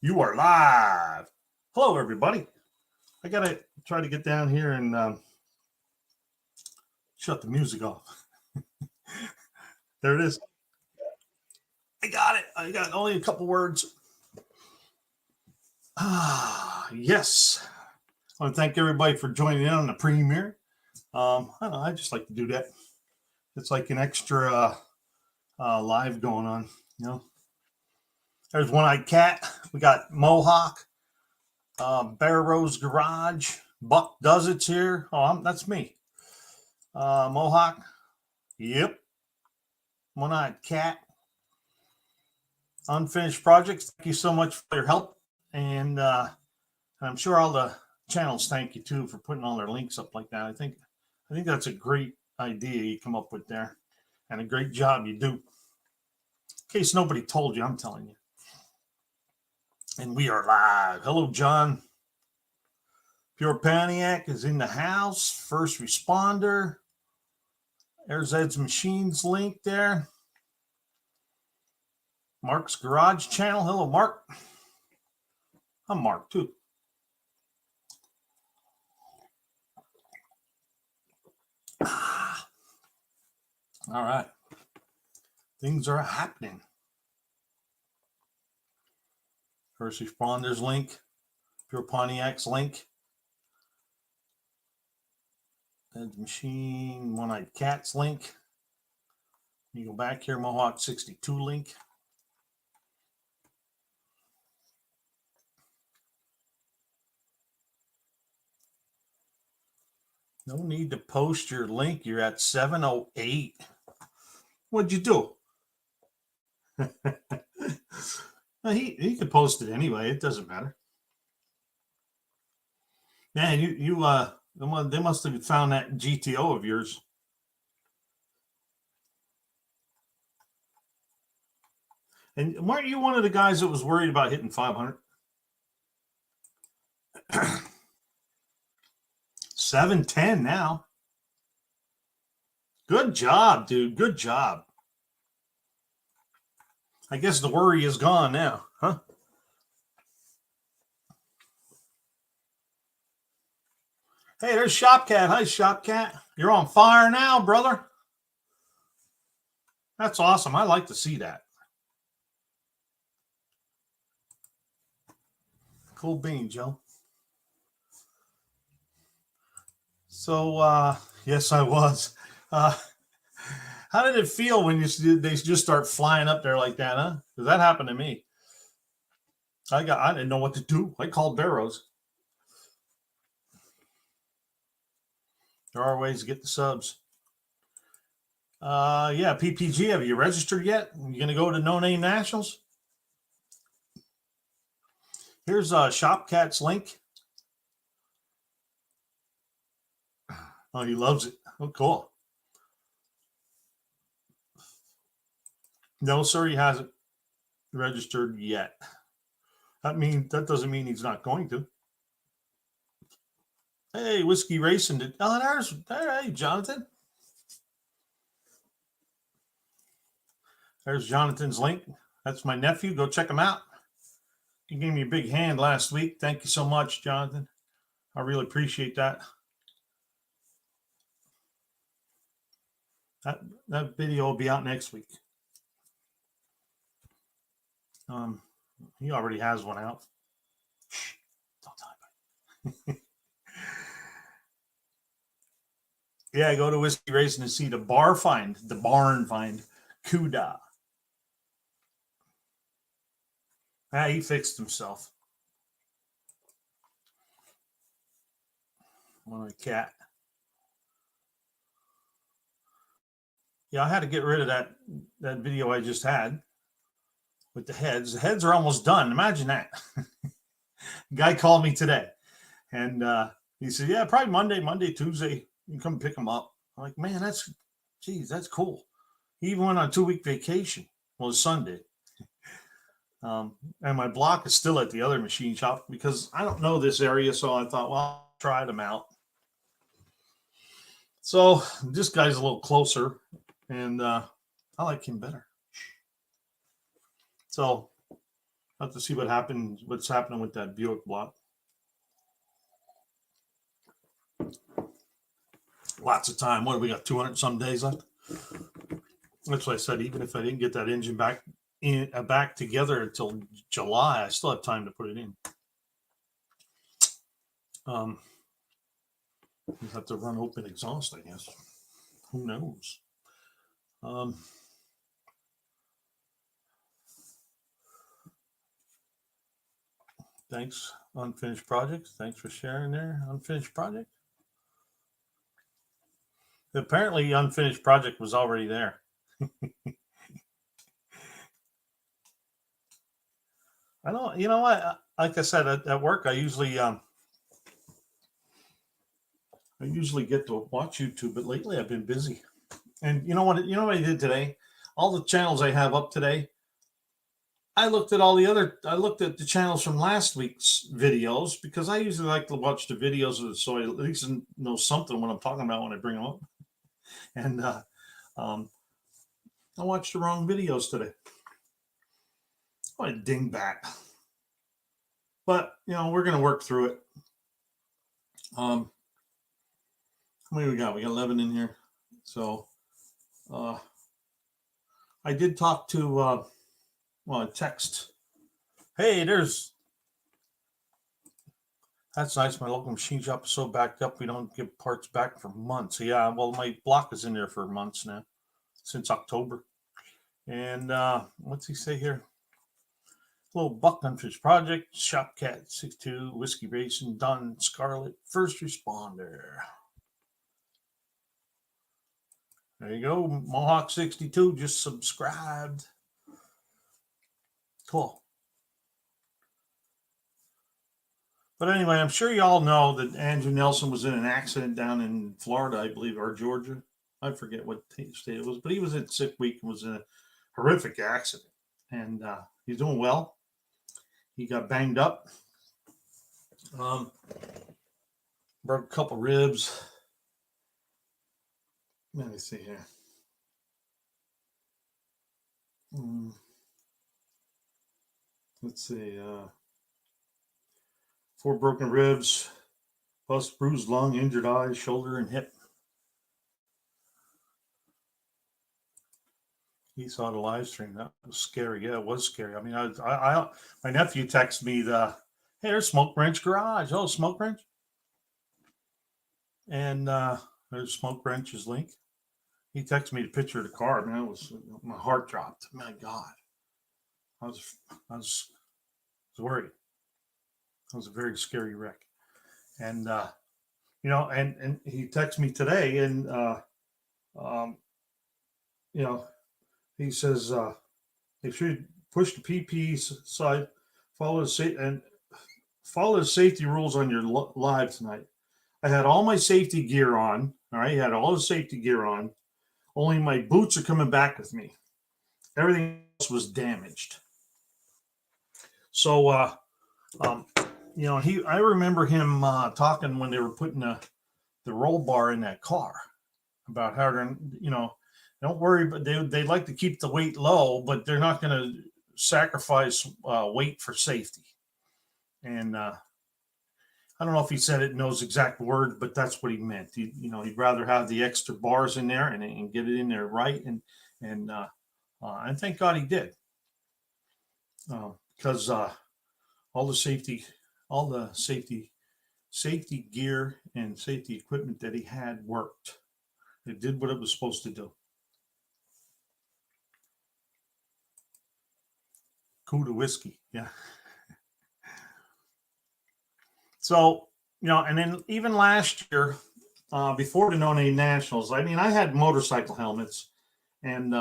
You are live. Hello, everybody. I got to try to get down here and shut the music off. There it is. I got it. I got only a couple words. Yes. I want to thank everybody for joining in on the premiere. I don't know. I just like to do that. It's like an extra live going on, you know. There's One-Eyed Cat. We got Mohawk, Bear Rose Garage. Buck Does It's here. Oh, that's me. Mohawk. Yep. One-Eyed Cat. Unfinished Projects. Thank you so much for your help. And I'm sure all the channels thank you too for putting all their links up like that. I think that's a great idea you come up with there. And a great job you do. In case nobody told you, I'm telling you. And we are live. Hello, John. Pure Pontiac is in the house. First responder. There's Ed's Machines link there. Mark's Garage Channel. Hello, Mark. I'm Mark, too. All right. Things are happening. First responders link. Pure Pontiac's link. Ed's Machine. One-Eyed Cat's link. You go back here. Mohawk 62 link. No need to post your link. You're at 708. What'd you do? He could post it anyway. It doesn't matter. Man, they must have found that GTO of yours. And weren't you one of the guys that was worried about hitting 500? 710 now. Good job, dude. Good job. I guess the worry is gone now, huh? Hey, there's Shopcat. Hi, Shopcat. You're on fire now, brother. That's awesome. I like to see that. Cool bean, Joe. So, yes, I was. How did it feel when they just start flying up there like that, huh? Because that happened to me. I didn't know what to do. I called Barrows. There are ways to get the subs. Yeah, PPG. Have you registered yet? You gonna go to NoNameNationals? Here's Shopcat's link. Oh, he loves it. Oh, cool. No, sir, he hasn't registered yet. That doesn't mean he's not going to. Hey, Whiskey Racing did. Oh, hey, Jonathan. There's Jonathan's link. That's my nephew. Go check him out. He gave me a big hand last week. Thank you so much, Jonathan. I really appreciate that. That video will be out next week. He already has one out. Shh, don't tell anybody. Yeah, go to Whiskey Racing to see the barn find, Kuda. He fixed himself. One-Eyed Cat. Yeah, I had to get rid of that video I just had with the heads. The heads are almost done. Imagine that. Guy called me today, and he said, "Yeah, probably Monday, Tuesday, you can come pick them up." I'm like, "Man, that's cool." He even went on a 2-week vacation. Well, it's Sunday. And my block is still at the other machine shop because I don't know this area, so I thought, well, I'll try them out. So this guy's a little closer, and I like him better. So have to see what's happening with that Buick block. Lots of time. What do we got? 200 some days left. That's what I said. Even if I didn't get that engine back together until July, I still have time to put it in. You have to run open exhaust, I guess. Who knows? Thanks, Unfinished Projects. Thanks for sharing there, Unfinished Project. Apparently, Unfinished Project was already there. I don't, you know what? Like I said, at work, I usually get to watch YouTube, but lately I've been busy. And you know what I did today? All the channels I have up today, I looked at the channels from last week's videos, because I usually like to watch the videos so I at least know something what I'm talking about when I bring them up. And I watched the wrong videos today. What a dingbat. But, we're going to work through it. How many we got? We got 11 in here. So I did talk to, text. Hey, that's nice. My local machine shop is so backed up, we don't get parts back for months. Yeah, well, my block is in there for months now, since October. And what's he say here? Little Buck Unfinished Project, Shopcat 62, Whiskey Racing, Don Scarlet, First Responder. There you go. Mohawk 62 just subscribed. Cool. But anyway, I'm sure you all know that Andrew Nelson was in an accident down in Florida, I believe, or Georgia. I forget what state it was, but he was in sick week and was in a horrific accident. And he's doing well. He got banged up. Broke a couple ribs. Let me see here. Let's see. 4 broken ribs, plus bruised lung, injured eye, shoulder, and hip. He saw the live stream. That was scary. Yeah, it was scary. I mean, my nephew texted me hey, there's Smoke Wrench Garage. Oh, Smoke Wrench. And there's Smoke Wrench's link. He texted me the picture of the car. Man, my heart dropped. My God, I was worried. It was a very scary wreck. And and he texted me today, and he says, if you push the PP side, follow the safety rules on your live tonight. I had all my safety gear on. All right, I had all the safety gear on. Only my boots are coming back with me. Everything else was damaged. So, I remember him talking when they were putting the roll bar in that car about how they're, don't worry, but they like to keep the weight low, but they're not going to sacrifice weight for safety. And I don't know if he said it in those exact words, but that's what he meant. He'd rather have the extra bars in there and get it in there right. And thank God he did, because all the safety gear and safety equipment that he had worked. It did what it was supposed to do. Cuda whiskey, yeah. So, and then even last year, before the NoNameNationals, I mean, I had motorcycle helmets. And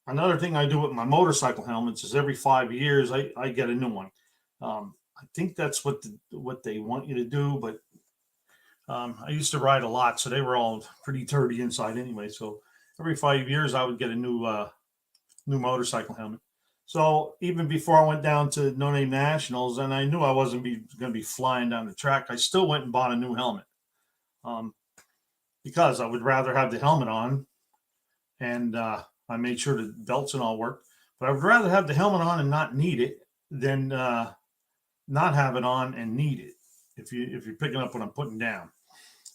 another thing I do with my motorcycle helmets is every 5 years, I get a new one. I think that's what they want you to do. But I used to ride a lot, so they were all pretty dirty inside anyway. So every 5 years, I would get a new motorcycle helmet. So even before I went down to NoNameNationals, and I knew I wasn't going to be flying down the track, I still went and bought a new helmet, because I would rather have the helmet on, and I made sure the belts and all worked. But I would rather have the helmet on and not need it than not have it on and need it. If you're picking up what I'm putting down.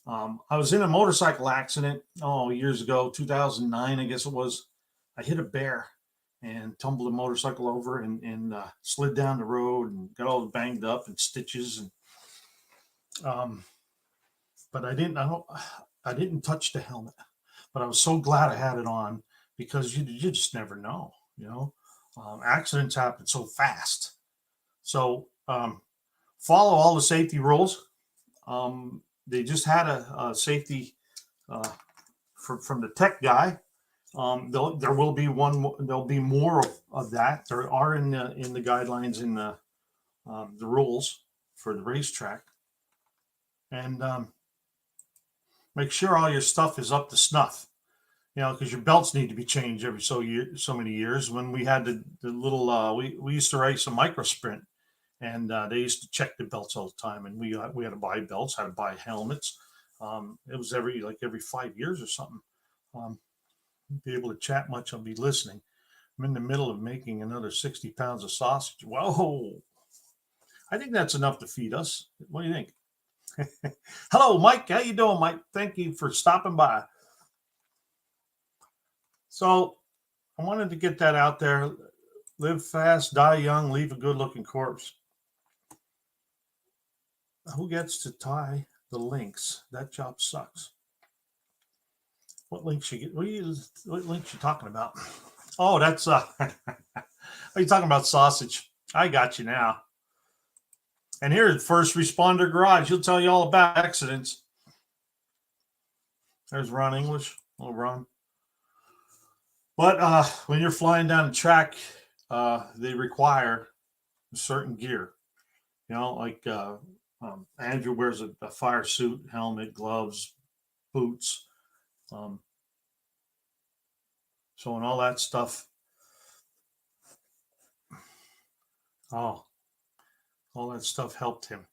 I was in a motorcycle accident years ago, 2009, I guess it was. I hit a bear and tumbled the motorcycle over and slid down the road and got all banged up and stitches and but I didn't touch the helmet. But I was so glad I had it on because you just never know, you know. Accidents happen so fast. So follow all the safety rules. They just had a safety from the tech guy. There will be one. There'll be more of that. There are in the guidelines in the rules for the racetrack, and make sure all your stuff is up to snuff. You know, because your belts need to be changed every so many years. When we had the little we used to race a micro sprint, and they used to check the belts all the time, and we had to buy belts, had to buy helmets. It was every 5 years or something. Be able to chat much, I'll be listening. I'm in the middle of making another 60 pounds of sausage. Whoa! I think that's enough to feed us. What do you think? Hello, Mike. How you doing, Mike? Thank you for stopping by. So I wanted to get that out there. Live fast, die young, leave a good-looking corpse. Who gets to tie the links? That job sucks. What links you get? What links you talking about? Oh, that's are you talking about sausage? I got you now. And here's First Responder Garage. He'll tell you all about accidents. There's Ron English. Oh, Ron. But when you're flying down the track, they require a certain gear. You know, like Andrew wears a fire suit, helmet, gloves, boots. So and all that stuff. All that stuff helped him.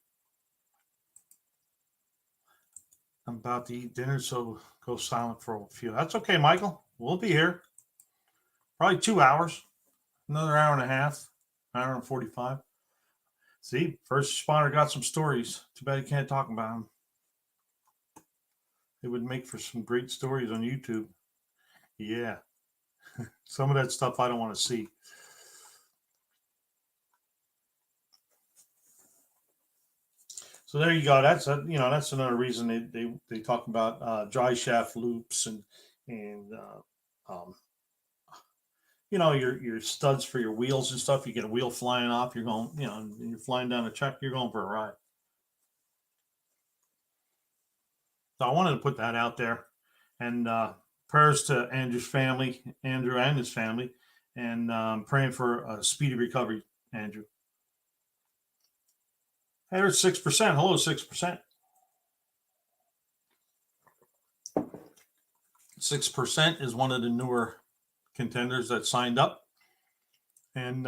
I'm about to eat dinner, so go silent for a few. That's okay, Michael. We'll be here. Probably 2 hours. Another hour and a half. Hour and 45. See, First Responder got some stories. Too bad you can't talk about them. It would make for some great stories on YouTube. Yeah. Some of that stuff I don't want to see. So there you go. That's another reason they talk about dry shaft loops and your studs for your wheels and stuff. You get a wheel flying off, you're going, and you're flying down a track, you're going for a ride. So I wanted to put that out there, and prayers to Andrew and his family, and praying for a speedy recovery, Andrew. Hey, there's 6%. Hello, 6%. 6% is one of the newer contenders that signed up. And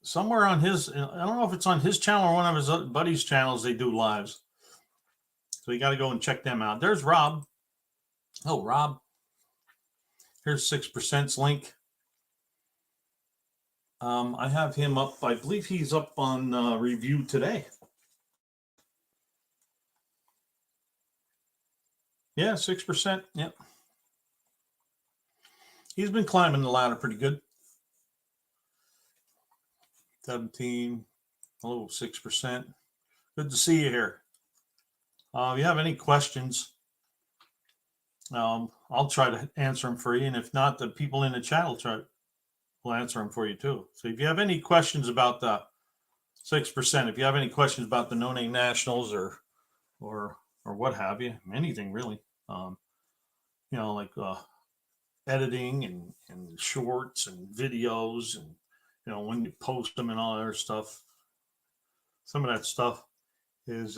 somewhere on his, I don't know if it's on his channel or one of his buddies' channels, they do lives. So you got to go and check them out. There's Rob. Oh, Rob. Here's 6%'s link. I have him up. I believe he's up on review today. Yeah, 6%. Yep. He's been climbing the ladder pretty good. 17. Hello, 6%. Good to see you here. If you have any questions, I'll try to answer them for you. And if not, the people in the chat will answer them for you too. So if you have any questions about the 6%, if you have any questions about the NoNameNationals or what have you, anything really, like editing and shorts and videos and, when you post them and all that other stuff, some of that stuff is,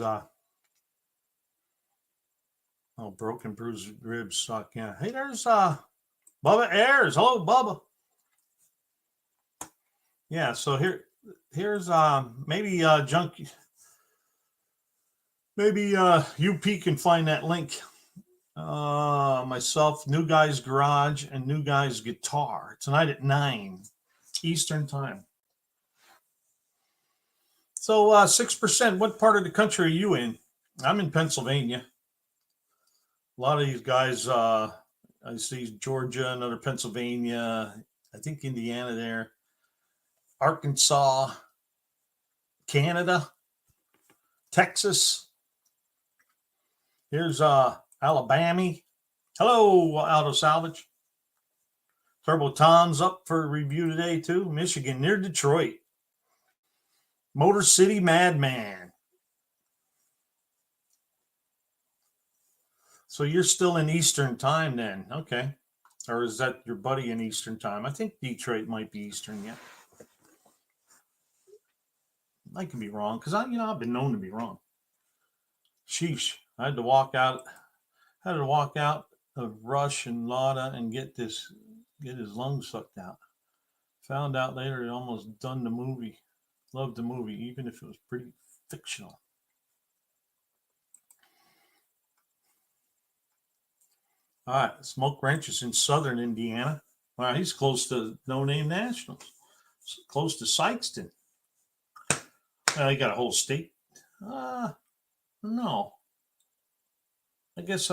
broken, bruised ribs suck. Yeah. Hey, there's Bubba Ayers. Hello, Bubba. Yeah. So here's maybe Junkie. Maybe UP can find that link. Myself, New Guy's Garage, and New Guy's Guitar tonight at 9. Eastern time. So 6%, what part of the country are you in? I'm in Pennsylvania. A lot of these guys, I see Georgia, another Pennsylvania, I think Indiana there, Arkansas, Canada, Texas. Here's Alabama. Hello, Auto Salvage. Turbo Tom's up for review today too. Michigan, near Detroit. Motor City Madman. So you're still in Eastern time then. Okay. Or is that your buddy in Eastern time? I think Detroit might be Eastern yet. I could be wrong because I've been known to be wrong. Sheesh. I had to walk out of Rush and Lauda and get his lungs sucked out. Found out later he almost done the movie. Loved the movie, even if it was pretty fictional. All right, Smoke Ranch is in southern Indiana. Wow, he's close to NoNameNationals. Close to Sykeston. He got a whole state. No. I guess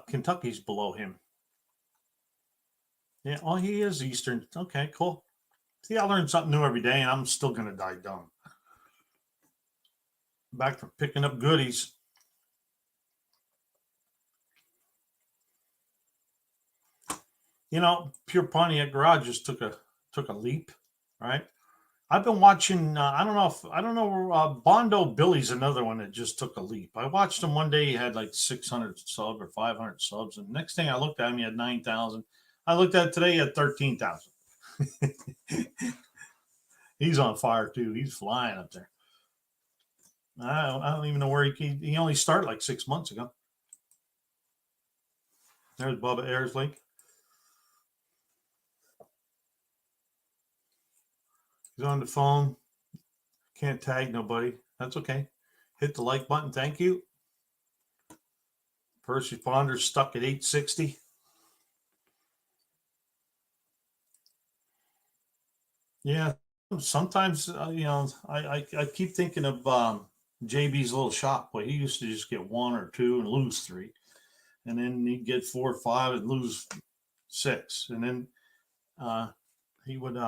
Kentucky's below him. Yeah, oh, he is Eastern. Okay, cool. See, I learn something new every day, and I'm still going to die dumb. Back from picking up goodies. Pure Pontiac Garage just took a leap, right? I've been watching. I don't know. Bondo Billy's another one that just took a leap. I watched him one day. He had like 600 subs or 500 subs, and the next thing I looked at him, he had 9,000. I looked at it today, he had 13,000. He's on fire too. He's flying up there. I don't even know where he only started like 6 months ago. There's Bubba Ayers link. He's on the phone. Can't tag nobody. That's okay. Hit the like button. Thank you. First responders stuck at 860. Yeah. Sometimes, I keep thinking of JB's little shop. Boy, he used to just get 1 or 2 and lose 3. And then he'd get 4 or 5 and lose 6. And then he would...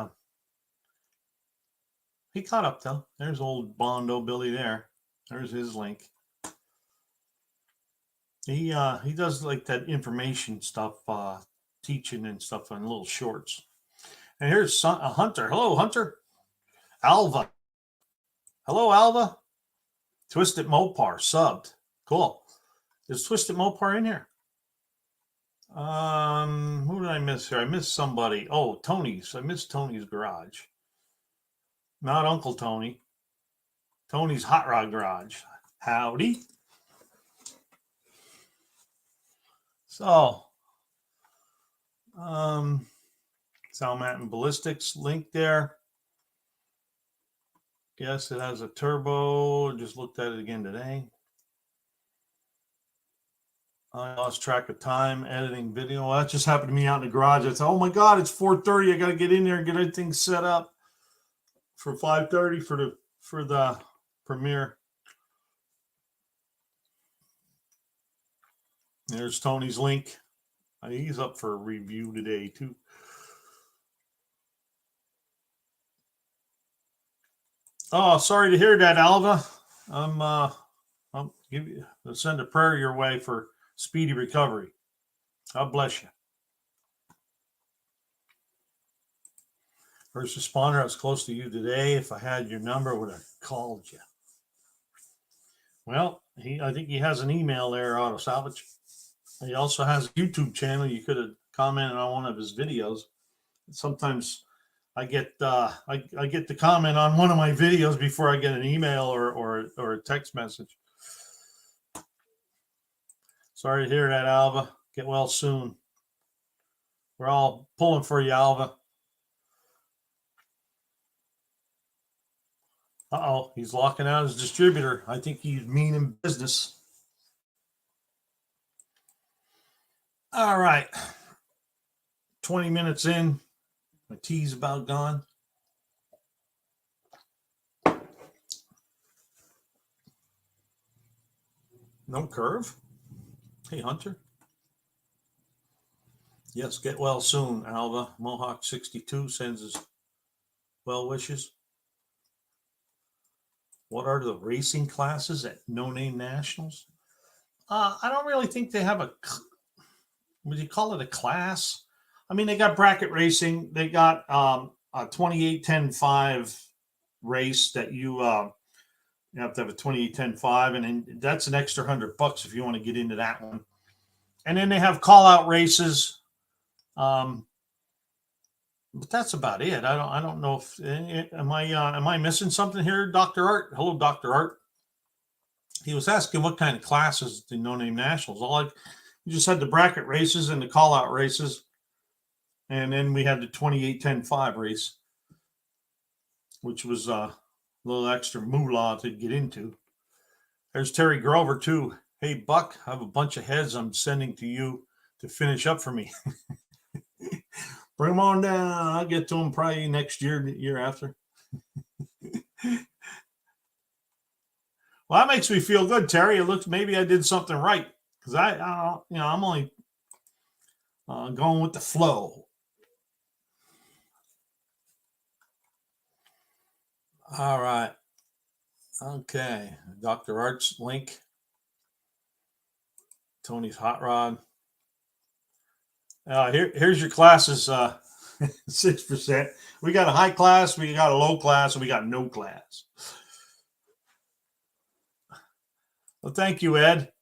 he caught up, though. There's old Bondo Billy there. There's his link. He does like that information stuff, teaching and stuff on little shorts. And here's Hunter. Hello, Hunter. Alva. Hello, Alva. Twisted Mopar subbed. Cool. Is Twisted Mopar in here? Who did I miss here? I missed somebody. Oh, Tony's. I missed Tony's Garage. Not Uncle Tony. Tony's Hot Rod Garage. Howdy. So, Salmatin Ballistics link there. Yes, it has a turbo. Just looked at it again today. I lost track of time editing video. Well, that just happened to me out in the garage. I said, oh my God, it's 4:30. I got to get in there and get everything set up for 5:30 for the premiere. There's Tony's link. He's up for a review today too. Oh, sorry to hear that, Alva. I'll send a prayer your way for speedy recovery. God bless you. First responder, I was close to you today. If I had your number, I would have called you. Well, I think he has an email there, Auto Salvage. He also has a YouTube channel. You could have commented on one of his videos. Sometimes I get to comment on one of my videos before I get an email or a text message. Sorry to hear that, Alva. Get well soon. We're all pulling for you, Alva. Uh-oh, he's locking out his distributor. I think he's mean in business. All right. 20 minutes in. My tea's about gone. No curve. Hey, Hunter. Yes, get well soon. Alva Mohawk 62 sends his well wishes. What are the racing classes at NoNameNationals? I don't really think they have a. Would you call it a class? I mean, they got bracket racing. They got a 28-10-5 race that you have to have a 28-10-5, and then that's an extra $100 if you want to get into that one. And then they have call out races. But that's about it. I don't know if am I missing something here, Dr. Art? Hello, Dr. Art. He was asking what kind of classes the No Name Nationals. You just had the bracket races and the call out races, and then we had the 28-10-5 race, which was a little extra moolah to get into. There's Terry Grover too. Hey Buck, I have a bunch of heads I'm sending to you to finish up for me. Bring them on down. I'll get to them probably next year, the year after. Well, that makes me feel good, Terry. It looks maybe I did something right because I'm only going with the flow. All right. Okay. Dr. Art's link. Tony's Hot Rod. Here's your classes. 6%. We got a high class, we got a low class, and we got no class. Well, thank you, Ed.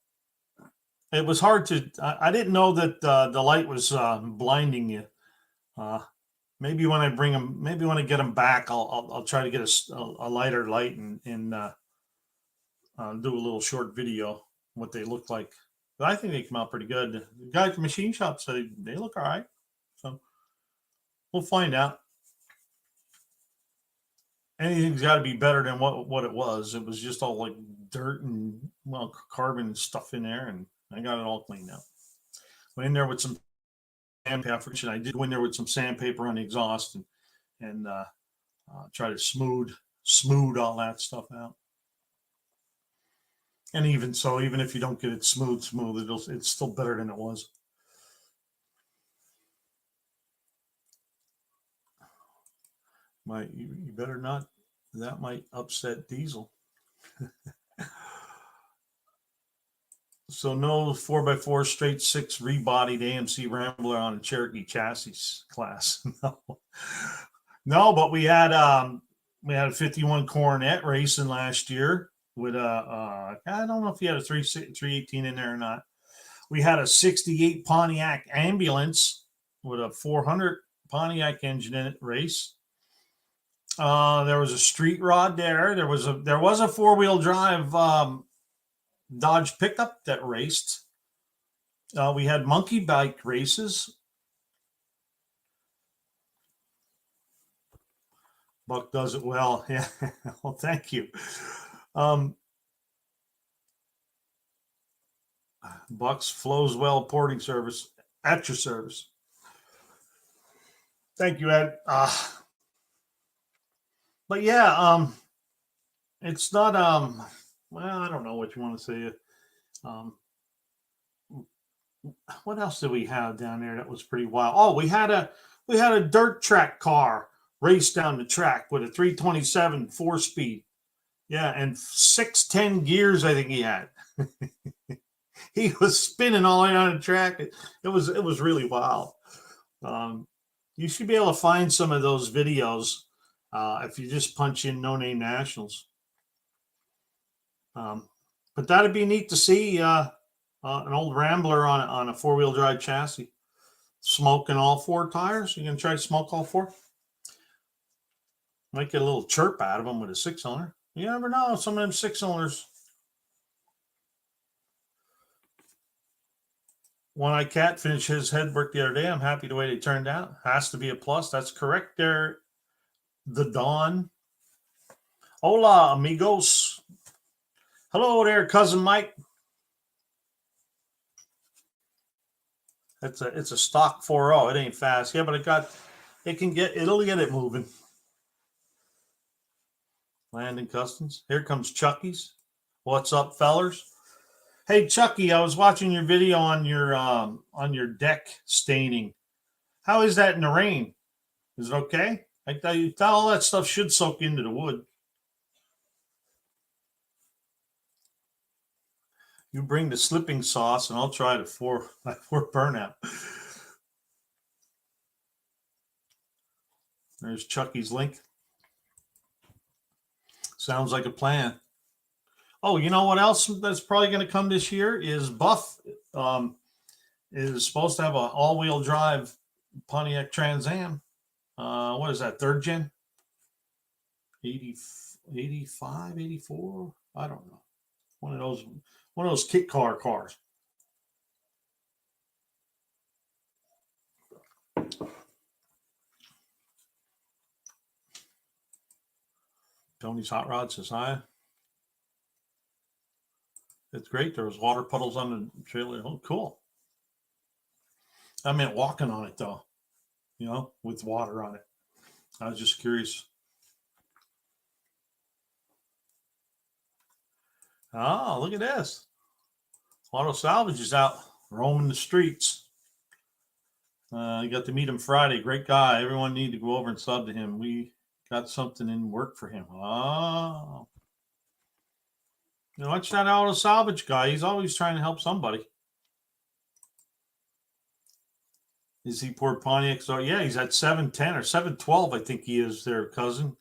It was hard to. I didn't know that the light was blinding you. Maybe when I bring them, maybe when I get them back, I'll try to get a lighter light and do a little short video what they look like. But I think they come out pretty good. The guy at the machine shop said they look all right. So we'll find out. Anything's got to be better than what it was. It was just all like dirt and carbon stuff in there, and I got it all cleaned out. Went in there with some sandpaper. I did go in there with some sandpaper on the exhaust and try to smooth all that stuff out. And even so, even if you don't get it smooth, it's still better than it was. You better not. That might upset Diesel. So no 4x4 straight 6 rebodied AMC Rambler on a Cherokee chassis class. No, but we had a 51 Coronet racing last year with I don't know if he had a 318 in there or not. We had a 68 Pontiac ambulance with a 400 Pontiac engine in it race. There was a street rod there. There was a 4-wheel drive Dodge pickup that raced. We had monkey bike races. Buck does it well. Yeah. Well, thank you. Buck's flows well porting service at your service. Thank you, Ed. But yeah, it's not well, I don't know what you want to say. What else did we have down there that was pretty wild? Oh, we had a dirt track car race down the track with a 327 4-speed. Yeah, and 610 gears, I think he had. He was spinning all the way on the track. It was really wild. You should be able to find some of those videos if you just punch in No Name Nationals. But that'd be neat to see an old Rambler on a 4-wheel drive chassis, smoking all 4 tires. You gonna try to smoke all 4? Might get a little chirp out of them with a 6-cylinder. You never know. Some of them 6-cylinders. One-Eye Cat finished his head work the other day. I'm happy the way they turned out. Has to be a plus. That's correct there. The Dawn. Hola, amigos. Hello there, cousin Mike. It's a stock 4.0. It ain't fast. Yeah, but it'll get it moving. Landon Customs. Here comes Chucky's. What's up, fellers? Hey, Chucky, I was watching your video on your deck staining. How is that in the rain? Is it okay? I thought all that stuff should soak into the wood. You bring the slipping sauce, and I'll try the four burnout. There's Chucky's link. Sounds like a plan. Oh, you know what else that's probably going to come this year is Buff is supposed to have an all-wheel drive Pontiac Trans Am. What is that, third gen? 80, 85, 84? I don't know. One of those kit car cars. Tony's Hot Rod says hi. It's great. There was water puddles on the trailer. Oh, cool. I meant walking on it though, with water on it. I was just curious. Oh, look at this. Auto Salvage is out roaming the streets. I got to meet him Friday. Great guy. Everyone need to go over and sub to him. We got something in work for him. Oh. Watch that Auto Salvage guy. He's always trying to help somebody. Is he Port Pontiac? So yeah, he's at 710 or 712. I think he is there, cousin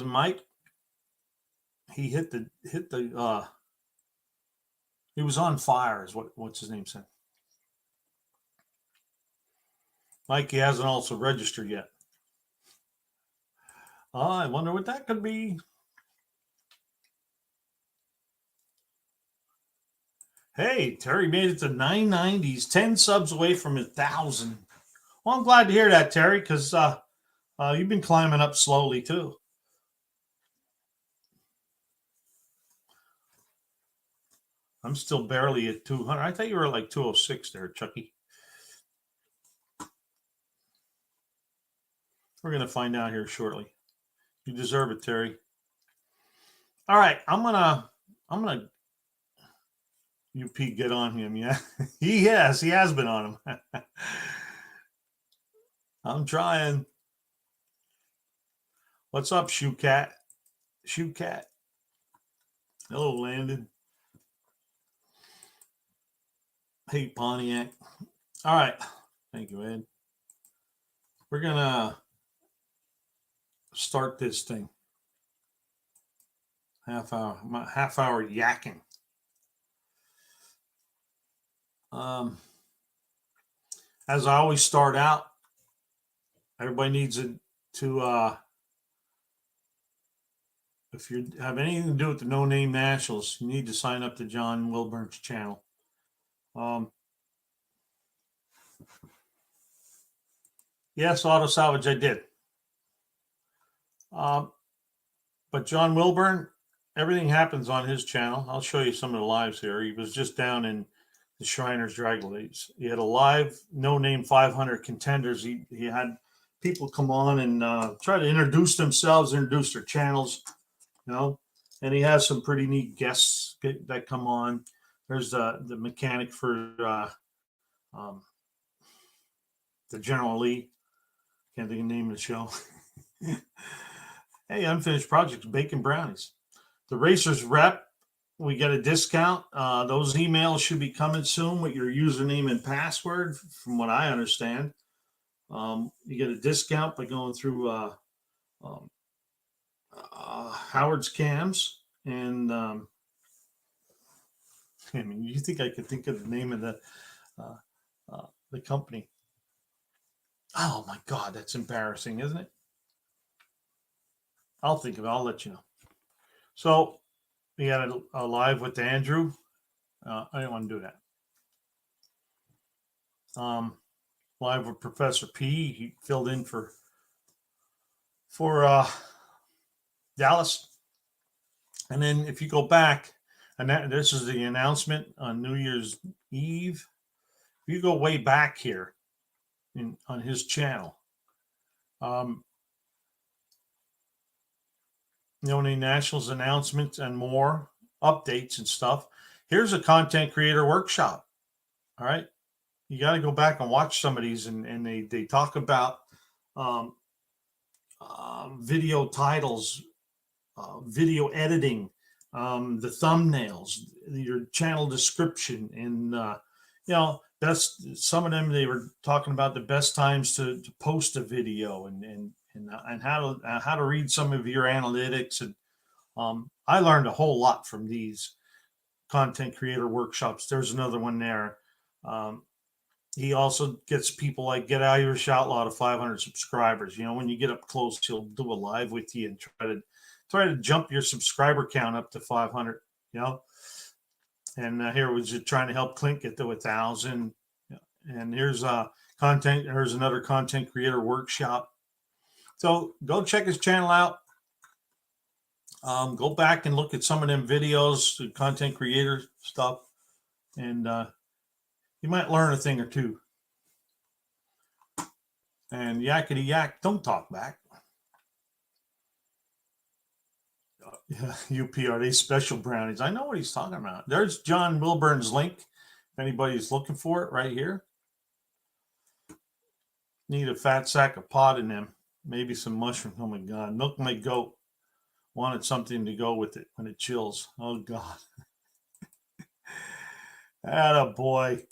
Mike. He hit the he was on fire is what's his name said. Mike, he hasn't also registered yet. I wonder what that could be. Hey, Terry made it to 990s, 10 subs away from 1,000. Well, I'm glad to hear that, Terry, because you've been climbing up slowly too. I'm still barely at 200. I thought you were like 206 there, Chucky. We're going to find out here shortly. You deserve it, Terry. All right, I'm gonna UP get on him. Yeah, he has been on him. I'm trying. What's up, Shoe Cat? Hello, Landon. Hey, Pontiac. All right. Thank you, Ed. We're going to start this thing. Half hour yakking. As I always start out, everybody needs to if you have anything to do with the No Name Nationals, you need to sign up to John Wilburn's channel. Yes, Auto Salvage, I did. But John Wilburn, everything happens on his channel. I'll show you some of the lives here. He was just down in the Shriners Drag Race. He had a live No Name 500 contenders. He had people come on and try to introduce themselves, introduce their channels, and he has some pretty neat guests that come on. There's the mechanic for the General Lee. Can't think of the name of the show. Hey, Unfinished Projects, Bacon Brownies. The Racers Rep, we get a discount. Those emails should be coming soon with your username and password, from what I understand. You get a discount by going through Howard's Cams. And you think I could think of the name of the company? Oh my God, that's embarrassing, isn't it? I'll think of it. I'll let you know. So we got a live with Andrew. I didn't want to do that. Live with Professor P. He filled in for Dallas. And then if you go back, and this is the announcement on New Year's Eve. If you go way back here on his channel, NoNameNationals announcements and more updates and stuff. Here's a content creator workshop. All right. You got to go back and watch some of these, and they talk about video titles, video editing, the thumbnails, your channel description, and best. Some of them, they were talking about the best times to post a video, and how to read some of your analytics. And I learned a whole lot from these content creator workshops. There's another one there. He also gets people like Get Out Your Shout Law to 500 subscribers. When you get up close, he'll do a live with you and try to jump your subscriber count up to 500. And here was just trying to help Clint get to 1,000. And here's Here's another content creator workshop. So go check his channel out. Go back and look at some of them videos, the content creator stuff, and you might learn a thing or two. And yakety yak, don't talk back. Yeah, UPRD special brownies. I know what he's talking about. There's John Wilburn's link. If anybody's looking for it, right here. Need a fat sack of pot in them. Maybe some mushrooms. Oh my God. Milk my goat. Wanted something to go with it when it chills. Oh God. Atta boy.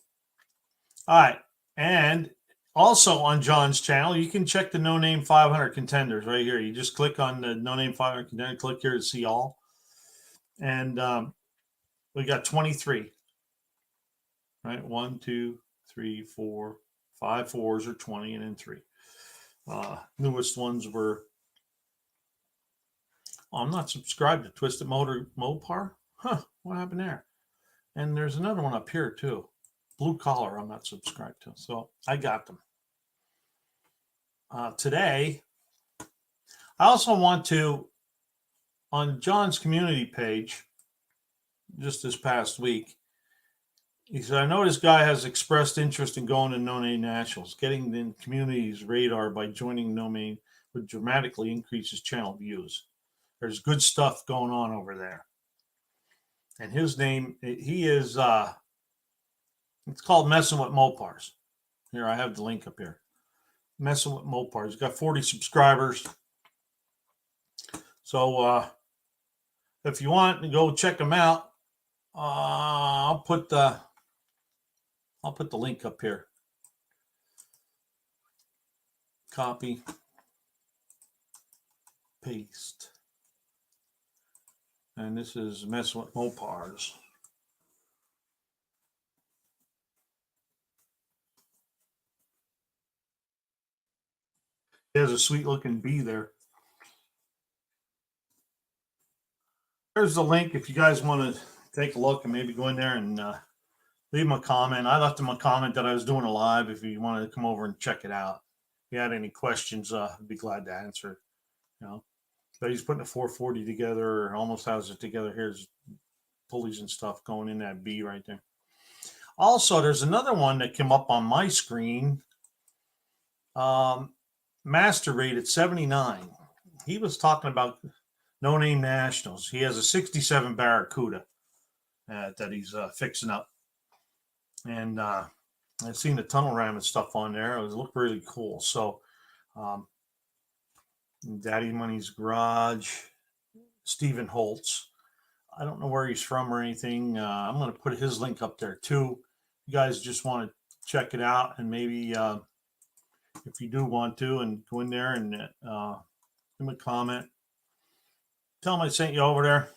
All right. And also on John's channel, you can check the No Name 500 contenders right here. You just click on the No Name 500 contender, click here to see all. And we got 23. Right? 1, 2, 3, 4, 5 fours or 20, and then 3. Newest ones were. Oh, I'm not subscribed to Twisted Motor Mopar. Huh? What happened there? And there's another one up here too. Blue Collar, I'm not subscribed to. So I got them. Today, I also want to, on John's community page, just this past week, he said, I know this guy has expressed interest in going to NoNameNationals. Getting the community's radar by joining NoName would dramatically increase his channel views. There's good stuff going on over there. And his name, he is, it's called Messing with Mopars. Here, I have the link up here. Messing with Mopars. He's got 40 subscribers. So if you want to go check him out, I'll put the link up here. Copy, paste. And this is Messing with Mopars. There's a sweet looking bee there. There's the link if you guys want to take a look and maybe go in there and leave him a comment. I left him a comment that I was doing a live if you wanted to come over and check it out. If you had any questions, I'd be glad to answer. But he's putting a 440 together, or almost has it together. Here's pulleys and stuff going in that B right there. Also, there's another one that came up on my screen. Master rate at 79. He was talking about NoNameNationals. He has a 67 Barracuda that he's fixing up. And I've seen the tunnel ram and stuff on there. It looked really cool. So Daddy Money's Garage, Stephen Holtz. I don't know where he's from or anything. I'm going to put his link up there too. You guys just want to check it out, and maybe if you do want to, and go in there and give him a comment. Tell him I sent you over there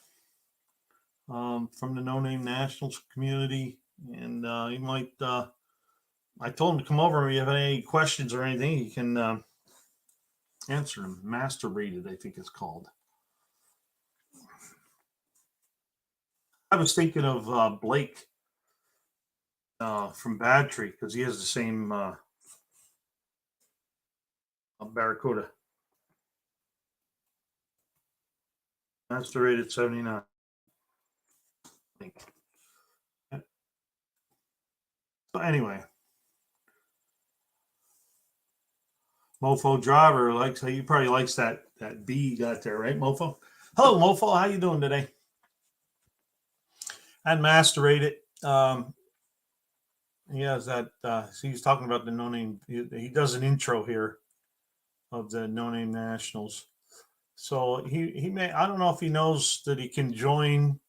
from the NoNameNationals community, and he might. I told him to come over. If you have any questions or anything, you can answer them. Master rated, I think it's called. I was thinking of Blake from Bad Tree, because he has the same Barracuda. Master rated 79. So anyway, Mofo driver likes. He probably likes that bee you got there, right, Mofo? Hello, Mofo. How you doing today? And macerated. He has that. He's talking about the no name. He does an intro here of the No Name Nationals. So he may. I don't know if he knows that he can join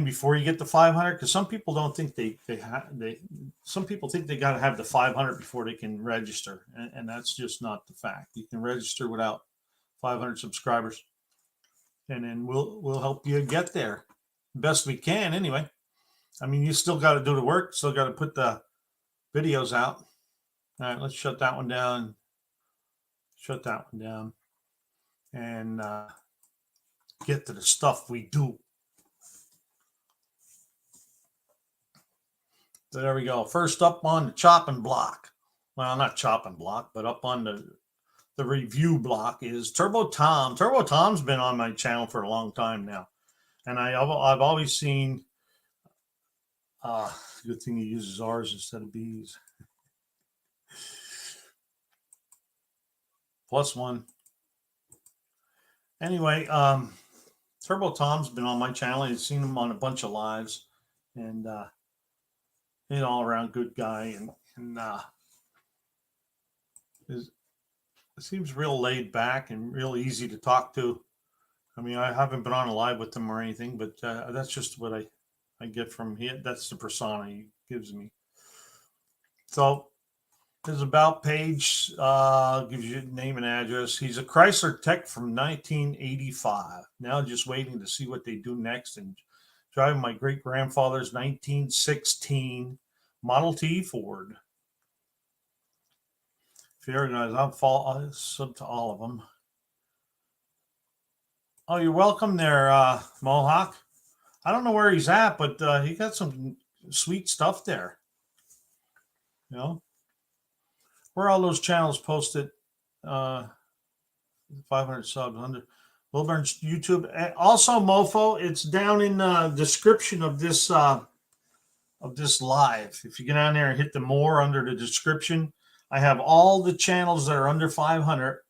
before you get the 500, because some people don't think they some people think they got to have the 500 before they can register, and that's just not the fact. You can register without 500 subscribers, and then we'll help you get there best we can anyway. I mean, you still got to do the work, still got to put the videos out. All right, let's shut that one down, and get to the stuff we do. So there we go. First up on the chopping block. Well, not chopping block, but up on the review block is Turbo Tom. Turbo Tom's been on my channel for a long time now, and I've always seen. Good thing he uses R's instead of B's. +1. Anyway, Turbo Tom's been on my channel. I've seen him on a bunch of lives, and he's an all-around good guy, and it seems real laid back and real easy to talk to. I mean, I haven't been on a live with him or anything, but that's just what I get from him. That's the persona he gives me. So his about page gives you name and address. He's a Chrysler tech from 1985. Now just waiting to see what they do next, and driving my great-grandfather's 1916 Model T Ford. Fair guys, I'll sub to all of them. Oh, you're welcome there, Mohawk. I don't know where he's at, but he got some sweet stuff there. You know, where are all those channels posted? 500 subs, 100. Wilburn's YouTube. Also, Mofo, it's down in the description of this live. If you get down there and hit the more under the description, I have all the channels that are under 500.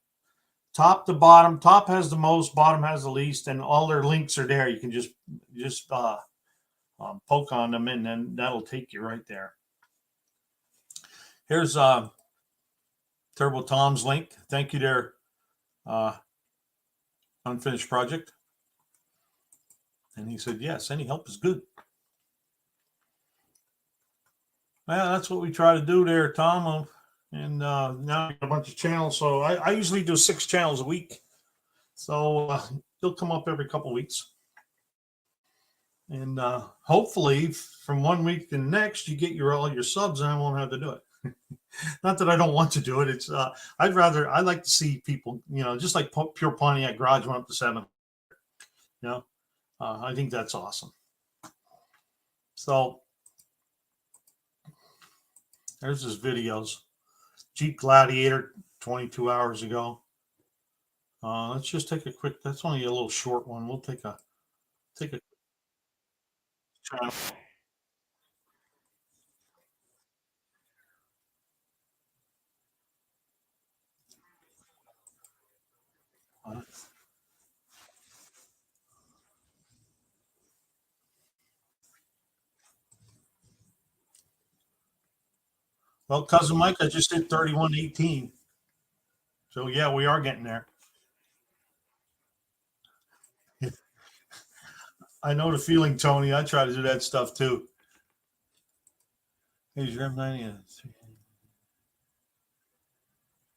Top to bottom. Top has the most, bottom has the least, and all their links are there. You can just poke on them, and then that'll take you right there. Here's Turbo Tom's link. Thank you there, Unfinished Project. And he said, yes, any help is good. Well, that's what we try to do there, Tom. And now I got a bunch of channels. So I usually do 6 channels a week. So they'll come up every couple of weeks. And hopefully from one week to the next, you get all your subs, and I won't have to do it. Not that I don't want to do it. It's I like to see people, just like Pure Pontiac Garage went up to 7. I think that's awesome. So there's his videos. Jeep Gladiator 22 hours ago. Let's just take a quick. That's only a little short one. We'll take a channel. Well, Cousin Mike, I just did 3118. So yeah, we are getting there. I know the feeling, Tony. I try to do that stuff too. Here's your M90.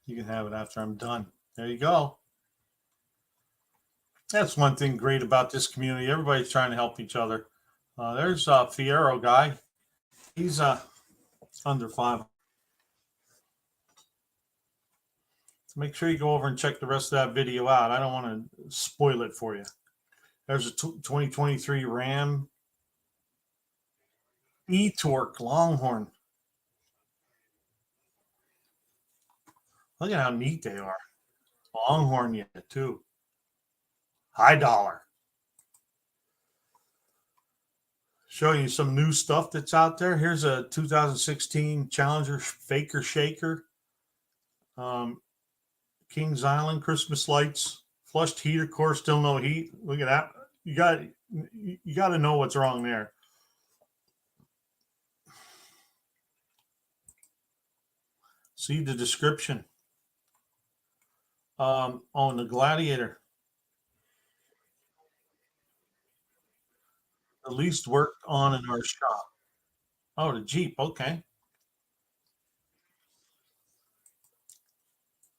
You can have it after I'm done. There you go. That's one thing great about this community. Everybody's trying to help each other. There's Fierro guy. He's under 5. So make sure you go over and check the rest of that video out. I don't want to spoil it for you. There's a 2023 Ram E-Torque Longhorn. Look at how neat they are. Longhorn yet too. High dollar. Showing you some new stuff that's out there. Here's a 2016 Challenger Faker Shaker. Kings Island Christmas lights. Flushed heater core, still no heat. Look at that. You got to know what's wrong there. See the description. On the Gladiator. The least worked on in our shop. Oh, the Jeep. Okay.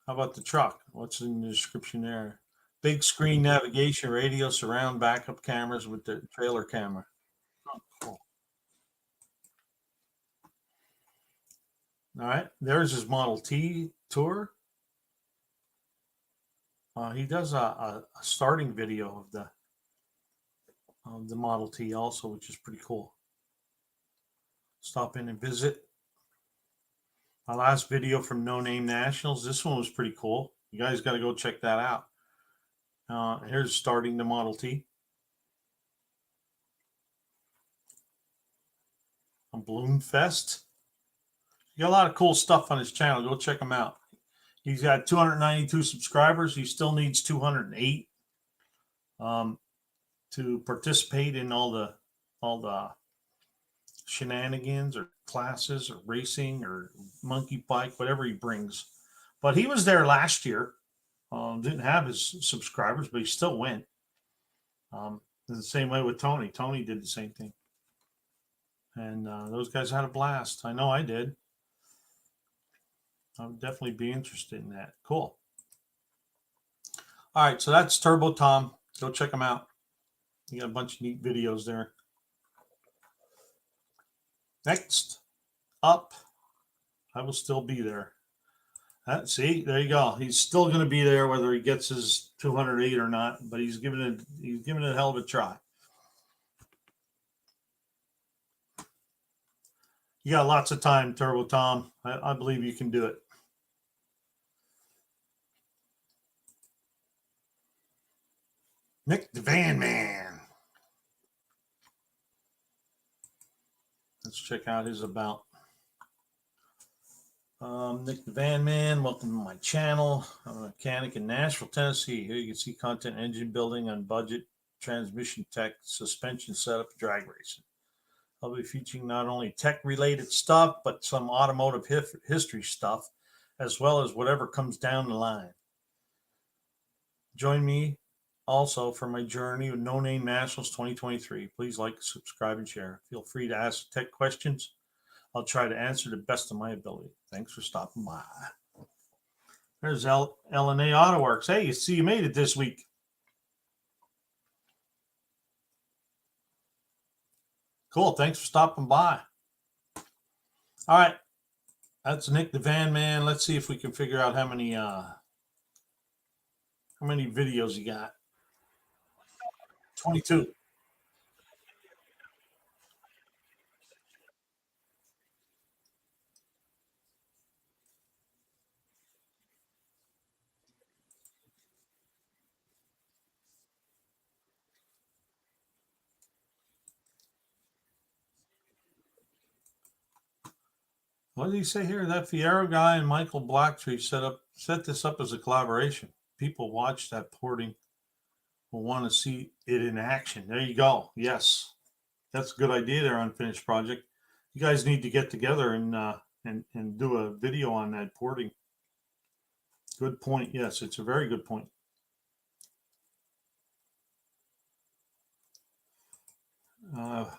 How about the truck? What's in the description there? Big screen navigation, radio, surround backup cameras with the trailer camera. Oh, cool. All right. There's his Model T tour. He does a starting video of the Model T also, which is pretty cool. Stop in and visit. My last video from NoNameNationals. This one was pretty cool. You guys got to go check that out. Here's starting the Model T. On Balloon Fest. You got a lot of cool stuff on his channel. Go check him out. He's got 292 subscribers. He still needs 208 to participate in all the shenanigans or classes or racing or monkey bike, whatever he brings. But he was there last year. Didn't have his subscribers, but he still went. The same way with Tony. Tony did the same thing. And those guys had a blast. I know I did. I would definitely be interested in that. Cool. All right, so that's Turbo Tom. Go check him out. You got a bunch of neat videos there. Next up, I will still be there. See, there you go. He's still going to be there whether he gets his 208 or not, but he's giving it a hell of a try. You got lots of time, Turbo Tom. I believe you can do it. Nick the Van Man. Let's check out his about. Nick the Van Man, welcome to my channel. I'm a mechanic in Nashville, Tennessee. Here you can see content engine building on budget, transmission tech, suspension setup, drag racing. I'll be featuring not only tech-related stuff, but some automotive history stuff, as well as whatever comes down the line. Join me also for my journey with NoNameNationals 2023. Please like, subscribe, and share. Feel free to ask tech questions. I'll try to answer the best of my ability. Thanks for stopping by. There's LNA AutoWorks. Hey, you see you made it this week. Cool. Thanks for stopping by. All right. That's Nick the Van Man. Let's see if we can figure out how many videos you got. 22. What did he say here? That Fierro guy and Michael Blacktree set this up as a collaboration. People watch that porting will want to see it in action. There you go. Yes, that's a good idea there, Unfinished Project. You guys need to get together and do a video on that porting. Good point. Yes, it's a very good point.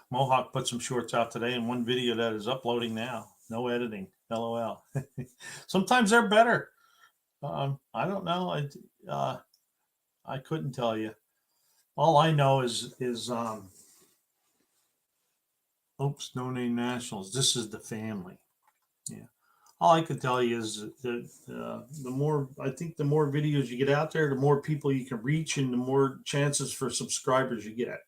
Mohawk put some shorts out today and one video that is uploading now. No editing. LOL. Sometimes they're better. I don't know. I couldn't tell you. All I know is oops, NoNameNationals. This is the family. Yeah. All I can tell you is that the more videos you get out there, the more people you can reach, and the more chances for subscribers you get.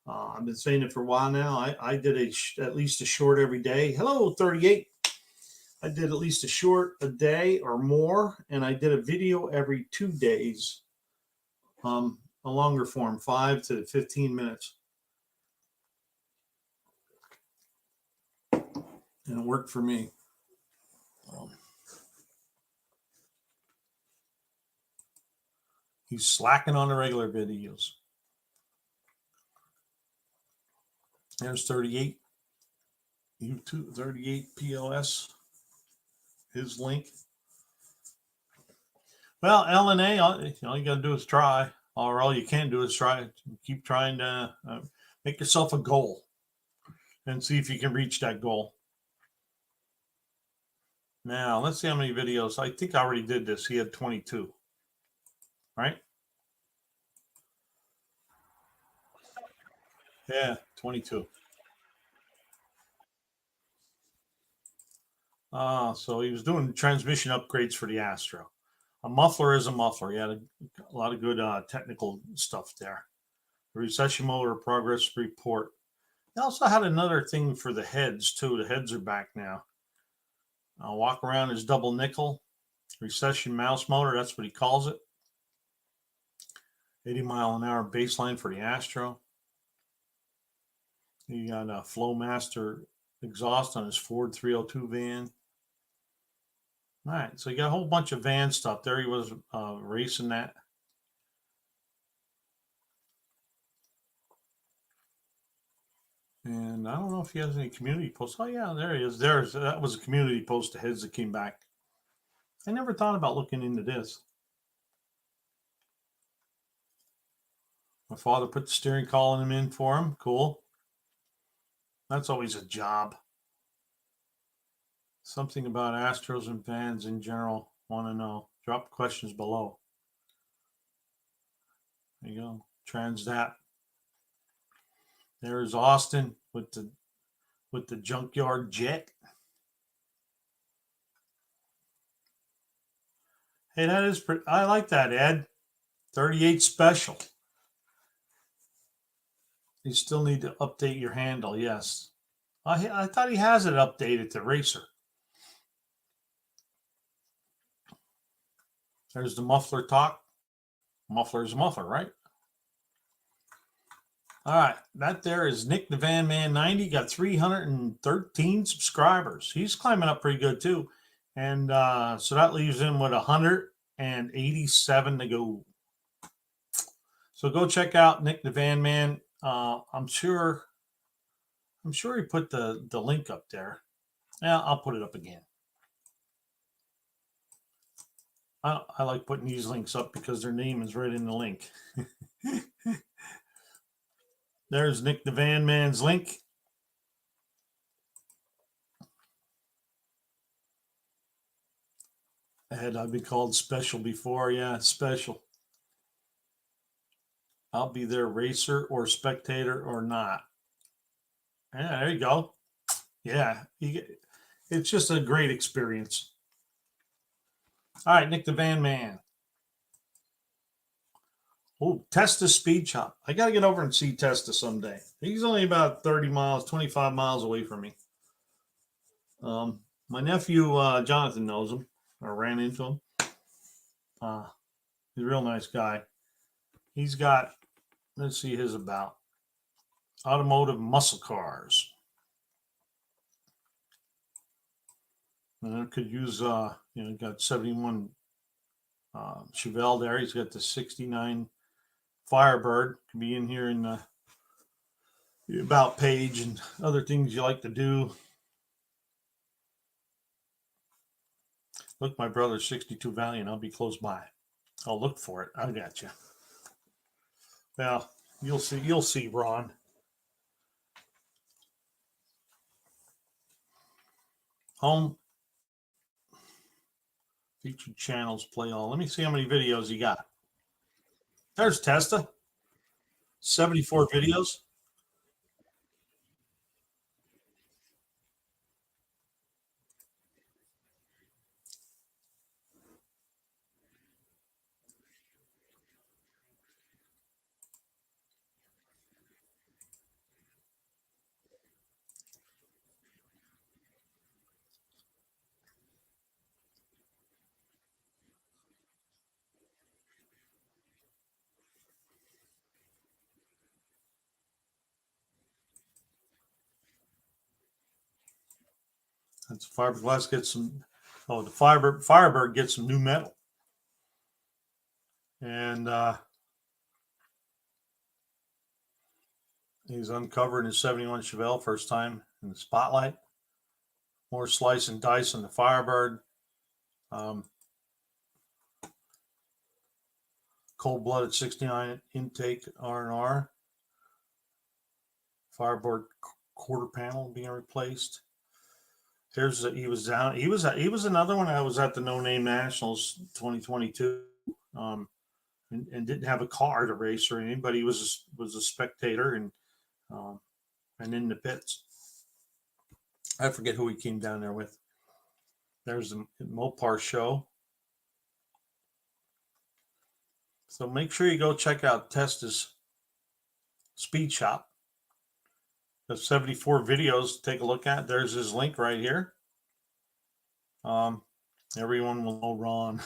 I've been saying it for a while now. I did at least a short every day. Hello, 38. I did at least a short a day or more, and I did a video every 2 days. A longer form, 5 to 15 minutes. and it worked for me. He's slacking on the regular videos. There's 38 YouTube, 38 POS. His link. Well, LNA, all you got to do is try, or all you can do is try. Keep trying to make yourself a goal and see if you can reach that goal. Now, let's see how many videos. I think I already did this. He had 22, right? Yeah, 22. So he was doing transmission upgrades for the Astro. A muffler is a muffler. He had a lot of good technical stuff there. The recession motor progress report. He also had another thing for the heads, too. The heads are back now. Walk around his double nickel. Recession mouse motor, that's what he calls it. 80-mile-an-hour baseline for the Astro. He got a Flowmaster exhaust on his Ford 302 van. All right, so you got a whole bunch of van stuff. There he was racing that. And I don't know if he has any community posts. Oh, yeah, there he is. That was a community post of his that came back. I never thought about looking into this. My father put the steering column in for him. Cool. That's always a job. Something about Astros and fans in general. Want to know. Drop questions below. There you go. Transdat. There's Austin with the junkyard jet. Hey, that is pretty. I like that, Ed. 38 special. You still need to update your handle. Yes. I thought he has it updated to Racer. There's the muffler talk. Muffler's a muffler, right? All right. That there is Nick the Van Man 90. Got 313 subscribers. He's climbing up pretty good, too. And so that leaves him with 187 to go. So go check out Nick the Van Man. I'm sure he put the link up there. Yeah, I'll put it up again. I like putting these links up because their name is right in the link. There's Nick the Van Man's link. I've been called special before. Yeah, special. I'll be there, racer or spectator or not. Yeah, there you go. Yeah, it's just a great experience. All right, Nick the Van Man. Oh, Testa Speed Shop. I got to get over and see Testa someday. He's only about 30 miles, 25 miles away from me. My nephew, Jonathan, knows him. I ran into him. He's a real nice guy. He's got, let's see his about. Automotive muscle cars. And I could use, got 71 Chevelle there. He's got the 69 Firebird. Could be in here in the about page and other things you like to do. Look, my brother's 62 Valiant. I'll be close by. I'll look for it. I got you. Well, you'll see, Ron. Home featured channels play all. Let me see how many videos you got. There's Testa. 74 videos. That's fiberglass gets some. Oh, the Firebird gets some new metal, and he's uncovering his 71 Chevelle first time in the spotlight. More slice and dice on the Firebird. Cold-blooded 69 intake R&R. Firebird quarter panel being replaced. Here's he was down. He was another one. I was at the No Name Nationals 2022, and didn't have a car to race or anything, but he was a spectator and in the pits. I forget who he came down there with. There's the Mopar show. So make sure you go check out Testa's speed shop. There's 74 videos to take a look at. There's his link right here. Everyone will know Ron.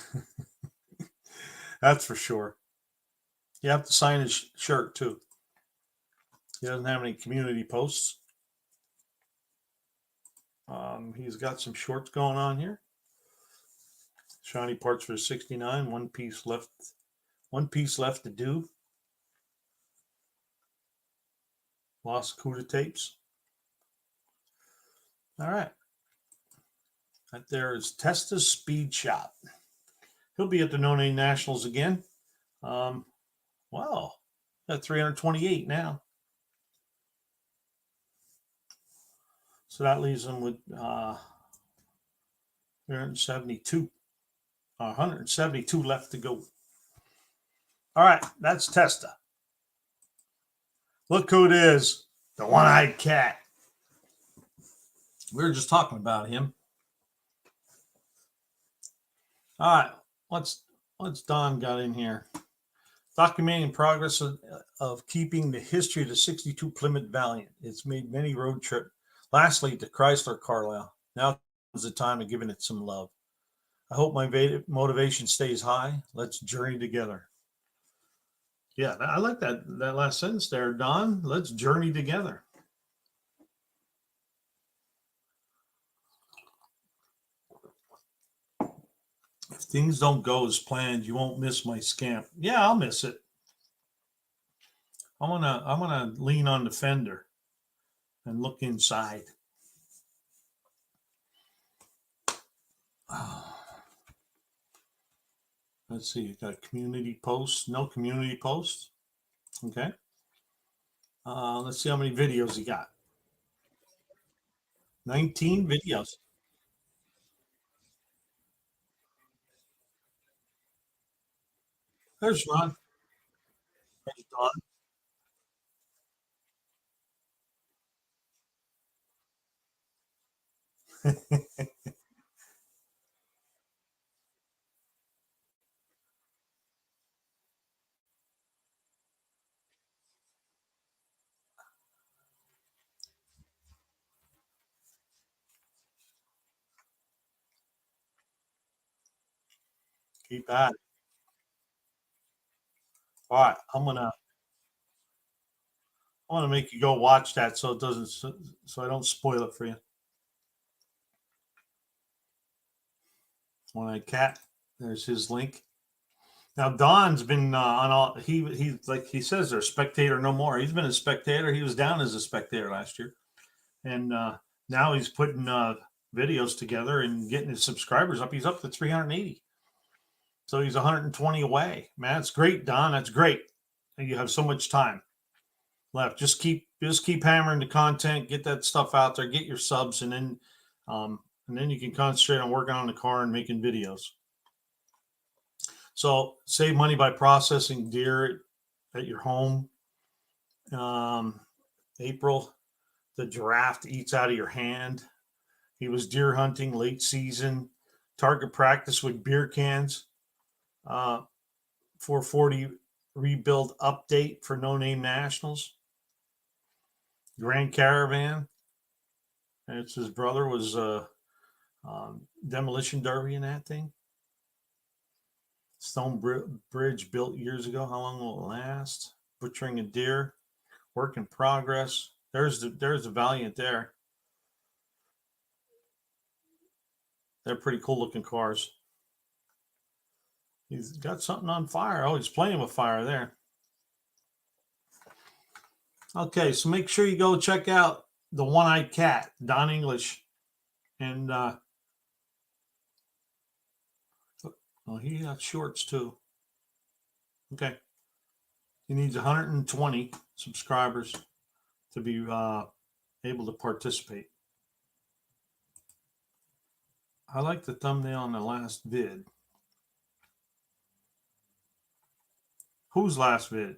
That's for sure. You have to sign his shirt too. He doesn't have any community posts. He's got some shorts going on here. Shiny parts for 69. One piece left to do. Lost CUDA tapes. All right. Right there is Testa's Speed Shop. He'll be at the NoNameNationals again. Wow. Got 328 now. So that leaves him with 372. 172 left to go. All right, that's Testa. Look who it is, the one-eyed cat. We were just talking about him. All right, what's Don got in here? Documenting progress of keeping the history of the 62 Plymouth Valiant. It's made many road trips. Lastly, to Chrysler Carlisle. Now is the time of giving it some love. I hope my motivation stays high. Let's journey together. Yeah, I like that last sentence there, Don. Let's journey together. If things don't go as planned, you won't miss my scamp. Yeah, I'll miss it. I'm gonna lean on the fender and look inside. Let's see, you got community posts, no community posts. Okay. Let's see how many videos you got. 19 videos. There's Ron. There's Don. Keep at it. All right, I want to make you go watch that so it doesn't so I don't spoil it for you. One eyed cat. There's his link. Now Don's been on all. He like he says they're spectator no more. He's been a spectator. He was down as a spectator last year, and now he's putting videos together and getting his subscribers up. He's up to 380. So he's 120 away. Man, that's great, Don. That's great. And you have so much time left. Just keep hammering the content. Get that stuff out there. Get your subs, and then you can concentrate on working on the car and making videos. So save money by processing deer at your home. April, the giraffe eats out of your hand. He was deer hunting late season. Target practice with beer cans. 440 rebuild update for No Name Nationals. Grand Caravan. And it's his brother was demolition derby in that thing. Stone bridge built years ago. How long will it last? Butchering a deer. Work in progress. There's the Valiant there. They're pretty cool looking cars. He's got something on fire. Oh, he's playing with fire there. Okay, so make sure you go check out the One-Eyed Cat, Don English. And well, he got shorts too. Okay. He needs 120 subscribers to be able to participate. I like the thumbnail on the last vid. Whose last vid?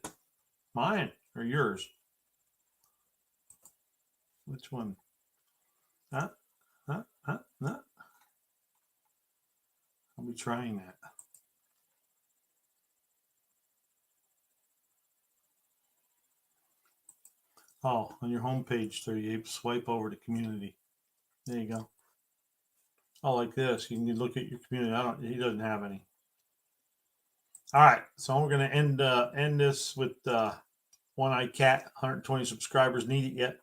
Mine or yours? Which one? I'll be trying that. Oh, on your homepage there, you swipe over to community. There you go. Oh, like this. You can look at your community. He doesn't have any. All right, so we're going to end this with One-Eyed Cat. 120 subscribers. Need it yet?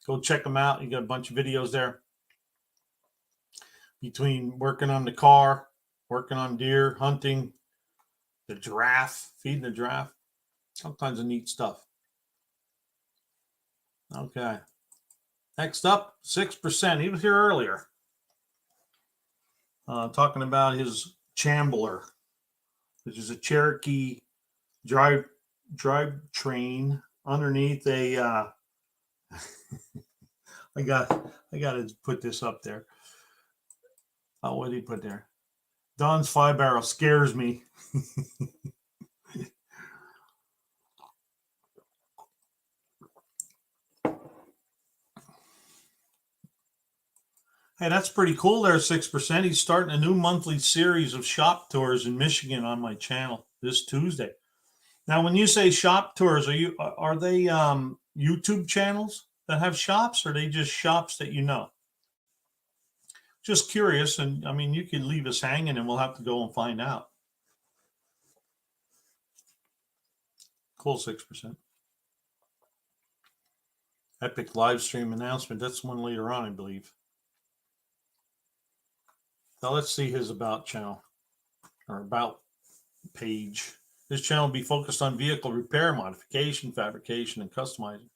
Go check them out. You got a bunch of videos there. Between working on the car, working on deer, hunting, the giraffe, feeding the giraffe, all kinds of neat stuff. Okay. Next up, 6%. He was here earlier. Talking about his Chambler, which is a Cherokee drive train underneath a I got to put this up there. Oh, what did he put there? Don's 5-barrel scares me. Hey, that's pretty cool there, 6%. He's starting a new monthly series of shop tours in Michigan on my channel this Tuesday. Now, when you say shop tours, are they YouTube channels that have shops, or are they just shops that you know? Just curious, and I mean, you could leave us hanging and we'll have to go and find out. Cool, 6%. Epic live stream announcement. That's one later on, I believe. Now let's see his about channel or about page. This channel will be focused on vehicle repair, modification, fabrication, and customizing.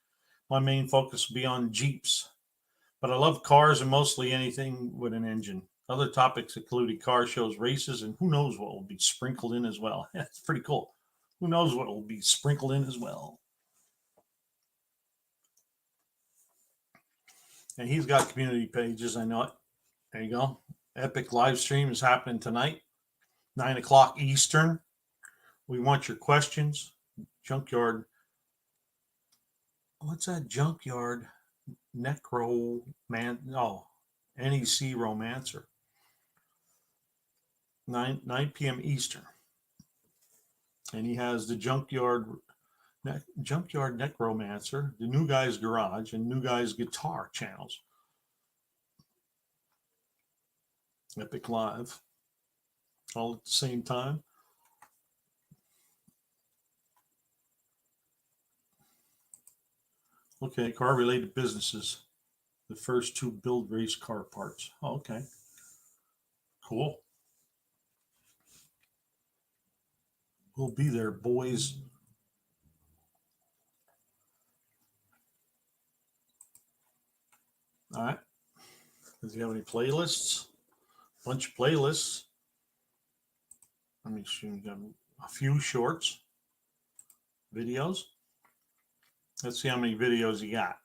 My main focus will be on Jeeps, but I love cars and mostly anything with an engine. Other topics including car shows, races, and who knows what will be sprinkled in as well. It's pretty cool. Who knows what will be sprinkled in as well. And he's got community pages, I know it. There you go. Epic live stream is happening tonight, 9 o'clock Eastern. We want your questions. Junkyard. What's that? Junkyard Necroman. Oh, NEC Romancer. 9 p.m. Eastern. And he has the Junkyard Necromancer, the New Guy's Garage, and New Guy's Guitar channels. Epic Live. All at the same time. Okay, car-related businesses. The first two build race car parts. Oh, okay. Cool. We'll be there, boys. All right. Does he have any playlists? Bunch of playlists. Let me see. We got a few shorts, videos. Let's see how many videos he got.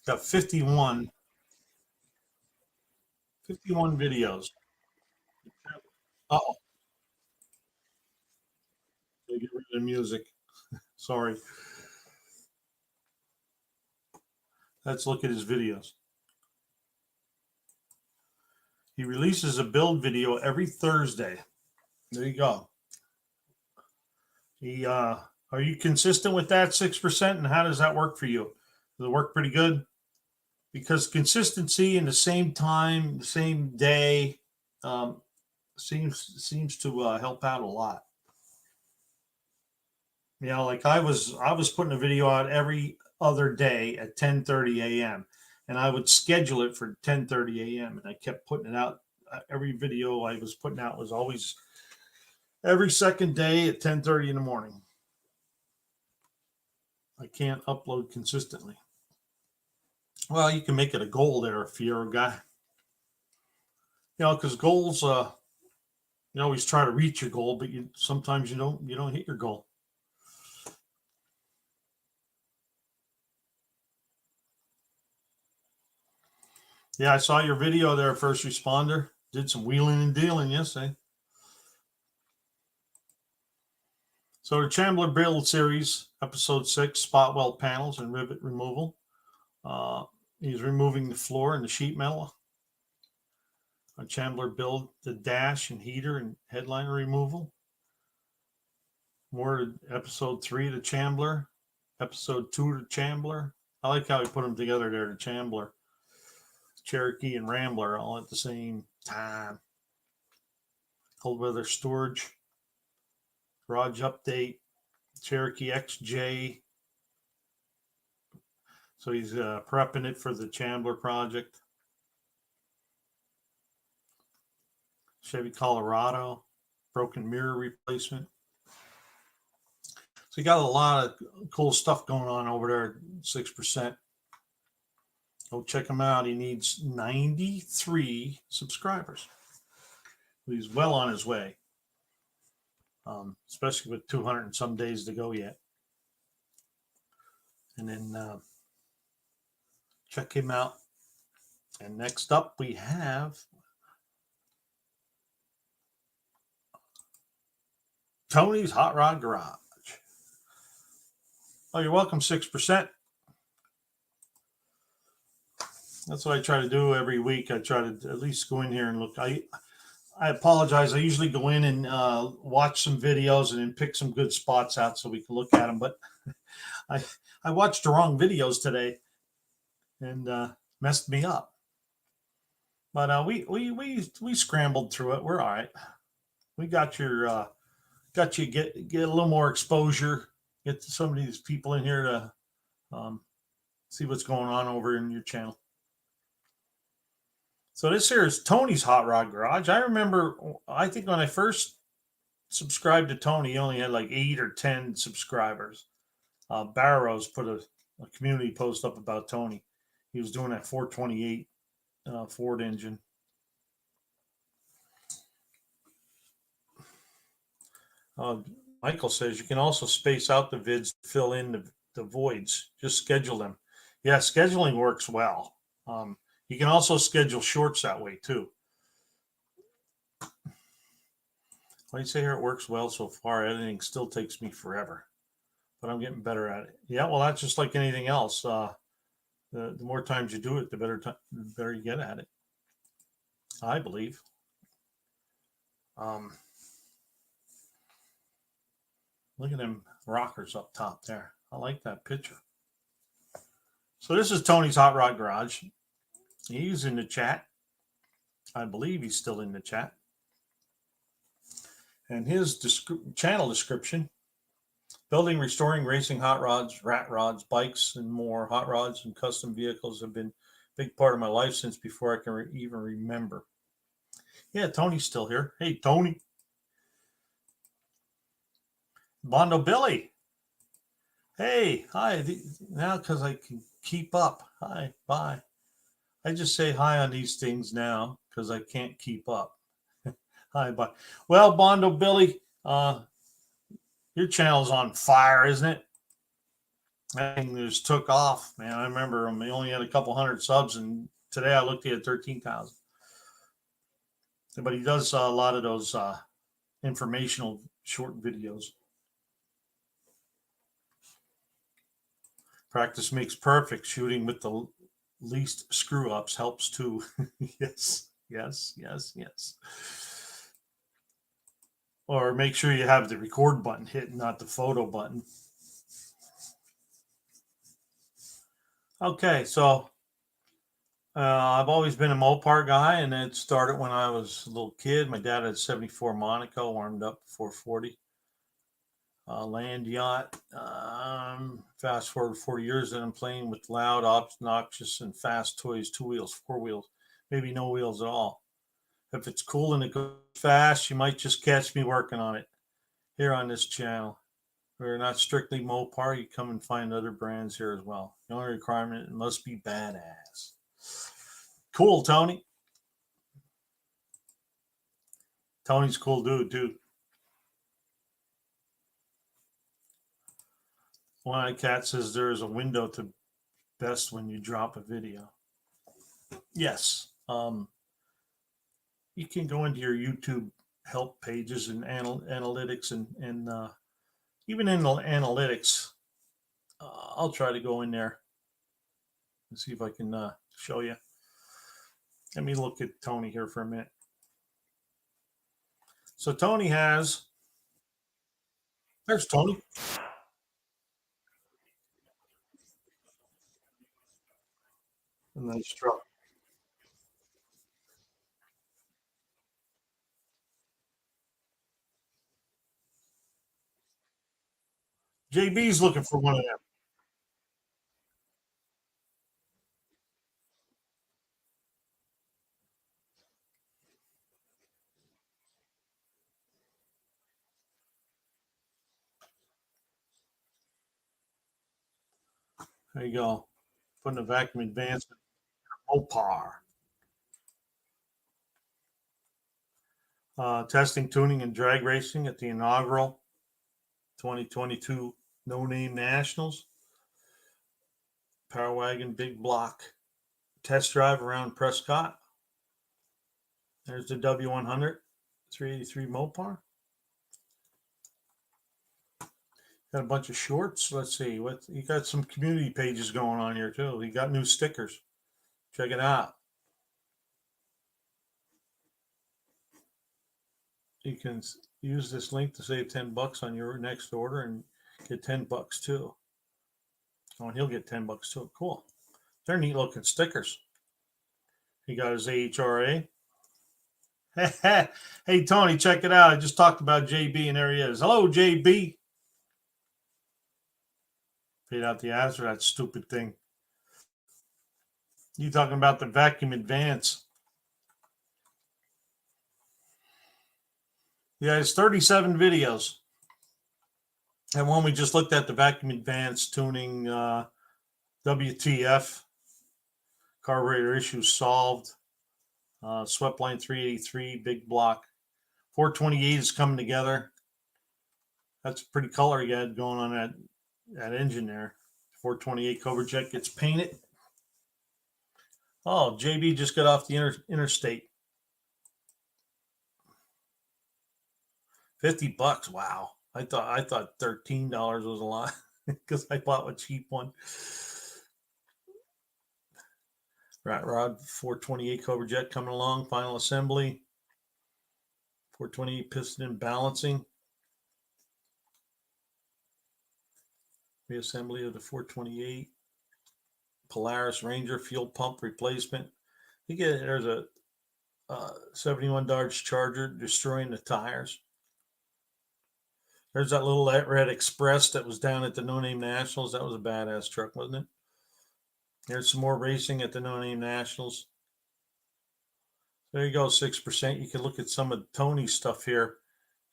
Got 51 videos. Uh-oh. They get rid of the music. Sorry. Let's look at his videos. He releases a build video every Thursday. There you go. Are you consistent with that 6%? And how does that work for you? Does it work pretty good? Because consistency in the same time, the same day, seems to help out a lot. You know, like I was putting a video out every other day at 10:30 a.m. And I would schedule it for 10:30 a.m. and I kept putting it out. Every video I was putting out was always every second day at 10:30 in the morning. I can't upload consistently. Well, you can make it a goal there if you're a guy. Because goals, you always try to reach your goal, but sometimes you don't hit your goal. Yeah, I saw your video there, first responder. Did some wheeling and dealing yesterday. So the Chandler build series, episode 6, spot weld panels and rivet removal. He's removing the floor and the sheet metal. On Chandler build the dash and heater and headliner removal. More episode 3 to Chandler, episode 2 to Chandler. I like how he put them together there, to Chandler, Cherokee, and Rambler all at the same time. Cold weather storage, garage update, Cherokee XJ. So he's prepping it for the Chandler project. Chevy Colorado, broken mirror replacement. So you got a lot of cool stuff going on over there at 6%. Go check him out. He needs 93 subscribers. He's well on his way, especially with 200 and some days to go yet. And then check him out. And next up we have Tony's Hot Rod Garage. Oh, you're welcome, 6%. That's what I try to do every week. I try to at least go in here and look. I apologize. I usually go in and watch some videos and then pick some good spots out so we can look at them. But I watched the wrong videos today and messed me up. But we scrambled through it. We're all right. We got you get a little more exposure. Get some of these people in here to see what's going on over in your channel. So this here is Tony's Hot Rod Garage. I remember, I think when I first subscribed to Tony, he only had like 8 or 10 subscribers. Barrows put a community post up about Tony. He was doing that 428 Ford engine. Michael says you can also space out the vids to fill in the voids. Just schedule them. Yeah, scheduling works well. You can also schedule shorts that way too. Why do you say here it works well so far? Editing still takes me forever, but I'm getting better at it. Yeah, well, that's just like anything else. The more times you do it, the better you get at it, I believe. Look at them rockers up top there. I like that picture. So this is Tony's Hot Rod Garage. He's in the chat. I believe he's still in the chat. And his channel description: building, restoring, racing hot rods, rat rods, bikes, and more. Hot rods and custom vehicles have been a big part of my life since before I can even remember. Yeah, Tony's still here. Hey, Tony. Bondo Billy. Hey, hi. Now because I can keep up. Hi, bye. I just say hi on these things now because I can't keep up. Hi, bye. Well, Bondo Billy, your channel's on fire, isn't it? That thing just took off, man. I remember he only had a couple hundred subs, and today I looked at 13,000. But he does a lot of those informational short videos. Practice makes perfect. Shooting with the least screw ups helps too. Yes. Or make sure you have the record button hit, not the photo button. Okay, so I've always been a Mopar guy, and it started when I was a little kid. My dad had a 74 Monaco, warmed up 440. Land yacht. Fast forward 40 years, and I'm playing with loud, obnoxious, and fast toys, 2 wheels, 4 wheels, maybe no wheels at all. If it's cool and it goes fast, you might just catch me working on it here on this channel. We're not strictly Mopar. You come and find other brands here as well. The only requirement, it must be badass. Cool, Tony. Tony's a cool dude, too. One cat says there is a window to best when you drop a video. Yes. You can go into your YouTube help pages and analytics and even in the analytics. I'll try to go in there and see if I can show you. Let me look at Tony here for a minute. So Tony has, there's Tony. A nice truck. JB's looking for one of them. There you go. Putting a vacuum advancement. Opar. Testing, tuning, and drag racing at the inaugural 2022 No Name Nationals. Power Wagon Big Block test drive around Prescott. There's the W100 383 Mopar. Got a bunch of shorts. Let's see what you got. Some community pages going on here too. You got new stickers. Check it out. You can use this link to save $10 on your next order and get $10 too. Oh, and he'll get $10 too. Cool. They're neat looking stickers. He got his AHRA. Hey Tony, check it out. I just talked about JB and there he is. Hello, JB. Paid out the ads for that stupid thing. You talking about the vacuum advance? Yeah, it's 37 videos. And one we just looked at the vacuum advance tuning, WTF, carburetor issues solved, swept line 383, big block, 428 is coming together. That's a pretty color you had going on that engine there. 428 Cobra Jet gets painted. Oh, JB just got off the interstate. $50. Wow. I thought $13 was a lot because I bought a cheap one. Rat Rod 428 Cobra Jet coming along. Final assembly. 428 piston and balancing. Reassembly of the 428 Polaris Ranger fuel pump replacement. There's a 71 Dodge Charger destroying the tires. There's that little red Express that was down at the No Name Nationals. That was a badass truck, wasn't it? There's some more racing at the No Name Nationals. There you go, 6%. You can look at some of Tony's stuff here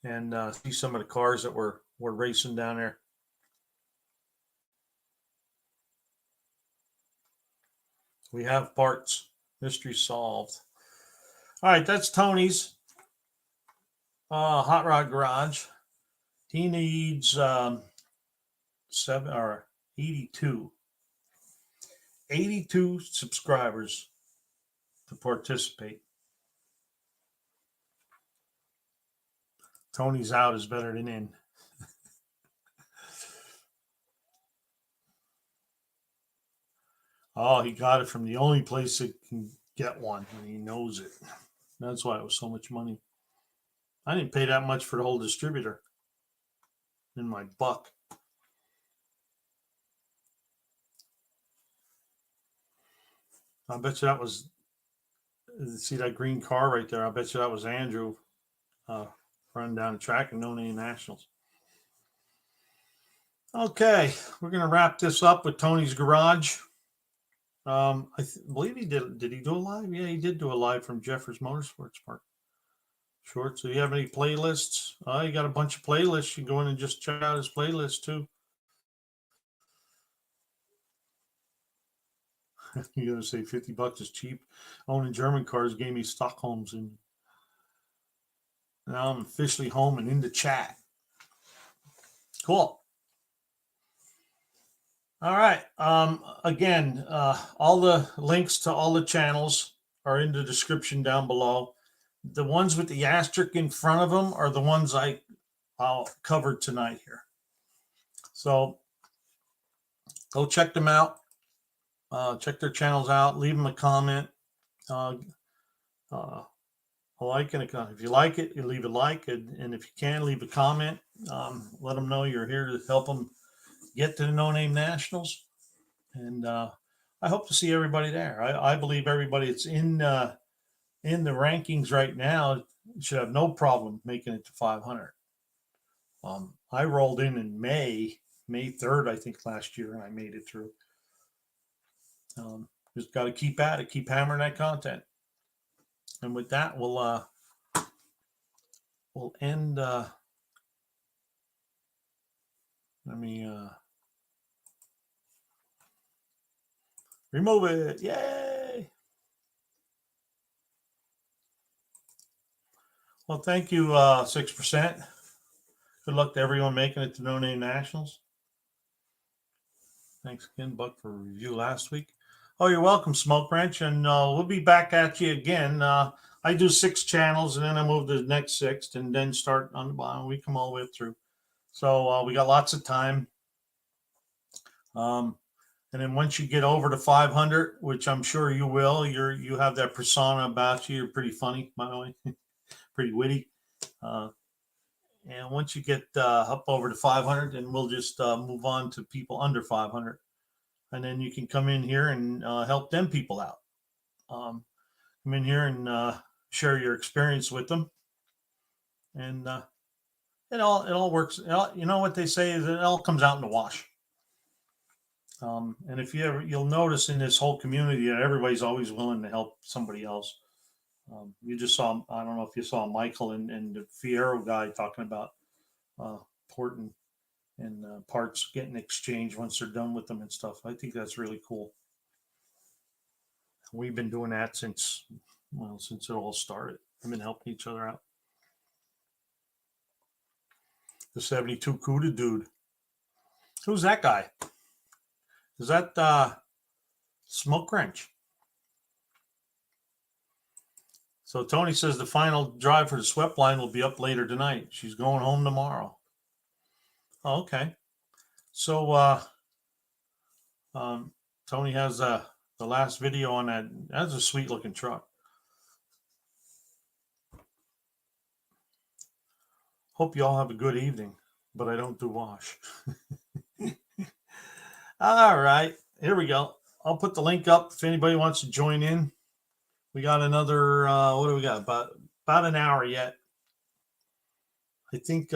and see some of the cars that were racing down there. We have parts. Mystery solved. All right, that's Tony's Hot Rod Garage. He needs 82 subscribers to participate. Tony's out is better than in. Oh, he got it from the only place that can get one, and he knows it. That's why it was so much money. I didn't pay that much for the whole distributor in my buck. I bet you that was, see that green car right there? I bet you that was Andrew running down the track and No Name Nationals. Okay, we're gonna wrap this up with Tony's Garage. I believe he did. Did he do a live? Yeah, he did do a live from Jeffers Motorsports Park. Short. So you have any playlists? You got a bunch of playlists. You can go in and just check out his playlist too. You're gonna say $50 is cheap. Owning German cars gave me Stockholms, and now I'm officially home and in the chat. Cool. All right. Again, all the links to all the channels are in the description down below. The ones with the asterisk in front of them are the ones I'll cover tonight here. So go check them out. Check their channels out. Leave them a comment. A like and a comment. If you like it, you leave a like, and if you can, leave a comment. Let them know you're here to help them get to the No Name Nationals. And I hope to see everybody there. I believe everybody that's in the rankings right now should have no problem making it to 500. I rolled in May 3rd, I think, last year, and I made it through. Just got to keep at it, keep hammering that content. And with that, we'll end. Let me remove it. Yay! Well, thank you, 6%. Good luck to everyone making it to No Name Nationals. Thanks again, Buck, for review last week. Oh, you're welcome, Smoke Wrench, and we'll be back at you again. I do 6 channels, and then I move to the next 6, and then start on the bottom. We come all the way through. So we got lots of time. And then once you get over to 500, which I'm sure you will, you have that persona about you. You're pretty funny, by the way, pretty witty. And once you get up over to 500, then we'll just move on to people under 500. And then you can come in here and help them people out. Come in here and share your experience with them. And it all works. You know what they say is it all comes out in the wash. And if you'll notice in this whole community that everybody's always willing to help somebody else. You just saw, I don't know if you saw Michael and the Fierro guy talking about port and parts getting exchanged once they're done with them and stuff. I think that's really cool. We've been doing that since it all started. We've been helping each other out. The 72 CUDA dude. Who's that guy? Is that Smoke Wrench? So Tony says the final drive for the swept line will be up later tonight. She's going home tomorrow. Oh, okay. So Tony has the last video on that. That's a sweet looking truck. Hope you all have a good evening, but I don't do wash. All right, here we go. I'll put the link up if anybody wants to join in. We got another, what do we got? About an hour yet. I think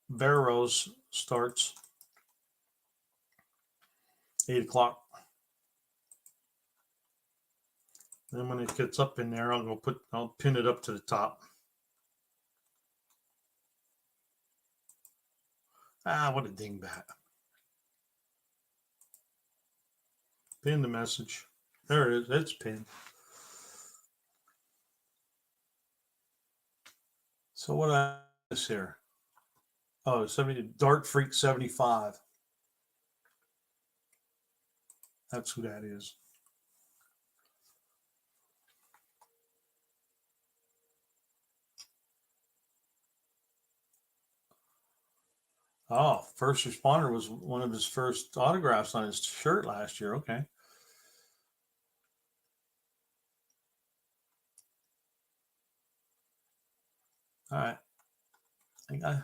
Veros starts 8 o'clock. Then when it gets up in there, I'll pin it up to the top. What a dingbat. Pin the message. There it is. It's pinned. So what is here? Oh, 70 Dart Freak 75. That's who that is. Oh, first responder was one of his first autographs on his shirt last year. Okay. All right. I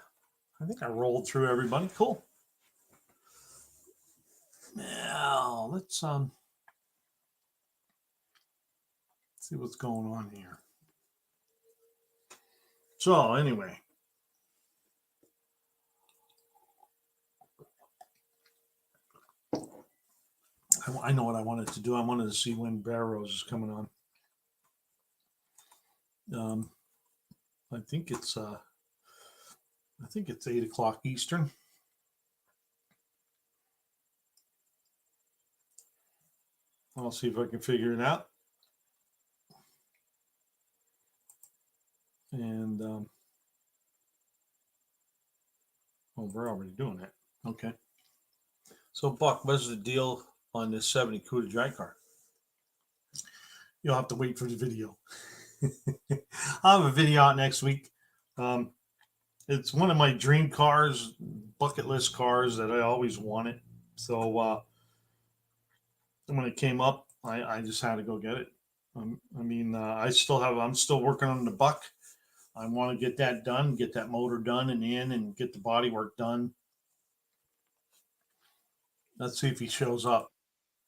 think I rolled through everybody. Cool. Now let's see what's going on here. So anyway, I know what I wanted to do. I wanted to see when Barrows is coming on. I think it's 8 o'clock Eastern. I'll see if I can figure it out. And oh, we're already doing that. Okay. So Buck, what's the deal on this 70 Cuda drag car? You'll have to wait for the video. I'll have a video out next week. It's one of my dream cars, bucket list cars that I always wanted. So when it came up, I just had to go get it. I'm still working on the Buck. I want to get that done, get that motor done and get the body work done. Let's see if he shows up.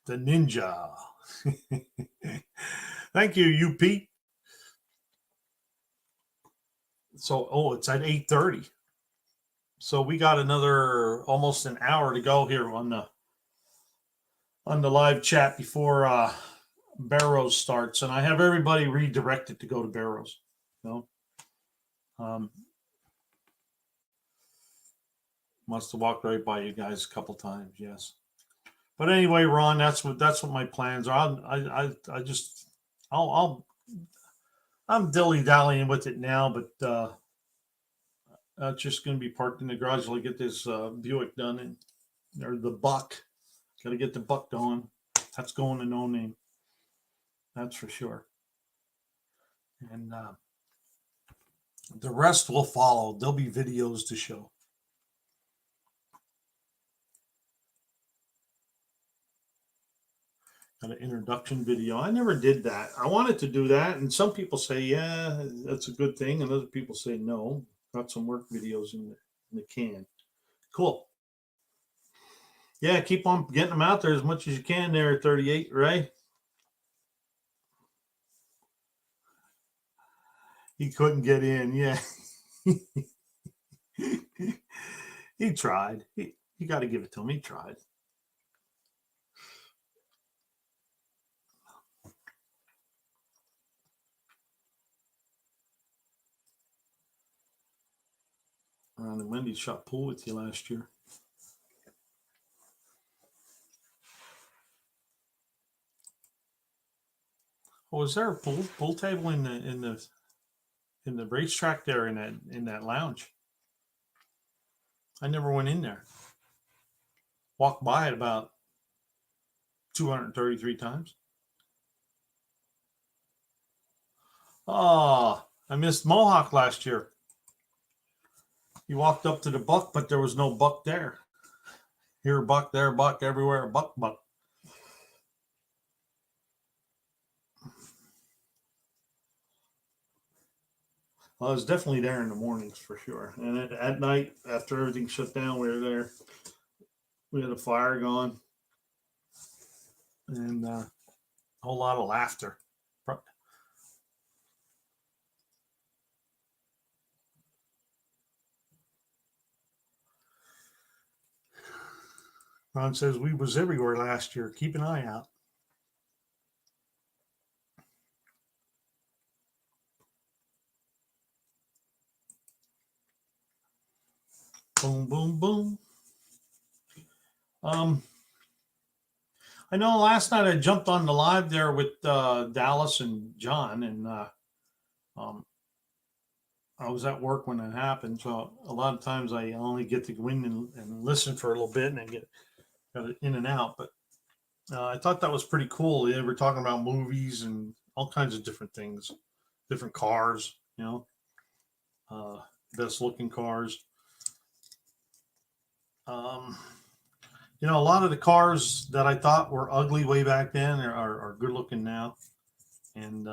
The Ninja. Thank you, UP. So, it's at 8:30. So we got another almost an hour to go here on the live chat before Barrows starts, and I have everybody redirected to go to Barrows. Must have walked right by you guys a couple times, yes. But anyway, Ron, that's what my plans are. I'm dilly-dallying with it now, but it's just going to be parked in the garage till I get this Buick done, or the Buck. Got to get the Buck going. That's going to No Name. That's for sure. And the rest will follow. There'll be videos to show. Got an introduction video. I never did that. I wanted to do that, and some people say, yeah, that's a good thing, and other people say no. Got some work videos in the can. Cool. Yeah, keep on getting them out there as much as you can there at 38, right? He couldn't get in, yeah. He tried. You got to give it to him. He tried. And Wendy shot pool with you last year. Oh, was there a pool table in the racetrack there in that lounge? I never went in there. Walked by it about 233 times. Oh, I missed Mohawk last year. You walked up to the Buck, but there was no Buck there. Here, Buck, there, Buck, everywhere, Buck. Well, I was definitely there in the mornings for sure. And at night, after everything shut down, we were there. We had a fire going. And a whole lot of laughter. Ron says, we was everywhere last year. Keep an eye out. Boom, boom, boom. I know last night I jumped on the live there with Dallas and John, and I was at work when it happened. So a lot of times I only get to go in and listen for a little bit and then get in and out. But I thought that was pretty cool. They were talking about movies and all kinds of different things, different cars, best looking cars. A lot of the cars that I thought were ugly way back then are good looking now. And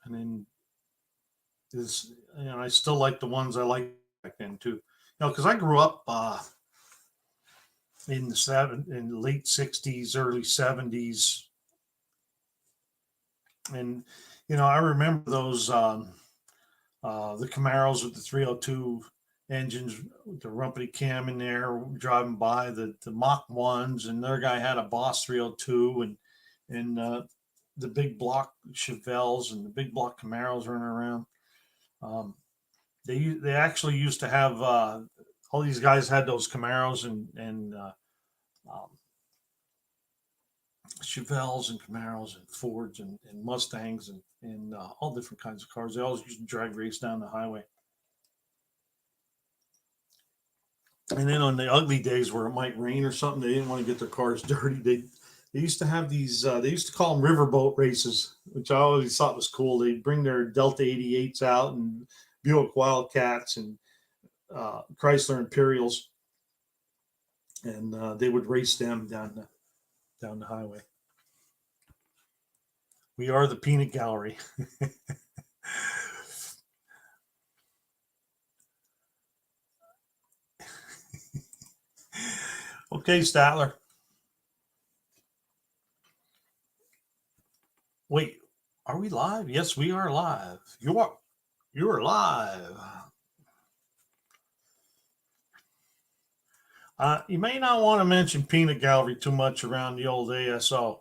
then I still like the ones I liked back then too. Because I grew up in the late 60s, early 70s. And, I remember those, the Camaros with the 302 engines with the Rumpity Cam in there, driving by the Mach 1s, and their guy had a Boss 302, and the big block Chevelles and the big block Camaros running around. They actually used to have all these guys had those Camaros and um, Chevelles and Camaros and Fords and Mustangs and all different kinds of cars. They always used to drag race down the highway. And then on the ugly days where it might rain or something, they didn't want to get their cars dirty. They used to have these. They used to call them riverboat races, which I always thought was cool. They'd bring their Delta 88s out and Buick Wildcats and Chrysler Imperials, and they would race them down the highway. We are the peanut gallery. Okay, Statler. Wait, are we live? Yes, we are live. You are live. You may not want to mention peanut gallery too much around the old ASO.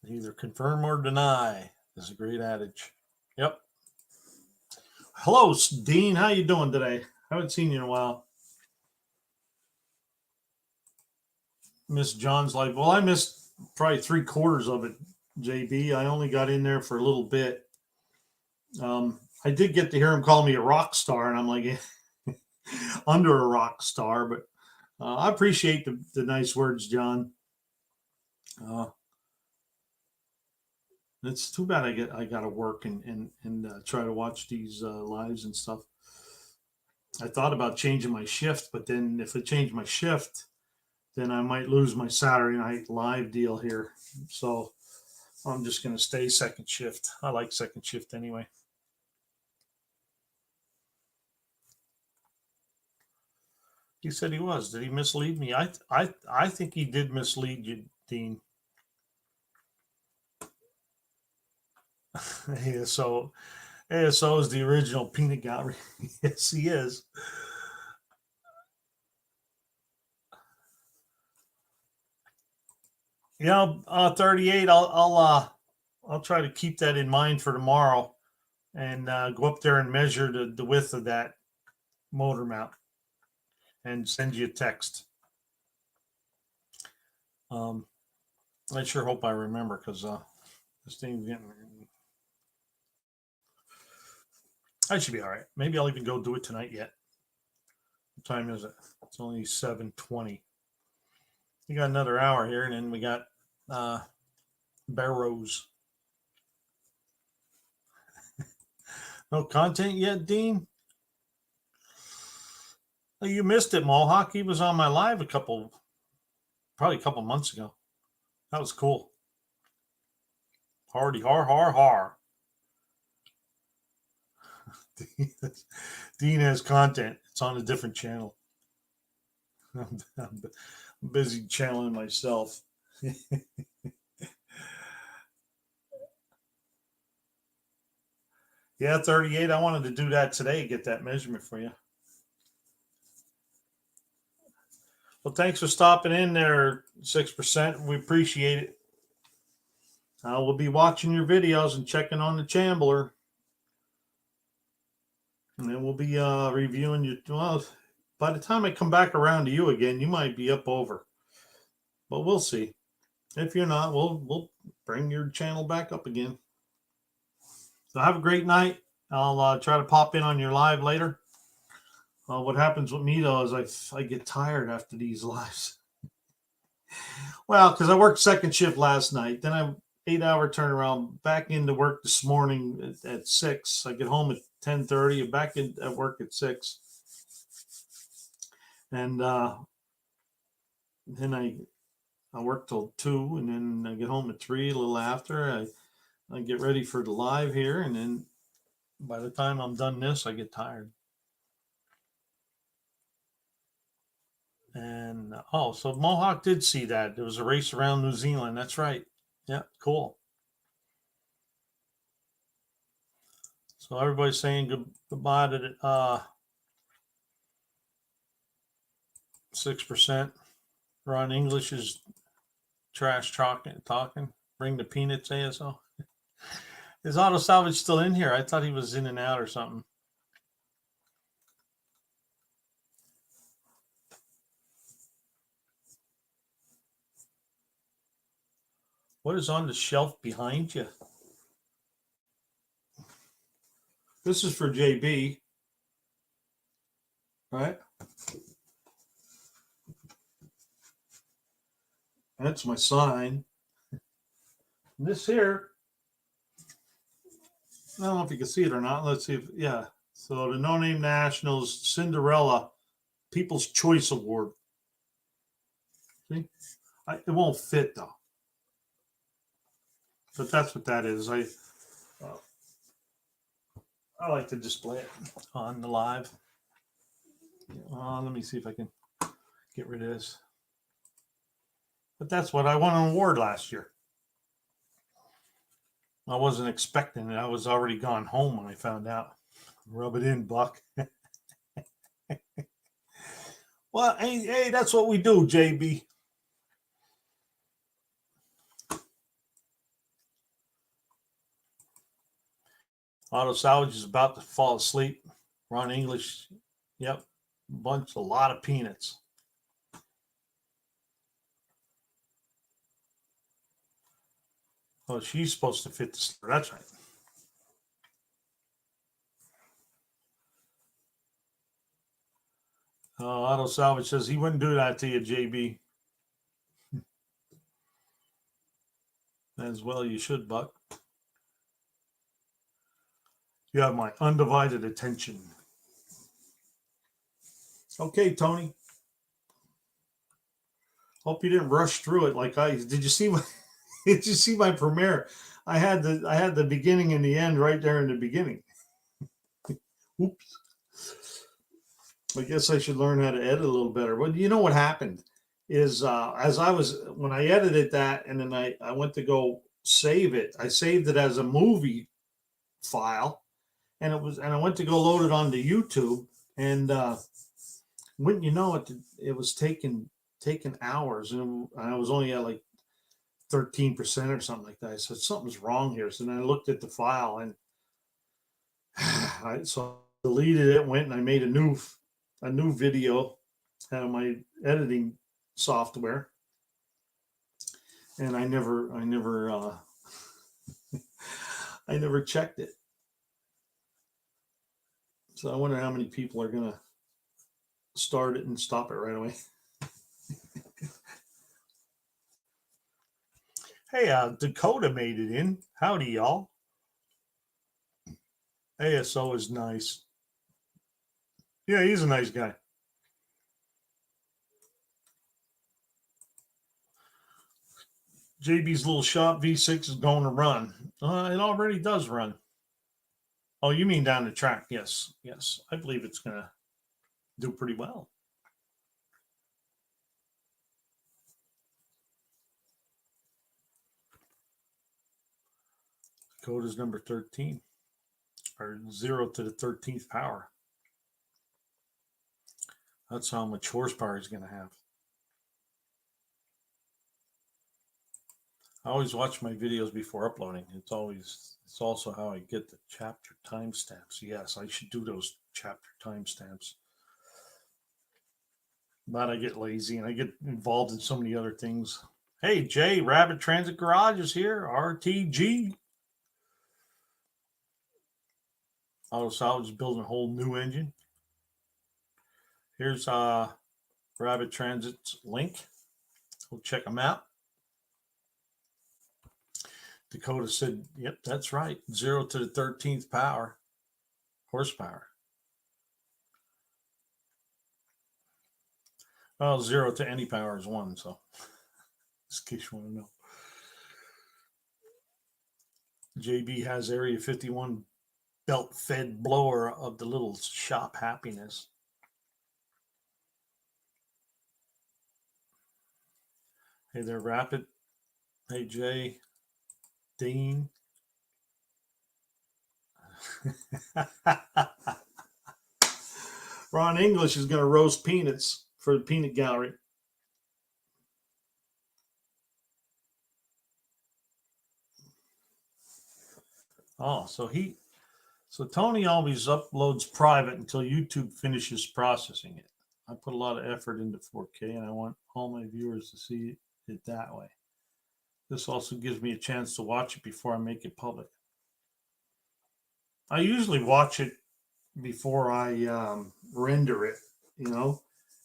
Either confirm or deny is a great adage. Yep. Hello, Dean. How you doing today? I haven't seen you in a while. Miss John's life. Well, I missed probably 3/4 of it, JB. I only got in there for a little bit. I did get to hear him call me a rock star, and I'm like, under a rock star, but I appreciate the nice words, John. It's too bad I got to work and try to watch these lives and stuff. I thought about changing my shift, but then if I change my shift, then I might lose my Saturday night live deal here. So I'm just going to stay second shift. I like second shift anyway. He said he was. Did he mislead me? I think he did mislead you, Dean. ASO is the original peanut gallery. Yes, he is. Yeah, 38. I'll try to keep that in mind for tomorrow, and go up there and measure the width of that motor mount, and send you a text. I sure hope I remember, because this thing's getting. I should be all right. Maybe I'll even go do it tonight yet. What time is it? It's only 7:20. We got another hour here, and then we got Barrows. No content yet, Dean? Oh, you missed it, Mohawk. He was on my live probably a couple months ago. That was cool. Hardy, har. Dean has content. It's on a different channel. I'm busy channeling myself. Yeah, 38. I wanted to do that today, get that measurement for you. Well, thanks for stopping in there, 6%. We appreciate it. We'll be watching your videos and checking on the Chambler. And then we'll be reviewing you. Well, by the time I come back around to you again, you might be up over. But we'll see. If you're not, we'll bring your channel back up again. So have a great night. I'll try to pop in on your live later. What happens with me, though, is I get tired after these lives. Well, because I worked second shift last night. Then I 8-hour turnaround, back into work this morning at 6. I get home at 10:30. I'm back at work at 6. And then I work till 2, and then I get home at 3, a little after. I get ready for the live here, and then by the time I'm done this, I get tired. And so Mohawk did see that. There was a race around New Zealand. That's right. Yeah, cool. So everybody's saying goodbye to 6%. Ron English is trash talking. Bring the peanuts, ASO. Is Auto Salvage still in here? I thought he was in and out or something. What is on the shelf behind you? This is for JB, right? That's my sign. And this here, I don't know if you can see it or not. Let's see if, yeah. So the No Name Nationals Cinderella People's Choice Award. See? It won't fit though. But that's what that is. I like to display it on the live. Let me see if I can get rid of this. But that's what I won an award last year. I wasn't expecting it. I was already gone home when I found out. Rub it in, Buck. Well, hey, that's what we do, JB. Auto Salvage is about to fall asleep. Ron English, yep, a lot of peanuts. Oh, she's supposed to fit the store. That's right. Auto Salvage says he wouldn't do that to you, JB. As well, you should, Buck. You have my undivided attention. Okay, Tony. Hope you didn't rush through it like I did. You see my did you see my premiere? I had the beginning and the end right there in the beginning. Oops. I guess I should learn how to edit a little better. But you know what happened is when I edited that and then I went to go save it. I saved it as a movie file, and I went to go load it onto YouTube, and wouldn't you know it was taking hours, and I was only at like 13% or something like that. I said something's wrong here. So then I looked at the file, and I deleted it, went and I made a new video out of my editing software, and I never I never checked it. So I wonder how many people are gonna start it and stop it right away. Hey, Dakota made it in. Howdy, y'all. ASO is nice. Yeah, he's a nice guy. JB's little shop V6 is going to run. It already does run. Oh, you mean down the track? Yes. I believe it's going to do pretty well. Code is number 13, or 0 to the 13th power. That's how much horsepower he's going to have. I always watch my videos before uploading. It's also how I get the chapter timestamps. Yes, I should do those chapter timestamps. But I get lazy and I get involved in so many other things. Hey, Jay, Rabbit Transit Garage is here. RTG. Auto Salvage is building a whole new engine. Here's Rabbit Transit's link. Go check them out. Dakota said, yep, that's right. 0 to the 13th horsepower. Well, 0 to any power is 1, so just in case you want to know. JB has Area 51 belt-fed blower of the little shop happiness. Hey there, Rapid. Hey, Jay. Dean. Ron English is going to roast peanuts for the peanut gallery. Oh, so Tony always uploads private until YouTube finishes processing it. I put a lot of effort into 4K and I want all my viewers to see it that way. This also gives me a chance to watch it before I make it public. I usually watch it before I render it,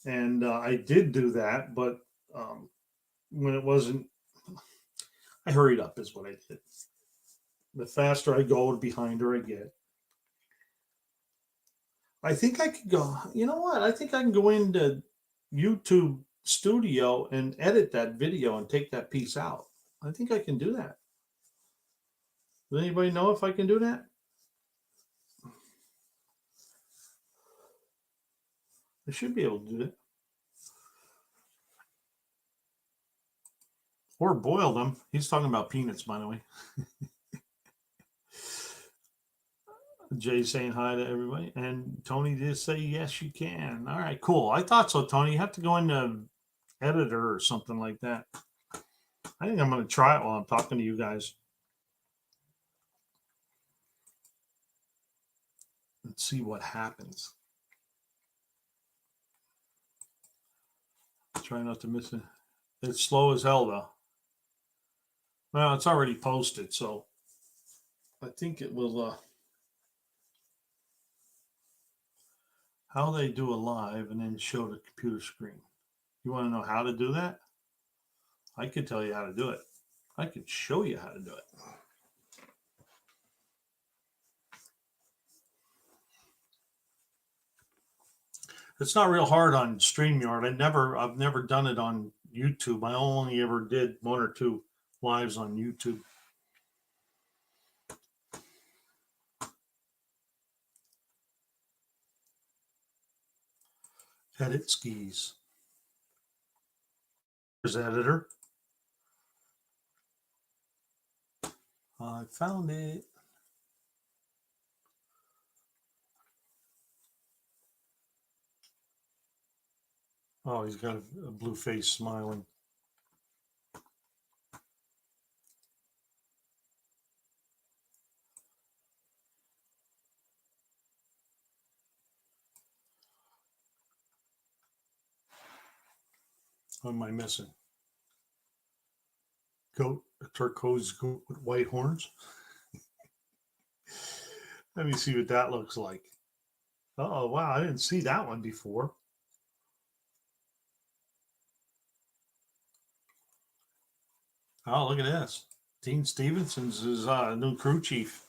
and I did do that, but when it wasn't, I hurried up is what I did. The faster I go, the behinder I get. I think I could go, you know what? I think I can go into YouTube Studio and edit that video and take that piece out. I think I can do that. Does anybody know if I can do that? I should be able to do that. Or boil them. He's talking about peanuts, by the way. Jay saying hi to everybody. And Tony did say, yes, you can. All right, cool. I thought so, Tony. You have to go into editor or something like that. I think I'm going to try it while I'm talking to you guys. Let's see what happens. Try not to miss it. It's slow as hell, though. Well, it's already posted, so I think it will... how they do a live and then show the computer screen. You want to know how to do that? I could tell you how to do it. I could show you how to do it. It's not real hard on StreamYard. I've never done it on YouTube. I only ever did one or two lives on YouTube. Edit skis. There's editor. I found it. Oh, he's got a blue face smiling. What am I missing? Goat, a turquoise goat with white horns. Let me see what that looks like. Oh, wow. I didn't see that one before. Oh, look at this. Dean Stevenson's his new crew chief.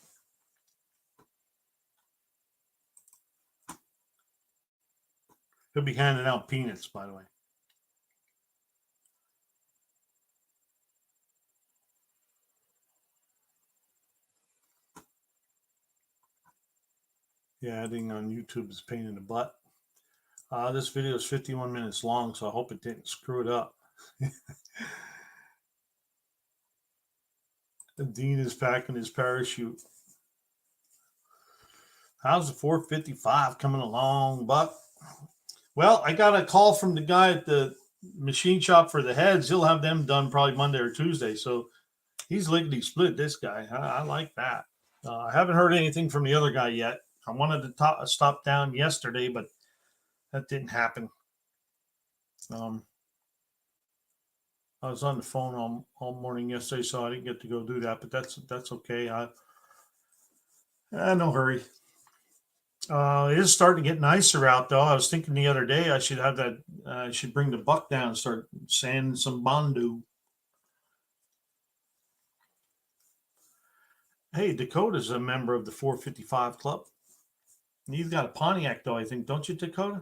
He'll be handing out peanuts, by the way. Yeah, adding on YouTube is a pain in the butt. This video is 51 minutes long, so I hope it didn't screw it up. Dean is packing his parachute. How's the 455 coming along, Buck? Well, I got a call from the guy at the machine shop for the heads. He'll have them done probably Monday or Tuesday. So he's lickety split, this guy. I like that. I haven't heard anything from the other guy yet. I wanted to stop down yesterday, but that didn't happen. I was on the phone all morning yesterday, so I didn't get to go do that. But that's okay. No hurry. It is starting to get nicer out, though. I was thinking the other day I should have that. I should bring the buck down and start sanding some Bondu. Hey, Dakota's a member of the 455 Club. You've got a Pontiac, though, I think, don't you, Dakota?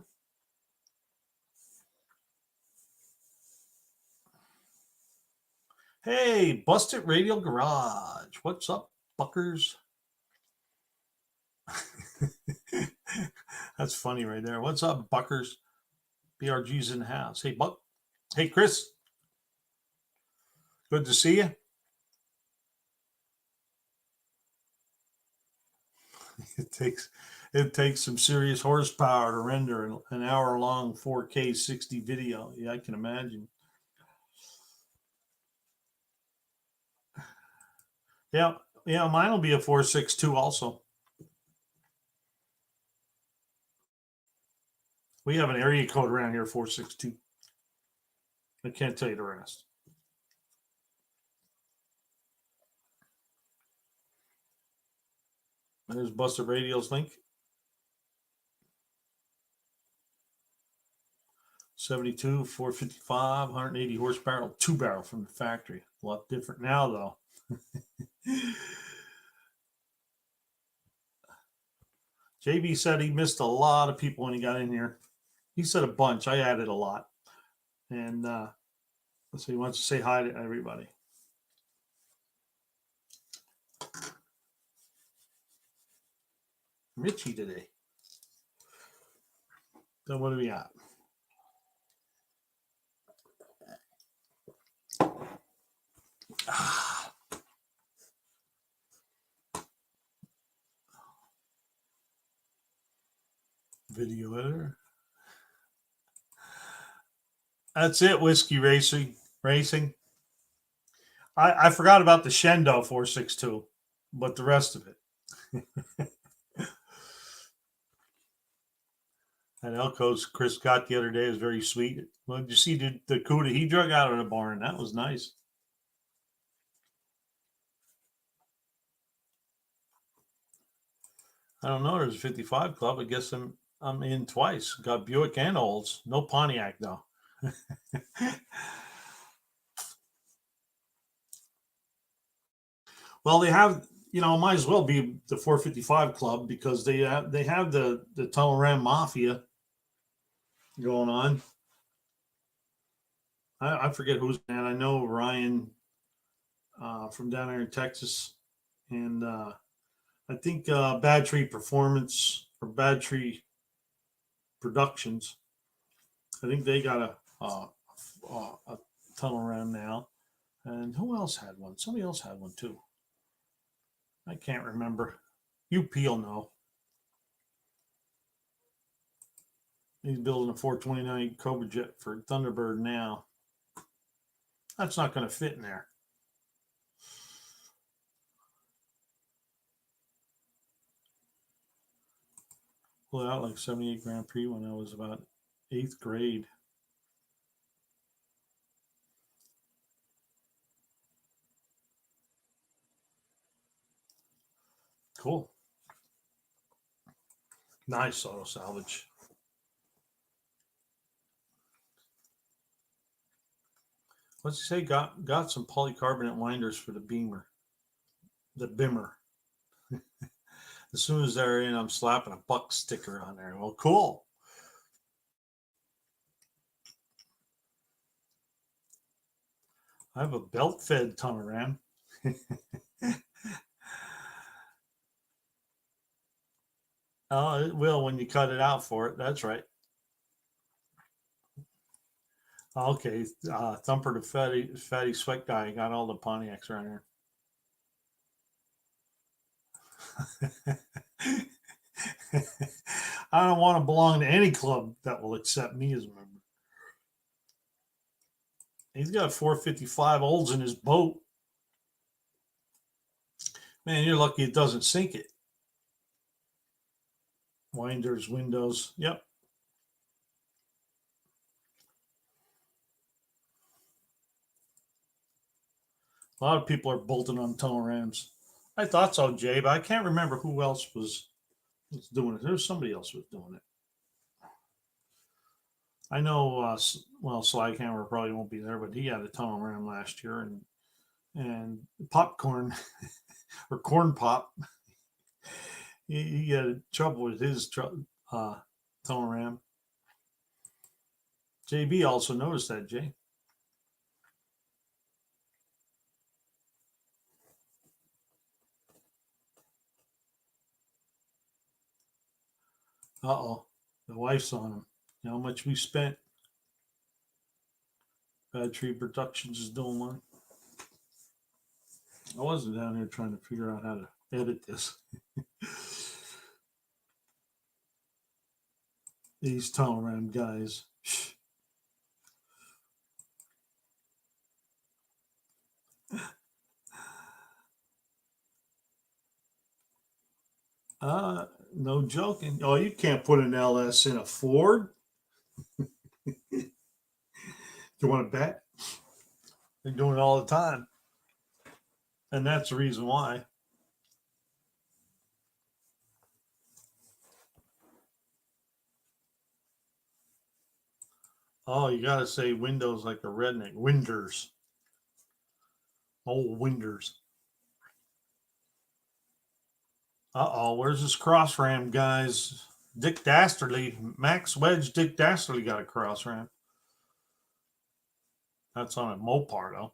Hey, Busted Radio Garage. What's up, Buckers? That's funny right there. What's up, Buckers? BRG's in the house. Hey, Buck. Hey, Chris. Good to see you. It takes some serious horsepower to render an hour-long 4K 60 video. Yeah, I can imagine. Yeah, yeah, mine will be a 462 also. We have an area code around here, 462. I can't tell you the rest. There's Buster Radio's link. 72, 455, 180 horsepower, 2-barrel from the factory. A lot different now, though. JB said he missed a lot of people when he got in here. He said a bunch. I added a lot. And so he wants to say hi to everybody. Mitchy today. So what do we got? Video editor. That's it, Whiskey Racing. I forgot about the Shendo 462, but the rest of it. That Elko's Chris got the other day was very sweet. Well, did you see the CUDA he drug out of the barn? That was nice. I don't know. There's a 55 club. I guess I'm in twice. Got Buick and Olds. No Pontiac though. Well, they have, might as well be the 455 club because they have the Tunnel Ram Mafia going on. I forget who's in. I know Ryan from down there in Texas, and I think Bad Tree Performance or Bad Tree Productions. I think they got a Tunnel Ram now. And who else had one? Somebody else had one too. I can't remember. UP'll know. He's building a 429 Cobra Jet for Thunderbird now. That's not going to fit in there. Pulled out like 78 Grand Prix when I was about 8th grade. Cool. Nice auto salvage. What's he say? Got some polycarbonate winders for the Beamer. The Bimmer. As soon as they're in, I'm slapping a buck sticker on there. Well, cool. I have a belt-fed Tunnel Ram. Oh, it will when you cut it out for it. That's right. Okay, Thumper the fatty sweat guy got all the Pontiacs around here. I don't want to belong to any club that will accept me as a member. He's got 455 olds in his boat. Man, you're lucky it doesn't sink it. Winders, windows. Yep. A lot of people are bolting on Tunnel Rams. I thought so, Jay, but I can't remember who else was doing it. There was somebody else who was doing it. I know, Sly Hammer probably won't be there, but he had a Tunnel Ram last year, and popcorn or corn pop. He had trouble with his Tunnel Ram. JB also noticed that, Jay. Uh-oh. The wife's on him. You know how much we spent? Bad Tree Productions is doing one. I wasn't down here trying to figure out how to edit this. These tunnel ram guys. No joking. Oh, you can't put an LS in a Ford. You want to bet? They're doing it all the time. And that's the reason why. Oh, you got to say windows like a redneck. Winders. Old winders. Uh-oh, where's this cross ram, guys? Dick Dastardly. Max Wedge Dick Dastardly got a cross ram. That's on a Mopar, though.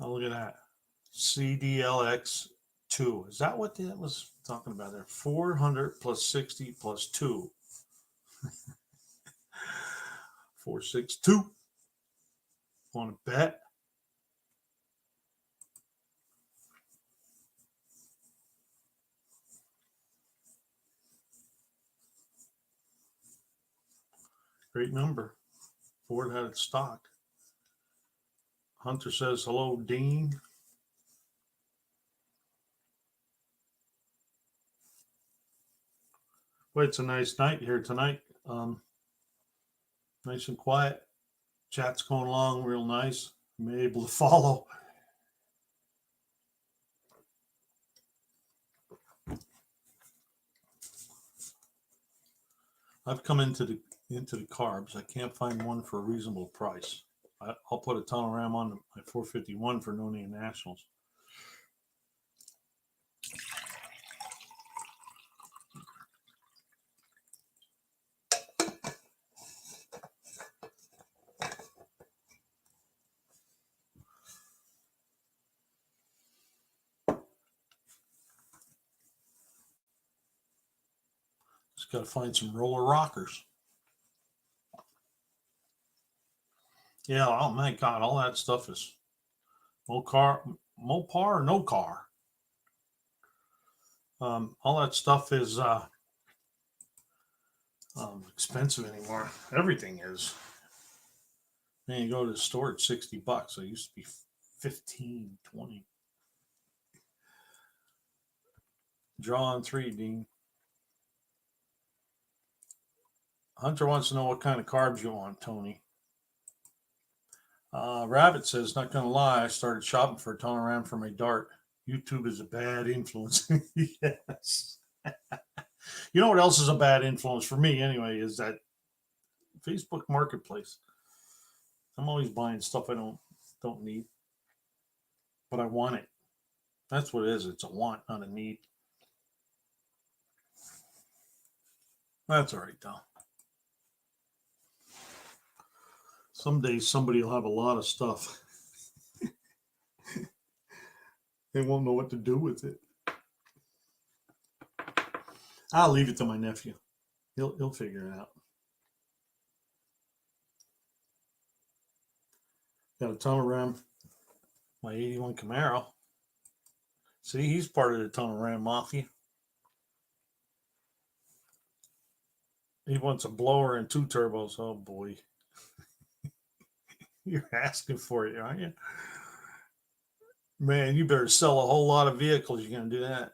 Oh, look at that. CDLX2. Is that what that was talking about there? 400 plus 60 plus 2. 462. Want to bet? Great number. Ford had it stocked. Hunter says, hello, Dean. Well, it's a nice night here tonight. Nice and quiet. Chat's going along real nice. I'm able to follow. I've come into the carbs. I can't find one for a reasonable price. I'll put a tunnel ram on my 451 for NoNameNationals. Just got to find some roller rockers. Yeah, oh my God, all that stuff is Mopar, no car. All that stuff is expensive anymore. Everything is. Man, you go to the store, it's $60. It used to be 15, 20. Draw on 3, Dean. Hunter wants to know what kind of carbs you want, Tony. Rabbit says, not going to lie, I started shopping for a tunnel ram for my Dart. YouTube is a bad influence. Yes. You know what else is a bad influence for me anyway is that Facebook Marketplace. I'm always buying stuff I don't need, but I want it. That's what it is. It's a want, not a need. That's all right, though. Some days somebody will have a lot of stuff. They won't know what to do with it. I'll leave it to my nephew. He'll figure it out. Got a tunnel ram. My 81 Camaro. See, he's part of the tunnel ram mafia. He wants a blower and 2 turbos. Oh boy. You're asking for it, aren't you? Man, you better sell a whole lot of vehicles. You're going to do that.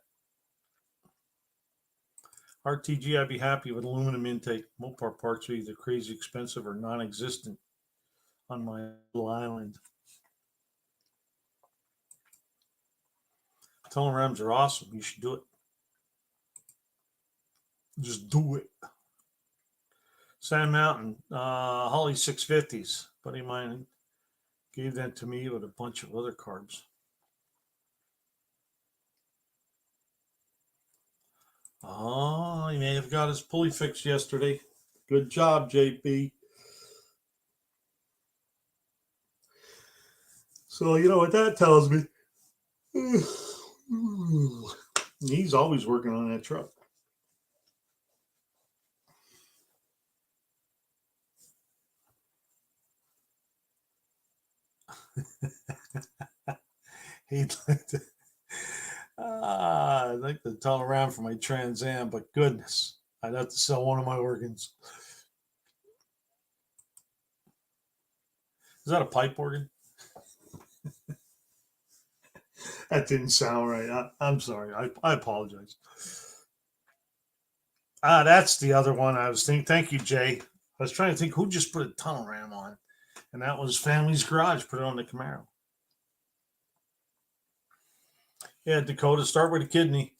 RTG, I'd be happy with aluminum intake. Mopar parts are either crazy expensive or non-existent on my little island. Tunnel rams are awesome. You should do it. Just do it. Sand Mountain, Holly 650s. Buddy of mine gave that to me with a bunch of other carbs. Oh, he may have got his pulley fixed yesterday. Good job, JP. So, you know what that tells me? He's always working on that truck. He'd like to. I'd like to tunnel around for my Trans Am, but goodness, I'd have to sell one of my organs. Is that a pipe organ? That didn't sound right. I'm sorry. I apologize. That's the other one I was thinking. Thank you, Jay. I was trying to think who just put a tunnel ram on, and that was Family's Garage. Put it on the Camaro. Yeah, Dakota, start with a kidney.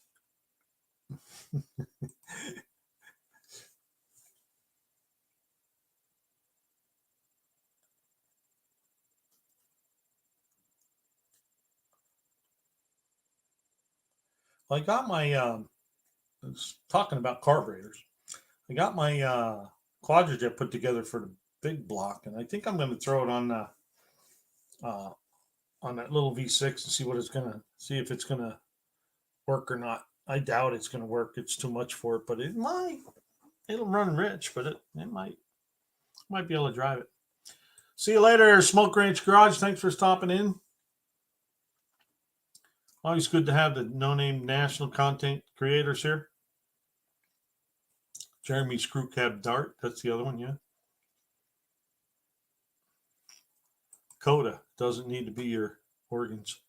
Well, I got my. I was talking about carburetors. I got my quadrajet put together for the big block, and I think I'm going to throw it uh, on that little V6 and see what it's gonna see if it's gonna work or not. I doubt it's gonna work. It's too much for it, but it might. It'll run rich, but it might be able to drive it. See you later, Smoke Ranch Garage. Thanks for stopping in. Always good to have the No Name National content creators here. Jeremy's Crew Cab Dart. That's the other one, yeah. Coda doesn't need to be your organs.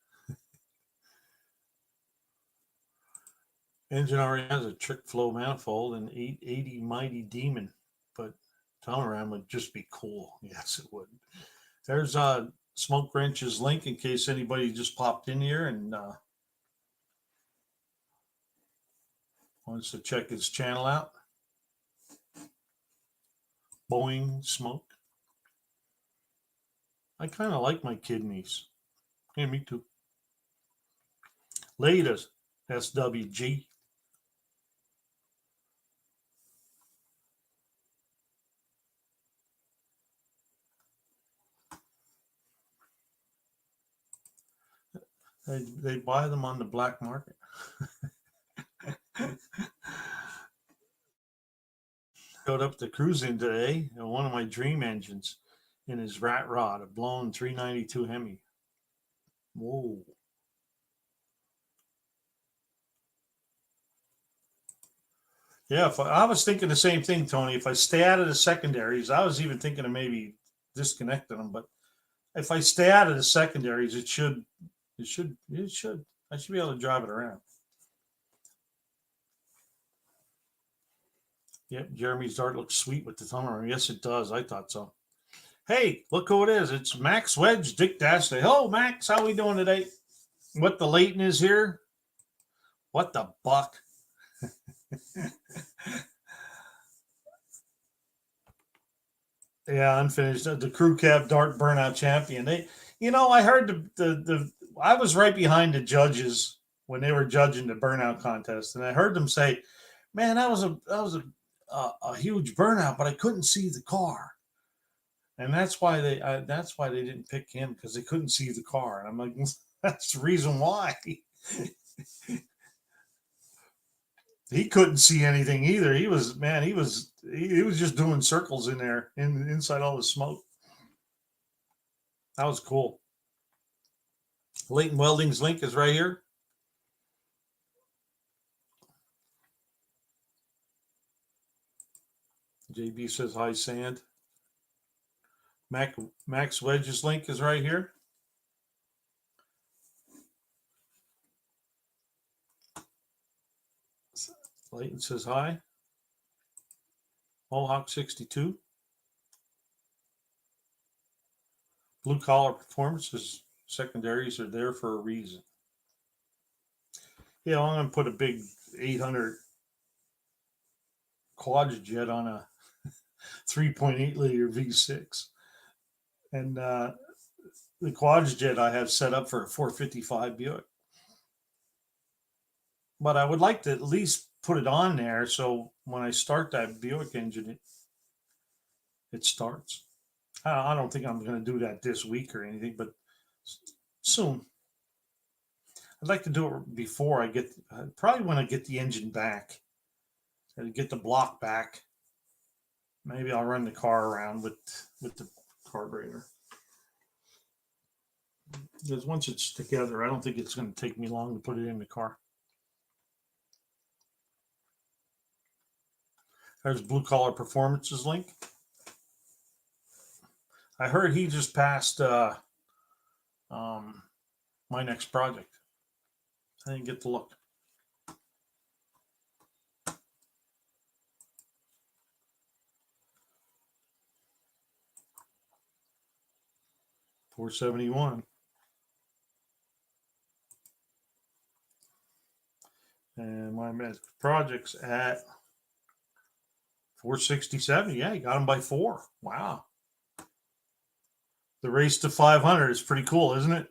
Engine already has a trick flow manifold and 880 Mighty Demon, but Tonaram would just be cool. Yes, it would. There's Smoke Wrench's link in case anybody just popped in here and wants to check his channel out. Boeing Smoke. I kind of like my kidneys. Yeah, me too. Latest SWG. They buy them on the black market. Showed up to cruising today, and one of my dream engines in his rat rod, a blown 392 Hemi. Whoa. Yeah, I was thinking the same thing, Tony. If I stay out of the secondaries, I was even thinking of maybe disconnecting them, but if I stay out of the secondaries, it should. I should be able to drive it around. Yep, Jeremy's Dart looks sweet with the tunnel. Yes, it does. I thought so. Hey, look who it is. It's Max Wedge, Dick Dash. Hello, Max. How we doing today? What the Leighton is here? What the buck? Yeah, unfinished. The Crew Cab Dart Burnout Champion. I heard I was right behind the judges when they were judging the burnout contest, and I heard them say, "Man, that was a huge burnout, but I couldn't see the car." And that's why they didn't pick him, because they couldn't see the car. And I'm like, that's the reason why. He couldn't see anything either. He was just doing circles in there, inside all the smoke. That was cool. Leighton Welding's link is right here. JB says hi, Sand. Max Wedge's link is right here. Leighton says hi. Mohawk 62. Blue Collar Performances secondaries are there for a reason. Yeah, I'm going to put a big 800 quadrajet on a 3.8 liter V6. And the quadrajet I have set up for a 455 Buick. But I would like to at least put it on there so when I start that Buick engine, it starts. I don't think I'm going to do that this week or anything, but soon. I'd like to do it before I probably when I get the engine back, get the block back. Maybe I'll run the car around with the carburetor. Because once it's together, I don't think it's going to take me long to put it in the car. There's Blue Collar Performance's link. I heard he just passed my next project. I didn't get to look. $471. And my next project's at $467. Yeah, he got him by 4. Wow. The race to 500 is pretty cool, isn't it?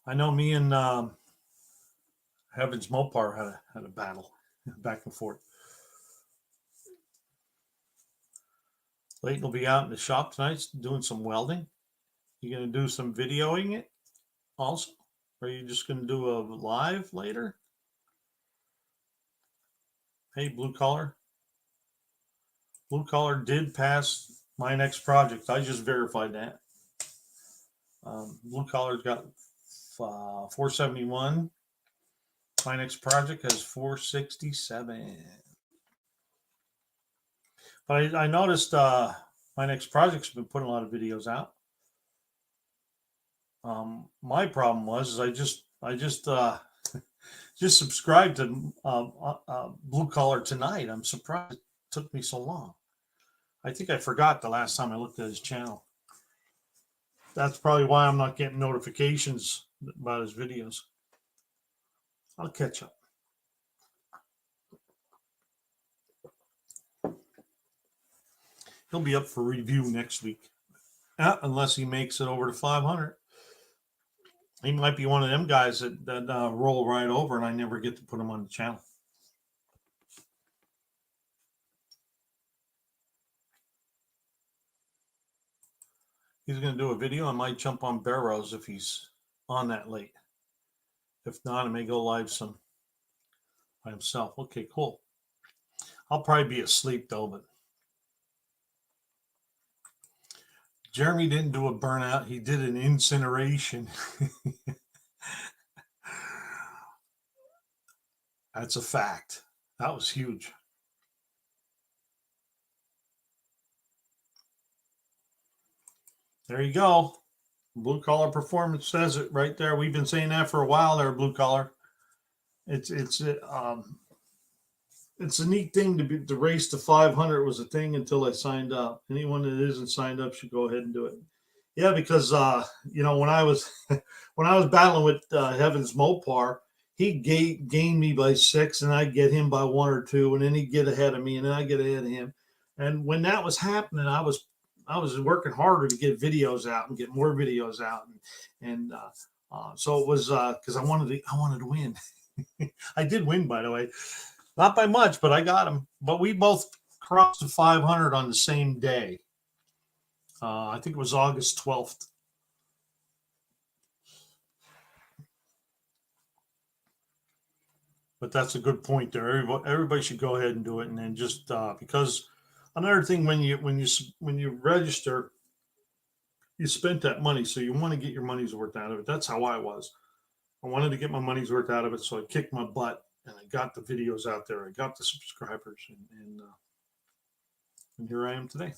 I know me and Heavens Mopar had a battle back and forth. Leighton will be out in the shop tonight doing some welding. You going to do some videoing it also? Or are you just going to do a live later? Hey, Blue Collar. Blue Collar did pass my next project. I just verified that. Blue Collar's got 471. My next project has 467. But I noticed my next project's been putting a lot of videos out. My problem was I just just subscribed to Blue Collar tonight. I'm surprised it took me so long. I think I forgot the last time I looked at his channel. That's probably why I'm not getting notifications about his videos. I'll catch up. He'll be up for review next week, unless he makes it over to 500. He might be one of them guys that roll right over, and I never get to put him on the channel. He's going to do a video. I might jump on Barrows if he's on that late. If not, I may go live some by himself. Okay, cool. I'll probably be asleep though, but Jeremy didn't do a burnout. He did an incineration. That's a fact. That was huge. There you go. Blue Collar Performance says it right there. We've been saying that for a while there, Blue Collar. It's a neat thing to be. The race to 500 was a thing until I signed up. Anyone that isn't signed up should go ahead and do it. Yeah, because when I was battling with Heavens Mopar, he gained me by 6, and I'd get him by 1 or 2, and then he'd get ahead of me, and then I'd get ahead of him. And when that was happening, I was working harder to get videos out and get more videos out, and so it was because I wanted to win. I did win, by the way, not by much, but I got him. But we both crossed the 500 on the same day. I think it was August 12th. But that's a good point there. Everybody should go ahead and do it, and then just because another thing when you register, you spent that money, so you want to get your money's worth out of it. That's how I was. I wanted to get my money's worth out of it, so I kicked my butt and I got the videos out there. I got the subscribers, and here I am today.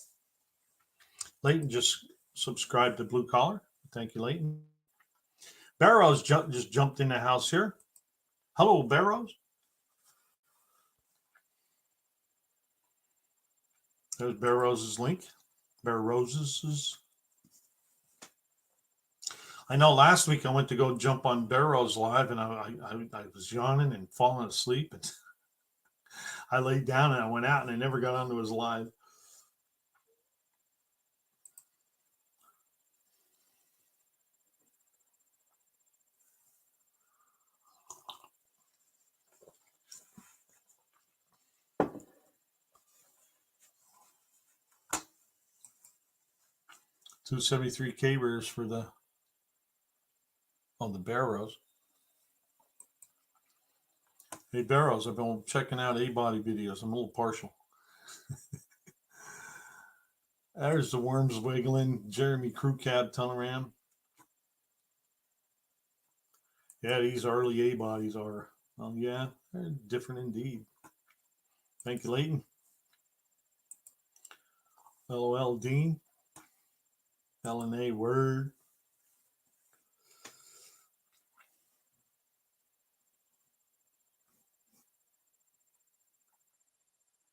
Leighton just subscribed to Blue Collar. Thank you, Leighton. Barrows just jumped in the house here. Hello, Barrows. There's Barrows' link. Barrows'. I know last week I went to go jump on Barrows live, and I was yawning and falling asleep, and I laid down and I went out and I never got onto his live. $273 K-Rares for the Barrows. Hey, Barrows, I've been checking out A-body videos. I'm a little partial. There's the worms wiggling. Jeremy Crew Cab Tunnel. Yeah, these early A-bodies are Oh, yeah, they're different indeed. Thank you, Leighton. LOL, Dean. LNA, word.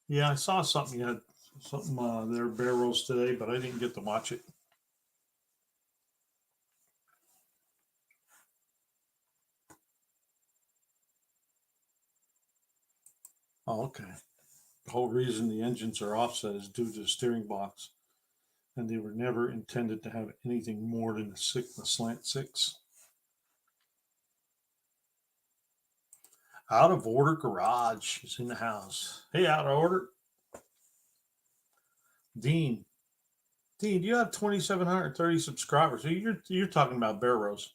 Yeah, I saw something. You had something there, bear roast today, but I didn't get to watch it. Oh, okay. The whole reason the engines are offset is due to the steering box, and they were never intended to have anything more than a slant six. Out of order garage is in the house. Hey, out of order. Dean. Dean, you have 2,730 subscribers. So you're talking about Bear Rose.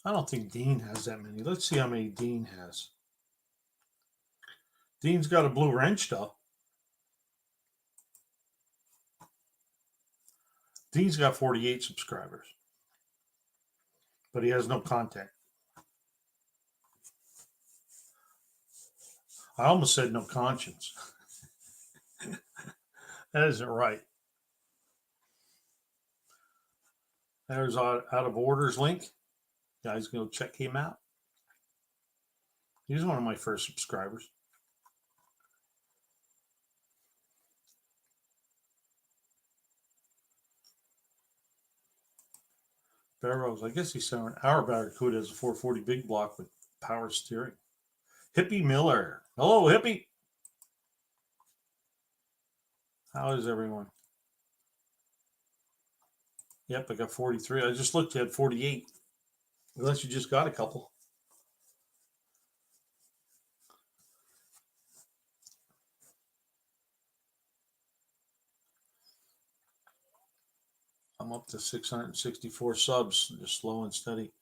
I don't think Dean has that many. Let's see how many Dean has. Dean's got a blue wrench, though. Dean's got 48 subscribers, but he has no content. I almost said no conscience. That isn't right. There's out of orders link. Guys, go check him out. He's one of my first subscribers. Barrows. I guess he's selling our Barracuda as a 440 big block with power steering. Hippie Miller. Hello, Hippie. How is everyone? Yep, I got 43. I just looked, you had 48. Unless you just got a couple. I'm up to 664 subs, just slow and steady.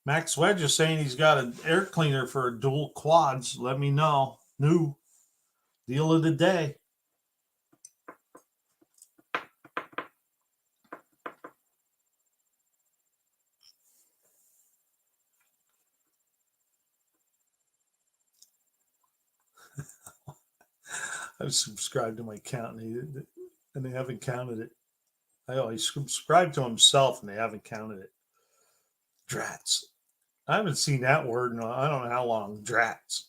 Max Wedge is saying he's got an air cleaner for dual quads. Let me know. New deal of the day. I've subscribed to my account and they haven't counted it. I subscribed to himself and they haven't counted it. Drats. I haven't seen that word in I don't know how long. Drats.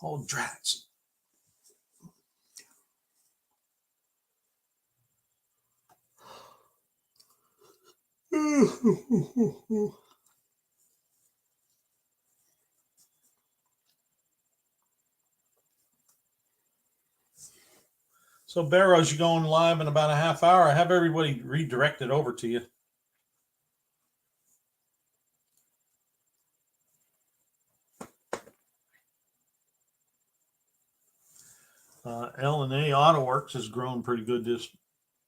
Oh, drats. So, Barrows, you're going live in about a half hour. I have everybody redirected over to you. L&A Auto Works has grown pretty good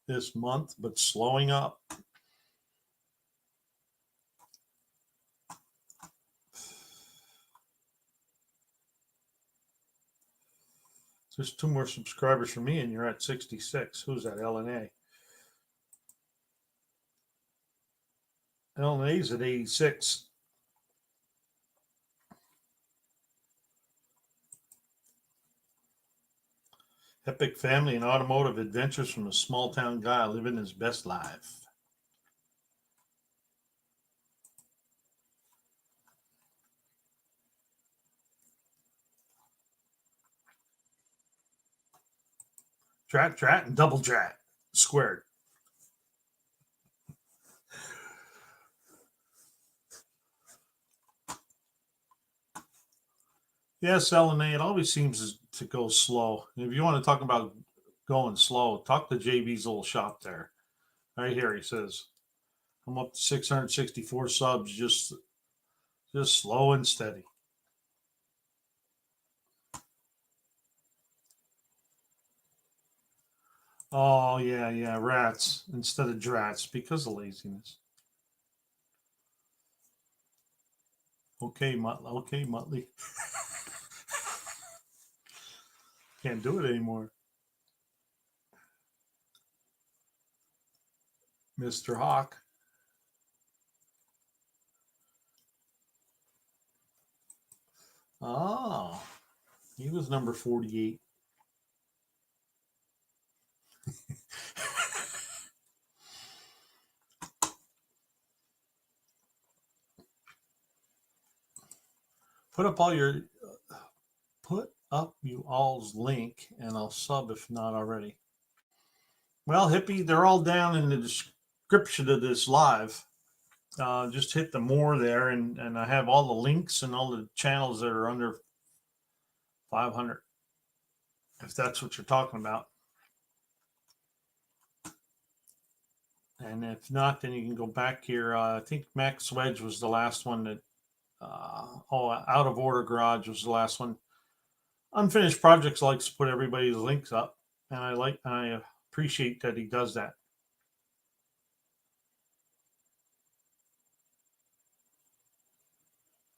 this month, but slowing up. Just 2 more subscribers for me, and you're at 66. Who's that? L&A. L&A's at 86. Epic family and automotive adventures from a small town guy living his best life. Drat, and double drat. Squared. Yes, L&A, it always seems to go slow. If you want to talk about going slow, talk to JB's little shop there. Right here, he says, I'm up to 664 subs, just slow and steady. Oh, yeah, rats instead of drats because of laziness. Okay, Muttley. Can't do it anymore. Mr. Hawk. Oh, he was number 48. Put up all your put up you all's link and I'll sub if not already. Well, Hippie, they're all down in the description of this live. Just hit the more there, and I have all the links and all the channels that are under 500, if that's what you're talking about. And if not, then you can go back here. I think Max Wedge was the last one that, Out of Order Garage was the last one. Unfinished Projects likes to put everybody's links up, and I appreciate that he does that.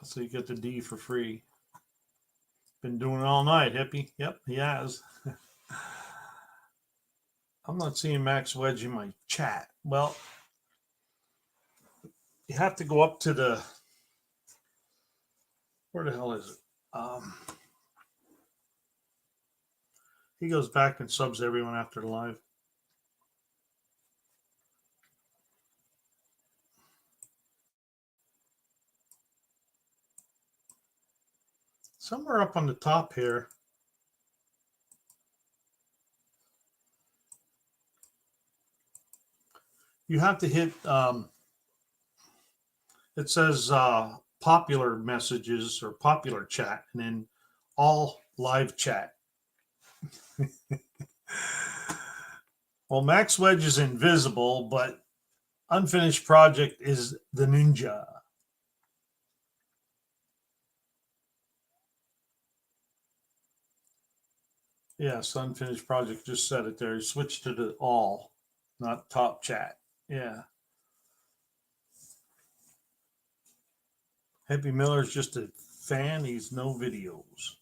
So you get the D for free. Been doing it all night, Hippie. Yep, he has. I'm not seeing Max Wedge in my chat. Well, you have to go up to the, where the hell is it? He goes back and subs everyone after the live. Somewhere up on the top here. You have to hit, it says popular messages or popular chat, and then all live chat. Well, Max Wedge is invisible, but Unfinished Project is the ninja. Yes, Unfinished Project just said it there. He switched to the all, not top chat. Yeah. Happy Miller's just a fan. He's no videos.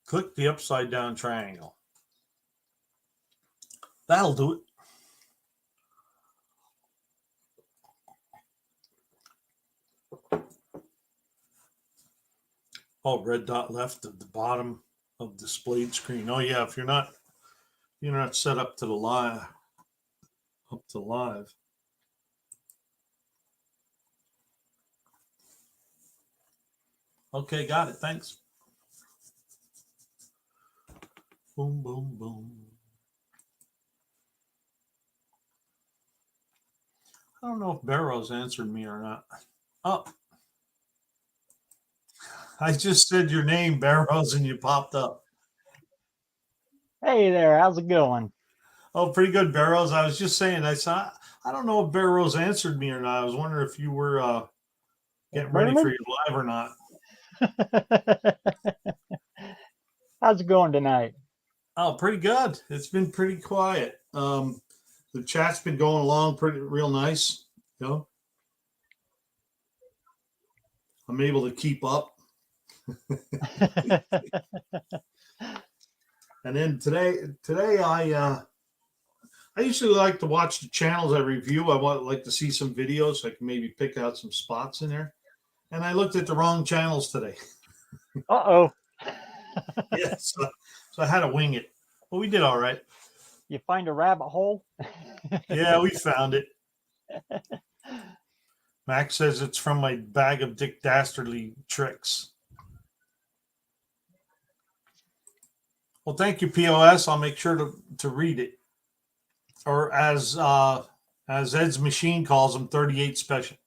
Click the upside down triangle. That'll do it. Oh, red dot left at the bottom of displayed screen. Oh yeah, if you're not set up to the live, Okay, got it. Thanks. Boom, boom, boom. I don't know if Barrows answered me or not. Oh, I just said your name, Barrows, and you popped up. Hey there, how's it going? Oh, pretty good, Barrows. I was just saying, I don't know if Barrows answered me or not. I was wondering if you were getting ready for your live or not. How's it going tonight? Oh, pretty good. It's been pretty quiet. The chat's been going along real nice. You know, I'm able to keep up. And then today I usually like to watch the channels I review. I like to see some videos so I can maybe pick out some spots in there. And I looked at the wrong channels today. Uh-oh. Yeah, so I had to wing it. But we did all right. You find a rabbit hole? Yeah, we found it. Max says it's from my bag of Dick Dastardly tricks. Well, thank you, POS. I'll make sure to read it. Or as Ed's machine calls them, 38 special.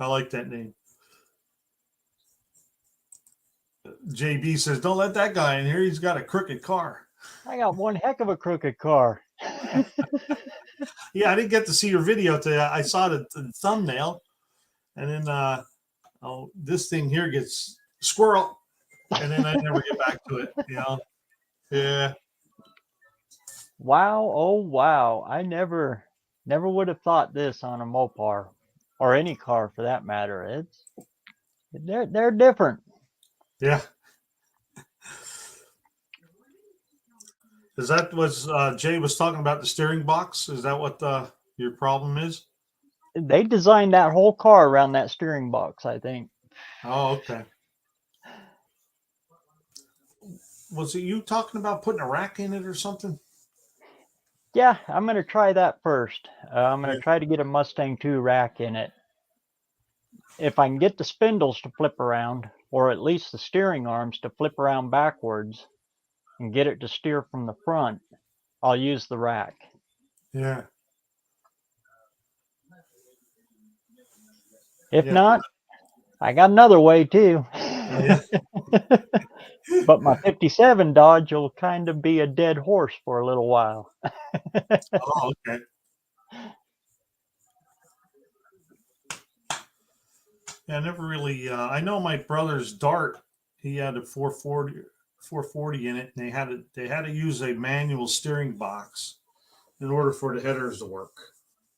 I like that name. JB says, don't let that guy in here. He's got a crooked car. I got one heck of a crooked car. Yeah, I didn't get to see your video today. I saw the thumbnail. And then this thing here gets squirrel. And then I never get back to it. You know? Yeah. Wow, oh wow. I never would have thought this on a Mopar. Or any car for that matter. They're different. Yeah. Is that what Jay was talking about, the steering box? Is that what your problem is? They designed that whole car around that steering box, I think. Oh, okay. Was it you talking about putting a rack in it or something? Yeah, I'm going to try that first. I'm going Yeah. to try to get a Mustang 2 rack in it. If I can get the spindles to flip around, or at least the steering arms to flip around backwards and get it to steer from the front, I'll use the rack. Yeah. If Yeah. not, I got another way too. Oh, yeah. But my 57 Dodge will kind of be a dead horse for a little while. Oh, okay. Yeah, I never really. I know my brother's Dart. He had a 440 in it, and they had to use a manual steering box in order for the headers to work.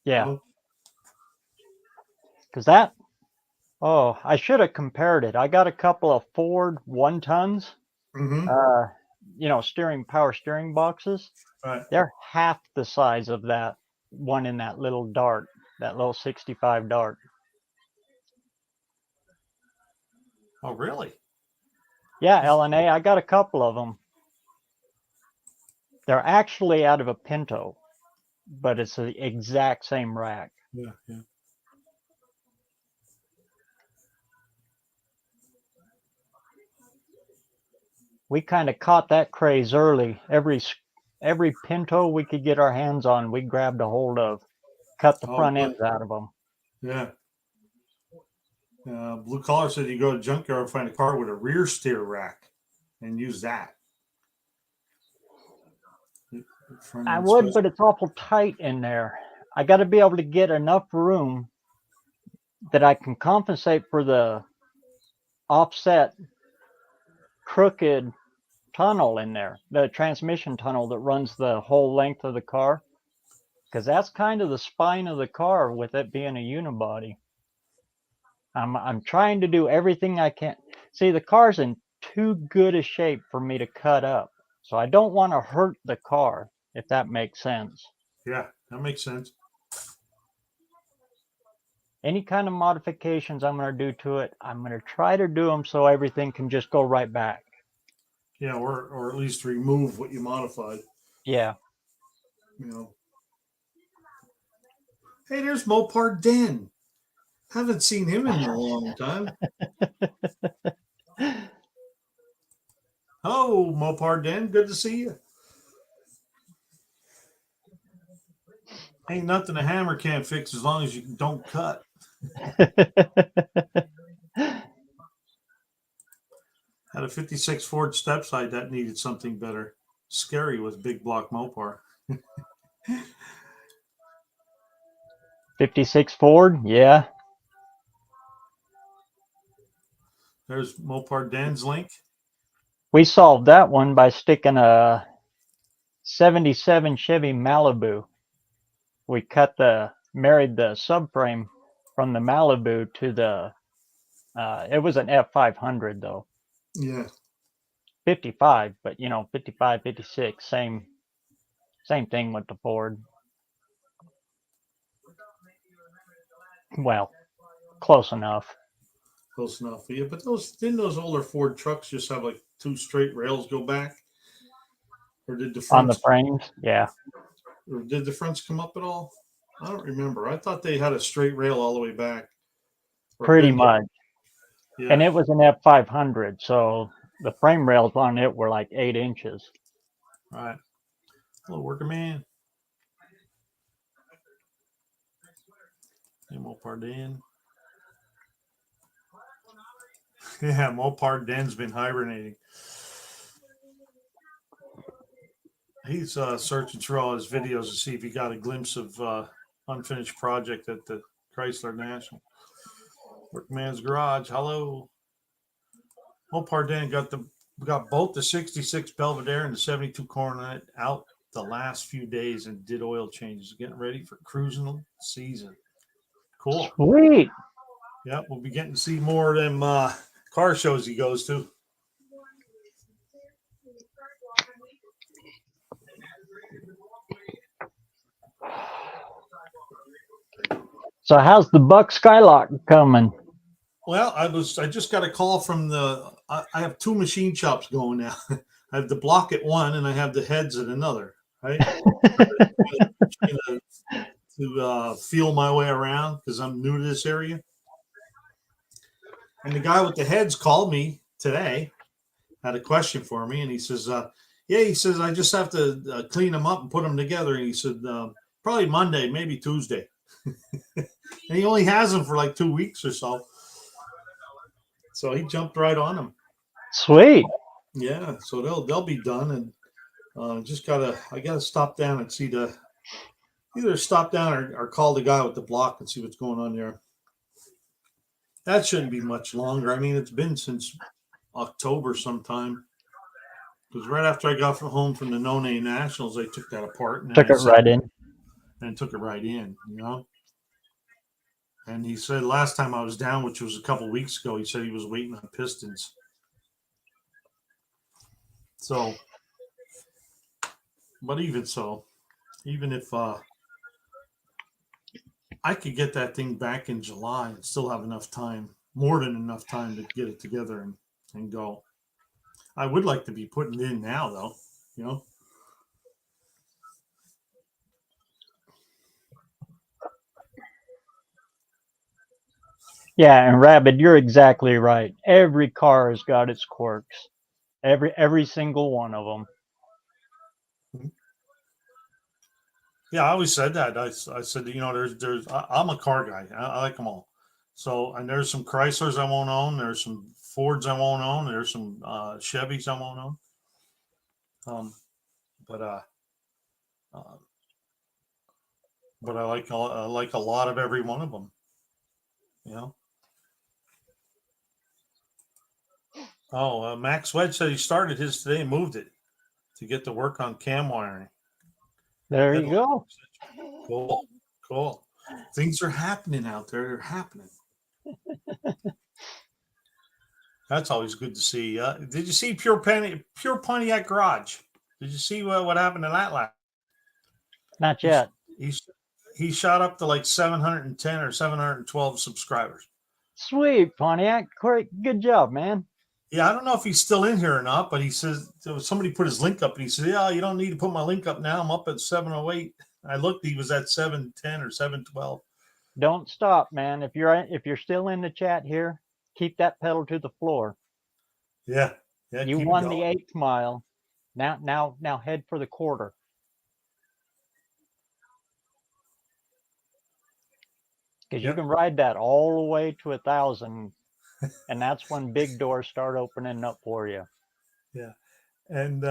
Yeah, Oh. because that, oh, I should have compared it. I got a couple of Ford 1 tons, Mm-hmm. uh, power steering boxes. Right. They're half the size of that one in that little Dart, that little 65 Dart. Oh, really? Yeah, LNA, I got a couple of them. They're actually out of a Pinto, but it's the exact same rack. Yeah. Yeah. We kind of caught that craze early. Every Pinto we could get our hands on, we grabbed a hold of, cut the Oh, front good. ends out of them. Yeah. Blue Collar said you go to junkyard and find a car with a rear steer rack and use that. I would, but it's awful tight in there. I got to be able to get enough room that I can compensate for the offset crooked tunnel in there, the transmission tunnel that runs the whole length of the car, because that's kind of the spine of the car with it being a unibody. I'm trying to do everything I can. See, the car's in too good a shape for me to cut up, so I don't want to hurt the car, if that makes sense. Yeah, that makes sense. Any kind of modifications I'm going to do to it, I'm going to try to do them so everything can just go right back. Yeah, or at least remove what you modified. Yeah. You know. Hey, there's Mopar Den. Haven't seen him in a long time. Oh, Mopar Den, good to see you. Ain't nothing a hammer can't fix as long as you don't cut. Had a 56 Ford stepside that needed something better. Scary with big block Mopar. 56 Ford, yeah. There's Mopar Den's link. We solved that one by sticking a 77 Chevy Malibu. We married the subframe from the Malibu to the, it was an F500 though. Yeah. 55, but 55, 56, same thing with the Ford. Well, close enough. Close enough. Yeah, but those older Ford trucks just have like two straight rails go back? Or did the On the fronts frames, yeah. or did the fronts come up at all? I don't remember. I thought they had a straight rail all the way back. Pretty much. Yeah. And it was an F500, so the frame rails on it were like 8 inches. All right. Hello, worker man. Hey, Mopar Den. Yeah, Mopar Den's been hibernating. He's searching through all his videos to see if he got a glimpse of unfinished project at the Chrysler National. Workman's Garage. Hello. Mopar Den got both the 66 Belvedere and the 72 Coronet out the last few days and did oil changes, getting ready for cruising season. Cool. Sweet. Yep, we'll be getting to see more of them car shows he goes to. So how's the Buck Skylock coming? Well, I just got a call from I have two machine shops going now. I have the block at one and I have the heads at another, right? to feel my way around because I'm new to this area. And the guy with the heads called me today, had a question for me, and he says, "Yeah," he says, "I just have to clean them up and put them together." And he said, "Probably Monday, maybe Tuesday." And he only has them for like 2 weeks or so. So he jumped right on them. Sweet. Yeah, so they'll be done, and I gotta stop down and see either stop down or call the guy with the block and see what's going on there. That shouldn't be much longer. I mean, it's been since October sometime. Because right after I got home from the NoNameNationals, I took that apart and took it right in. And took it right in, And he said last time I was down, which was a couple of weeks ago, he said he was waiting on pistons. So, but even so, even if I could get that thing back in July and still have enough time, more than enough time to get it together and go. I would like to be putting it in now, though, Yeah, and Rabbit, you're exactly right. Every car has got its quirks. Every single one of them. Yeah, I always said that. I said, I'm a car guy. I like them all. So, and there's some Chryslers I won't own. There's some Fords I won't own. There's some Chevys I won't own. But I like a lot of every one of them. Oh, Max Wedge said he started his today and moved it to get to work on cam wiring. There you go. Cool. Things are happening out there. They're happening. That's always good to see. Did you see Pure Pontiac Garage? Did you see what happened in that last? Not yet. He shot up to like 710 or 712 subscribers. Sweet, Pontiac. Great, good job, man. Yeah, I don't know if he's still in here or not, but he says somebody put his link up and he said, "Yeah, you don't need to put my link up now. I'm up at 708." I looked; he was at 710 or 712. Don't stop, man. If you're still in the chat here, keep that pedal to the floor. Yeah. You won the 8th mile. Now head for the quarter. Because you can ride that all the way to 1,000, and that's when big doors start opening up for you. Yeah, and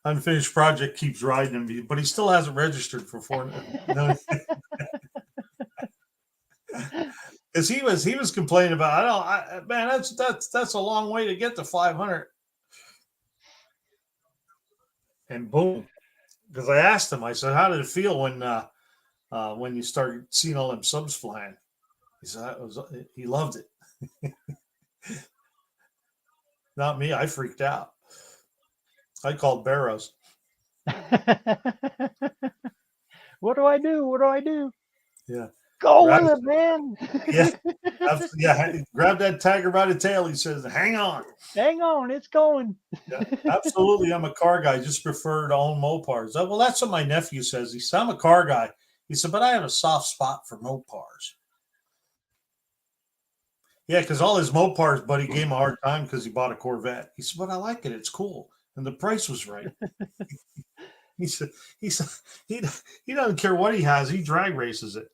Unfinished Project keeps riding him, but he still hasn't registered for 4. No. Because he was complaining about, man, that's a long way to get to 500. And boom, because I asked him, I said, "How did it feel when you started seeing all them subs flying?" He said, he loved it. Not me. I freaked out. I called Barrows. What do I do? What do I do? Yeah. Go with it, man. Yeah. Grab that tiger by the tail. He says, "Hang on. Hang on. It's going." Yeah, absolutely. I'm a car guy. Just prefer to own Mopars. Well, that's what my nephew says. He said, "I'm a car guy." He said, "But I have a soft spot for Mopars." Yeah, because all his Mopars, buddy, gave him a hard time because he bought a Corvette. He said, "But I like it. It's cool." And the price was right. he said he doesn't care what he has. He drag races it.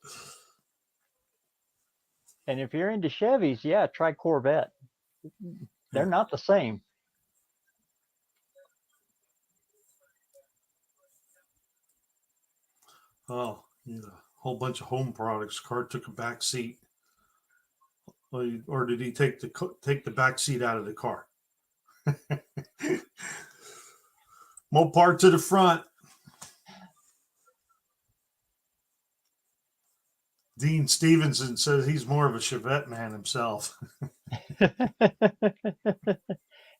And if you're into Chevys, yeah, try Corvette. They're not the same. Oh, yeah, a whole bunch of home products. Car took a back seat. Or did he take the back seat out of the car? Mopar to the front. Dean Stevenson says he's more of a Chevette man himself.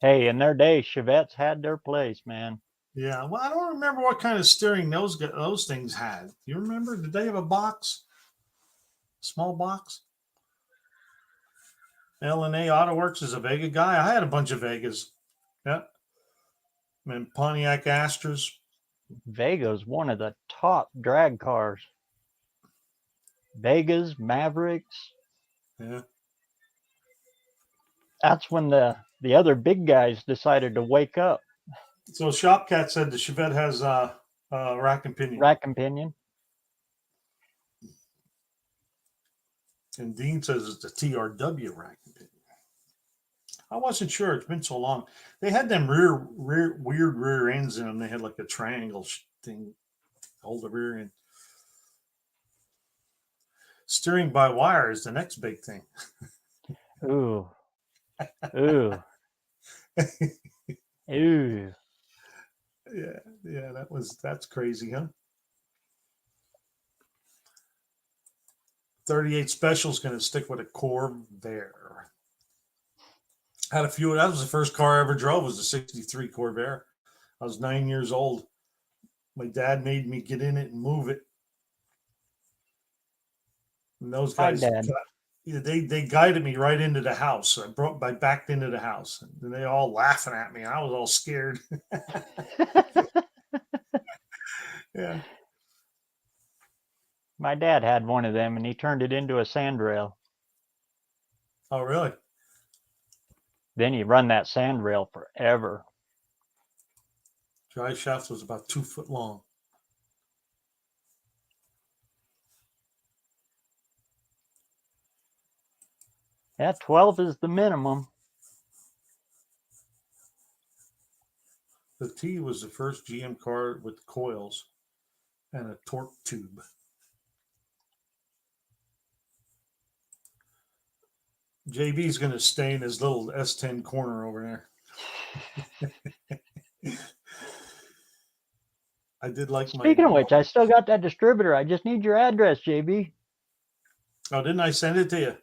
Hey, in their day, Chevettes had their place, man. Yeah, well, I don't remember what kind of steering those things had. Do you remember? Did they have a box? Small box. L&A Auto Works is a Vega guy. I had a bunch of Vegas. Yeah. And Pontiac Astras. Vega's one of the top drag cars. Vegas, Mavericks. Yeah. That's when the other big guys decided to wake up. So Shopcat said the Chevette has rack and pinion. Rack and pinion. And Dean says it's a TRW rack and pinion. I wasn't sure. It's been so long. They had them weird rear ends in them. They had like a triangle thing to hold the rear end. Steering by wire is the next big thing. Ooh. Ooh. Ooh. Yeah, that's crazy, huh? 38 Special is going to stick with a Corvair. Had a few. That was the first car I ever drove. Was a '63 Corvair. I was 9 years old. My dad made me get in it and move it. And those guys, they guided me right into the house. I backed into the house, and they all laughing at me. I was all scared. Yeah. My dad had one of them, and he turned it into a sandrail. Oh, really? Then you run that sandrail forever. Drive shaft was about 2 foot long. Yeah, 12 is the minimum. The T was the first GM car with coils and a torque tube. JB's going to stay in his little S10 corner over there. I did like Speaking of which, I still got that distributor. I just need your address, JB. Oh, didn't I send it to you?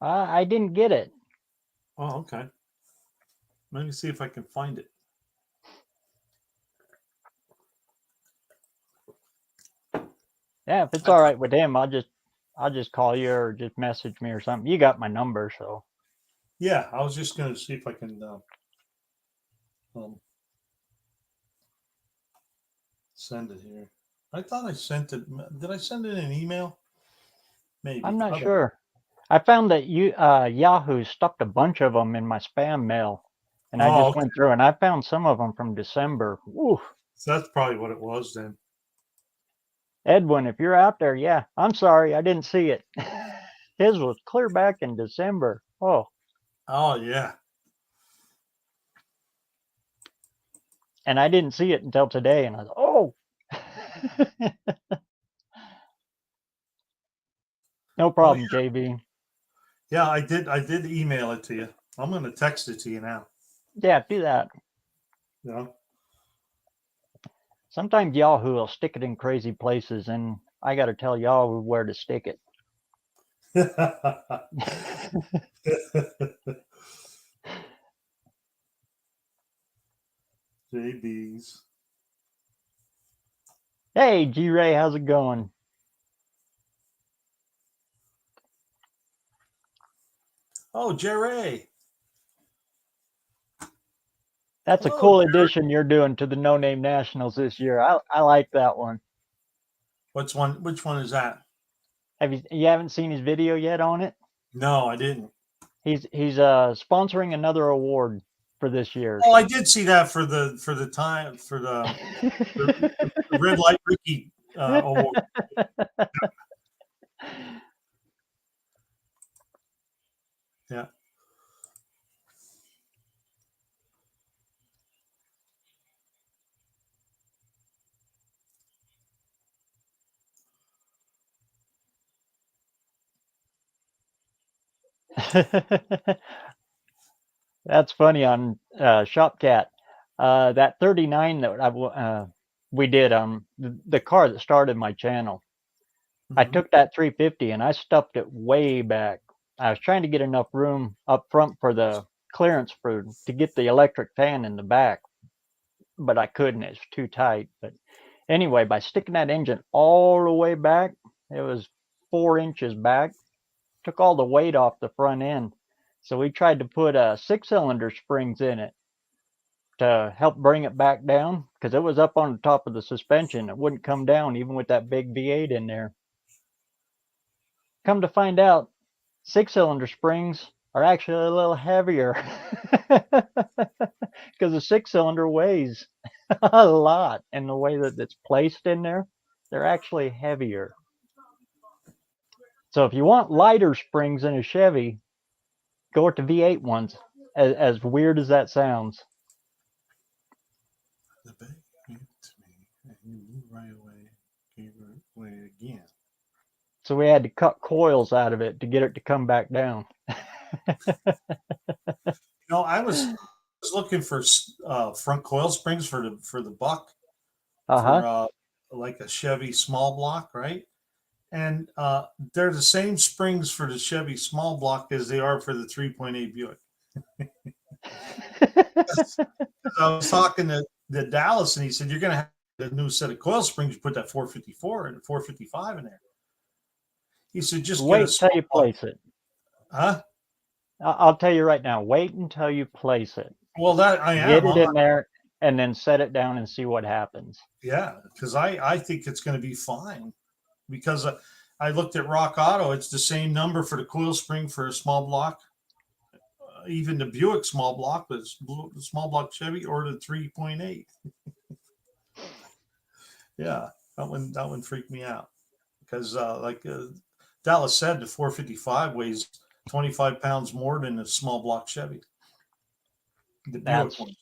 I didn't get it. Oh, okay. Let me see if I can find it. Yeah, if it's all right with him, I'll just call you or just message me or something. You got my number, so. Yeah, I was just going to see if I can send it here. I thought I sent it. Did I send it in an email? Maybe. I'm not sure. I found that Yahoo stuffed a bunch of them in my spam mail, and I just went through and I found some of them from December. Ooh. So that's probably what it was then. Edwin, if you're out there, yeah, I'm sorry, I didn't see it. His was clear back in December. Oh. Oh, yeah. And I didn't see it until today, and I was, oh. No problem, JB. Yeah, I did email it to you. I'm going to text it to you now. Yeah, do that. Yeah. Sometimes Yahoo will stick it in crazy places, and I got to tell Yahoo where to stick it. JB's. Hey, G-Ray, how's it going? Oh, Jerry. That's a cool addition you're doing to the No Name Nationals this year. I like that one. Which one is that? You haven't seen his video yet on it? No, I didn't. He's sponsoring another award for this year. Oh, I did see that for the Red Light Ricky award. Yeah. That's funny on Shopcat. That 39 that we did on the car that started my channel. Mm-hmm. I took that 350 and I stuffed it way back. I was trying to get enough room up front for the clearance to get the electric fan in the back, but I couldn't. It's too tight. But anyway, by sticking that engine all the way back, it was 4 inches back, took all the weight off the front end. So we tried to put 6-cylinder springs in it to help bring it back down, because it was up on the top of the suspension. It wouldn't come down even with that big V8 in there. Come to find out, 6-cylinder springs are actually a little heavier because the 6-cylinder weighs a lot, and the way that it's placed in there, they're actually heavier. So if you want lighter springs in a Chevy, go with the V8 ones, as weird as that sounds. The bag gave it to me, and you moved right away, gave it away again. So we had to cut coils out of it to get it to come back down. I was looking for front coil springs for the buck, Uh-huh. for like a Chevy small block, right? And they're the same springs for the Chevy small block as they are for the 3.8 Buick. I was talking to Dallas, and he said, you're going to have a new set of coil springs. You put that 454 and 455 in there. He said, just wait get a until you place it. Huh? I'll tell you right now, wait until you place it. Well, that I Get am. it in there and then set it down and see what happens. Yeah, because I think it's going to be fine, because I looked at Rock Auto. It's the same number for the coil spring for a small block. Even the Buick small block, the small block Chevy, or the 3.8. Yeah, that one freaked me out, because like Dallas said, the 455 weighs 25 pounds more than the small block Chevy. The That's Buick one.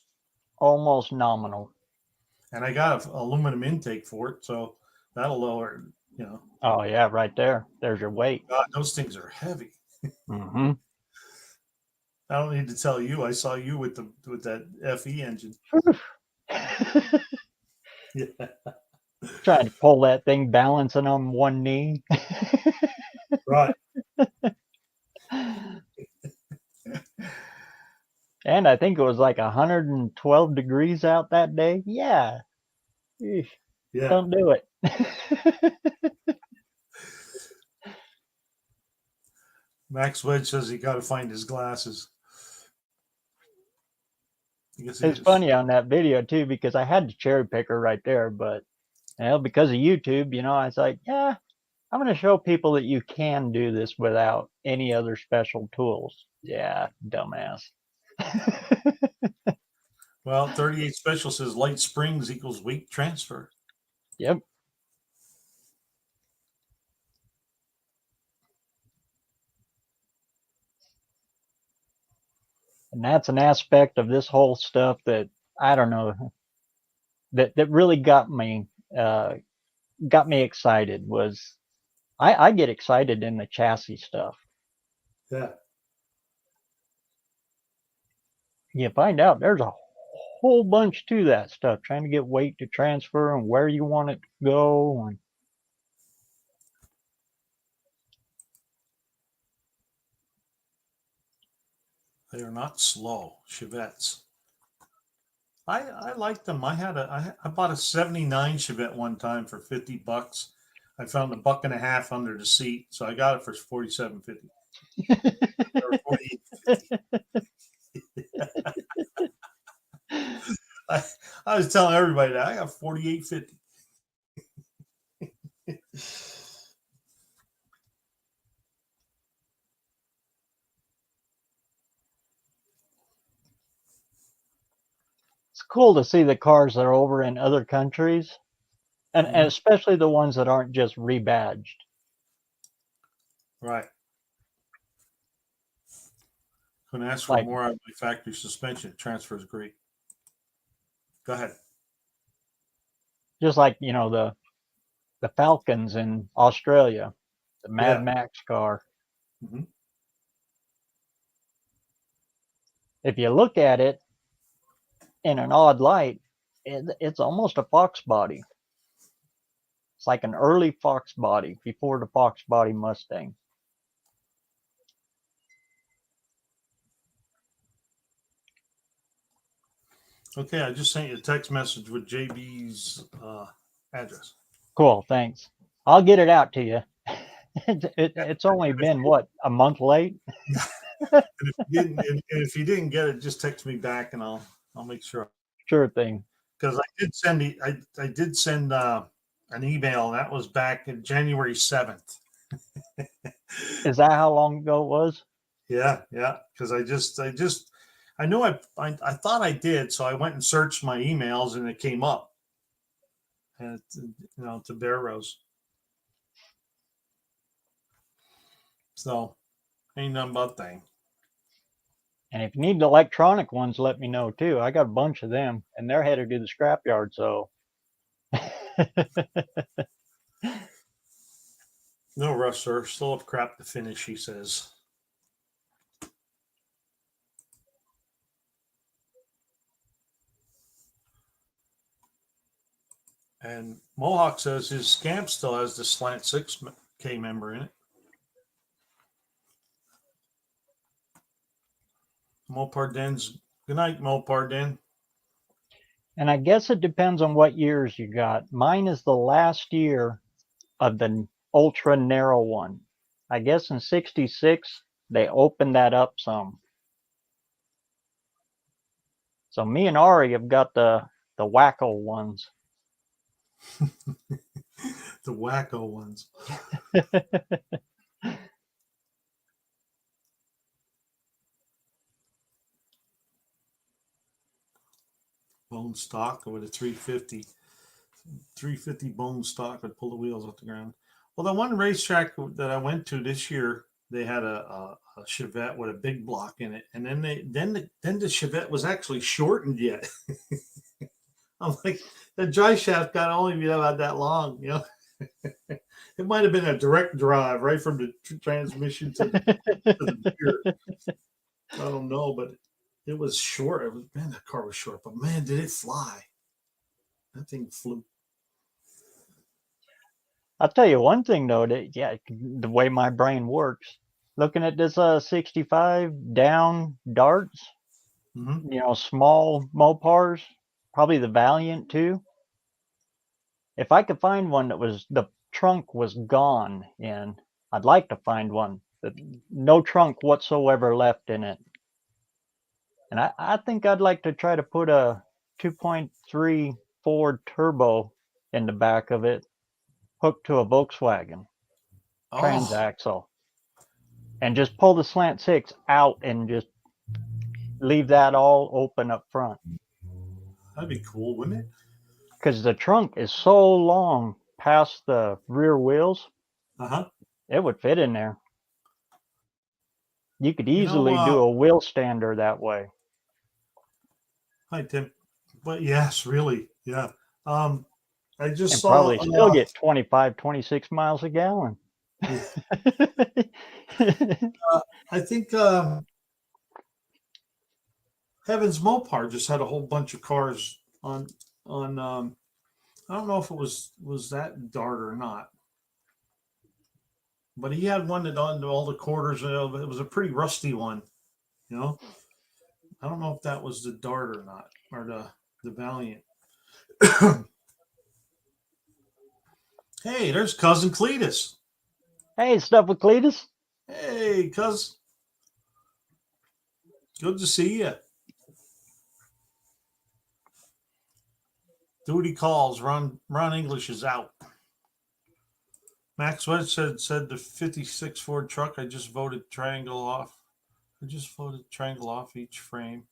Almost nominal. And I got an aluminum intake for it, so that'll lower, Oh yeah, right there. There's your weight. God, those things are heavy. Mm-hmm. I don't need to tell you. I saw you with that FE engine. Yeah. Trying to pull that thing balancing on one knee. Right. And I think it was like 112 degrees out that day. Yeah. Yeah. Don't do it. Max Wedge says he got to find his glasses. It's funny on that video too, because I had the cherry picker right there, but because of YouTube, I was like, yeah, I'm going to show people that you can do this without any other special tools. Yeah, dumbass. Well, 38 Special says light springs equals weight transfer. Yep. And that's an aspect of this whole stuff that I don't know, that really got me excited. Was I get excited in the chassis stuff. Yeah. You find out there's a whole bunch to that stuff, trying to get weight to transfer and where you want it to go. And they are not slow Chevettes. I like them. I bought a 79 Chevette one time for $50. I found $1.50 under the seat, so I got it for $47.50. Or $48.50. I was telling everybody that I got $48.50. it's cool to see the cars that are over in other countries, and especially the ones that aren't just rebadged. Right. Couldn't ask for more out of my factory suspension. Transfer is great. Go ahead. Just like, the Falcons in Australia, the Mad Max car. Mm-hmm. If you look at it in an odd light, it's almost a Fox body. It's like an early Fox body before the Fox body Mustang. Okay, I just sent you a text message with JB's address. Cool, thanks. I'll get it out to you. It's only been what, a month late? And if you didn't get it, just text me back and I'll make sure. Sure thing. Because I did send an email, and that was back in January 7th. Is that how long ago it was? Yeah. Because I know I thought I did, so I went and searched my emails, and it came up, and to Bear Rose. So ain't nothing but thing. And if you need the electronic ones, let me know too. I got a bunch of them, and they're headed to the scrapyard. So no rush, sir. Still have crap to finish, he says. And Mohawk says his Scamp still has the slant 6K member in it. Mopar Den's good night, Mopar Den. And I guess it depends on what years you got. Mine is the last year of the ultra narrow one. I guess in '66 they opened that up some. So me and Ari have got the wacko ones. The wacko ones. Bone stock with a 350 bone stock would pull the wheels off the ground. Well, the one racetrack that I went to this year, they had a Chevette with a big block in it, and then the Chevette was actually shortened yet. I'm like, the drive shaft got only be about that long, It might have been a direct drive right from the transmission to the gear. I don't know, but it was short. Man, that car was short, but man, did it fly. That thing flew. I'll tell you one thing though, the way my brain works, looking at this 65 down darts, small Mopars, probably the Valiant too. If I could find one that the trunk was gone in, I'd like to find one that no trunk whatsoever left in it. And I think I'd like to try to put a 2.3 Ford turbo in the back of it, hooked to a Volkswagen transaxle, and just pull the slant 6 out and just leave that all open up front. That'd be cool, wouldn't it? Because the trunk is so long past the rear wheels, it would fit in there. You could easily do a wheel stander that way. Hi, Tim. But yes, really, yeah. I just saw probably still get 25, 26 miles a gallon. Yeah. I think Heaven's Mopar just had a whole bunch of cars on. I don't know if it was that Dart or not, but he had one that on all the quarters. It was a pretty rusty one, I don't know if that was the Dart or not, or the Valiant. Hey, there's cousin Cletus. Hey, stuff with Cletus. Hey, cuz. Good to see you. Duty calls. Ron English is out. Max Wedge said the 56 Ford truck. I just voted triangle off each frame,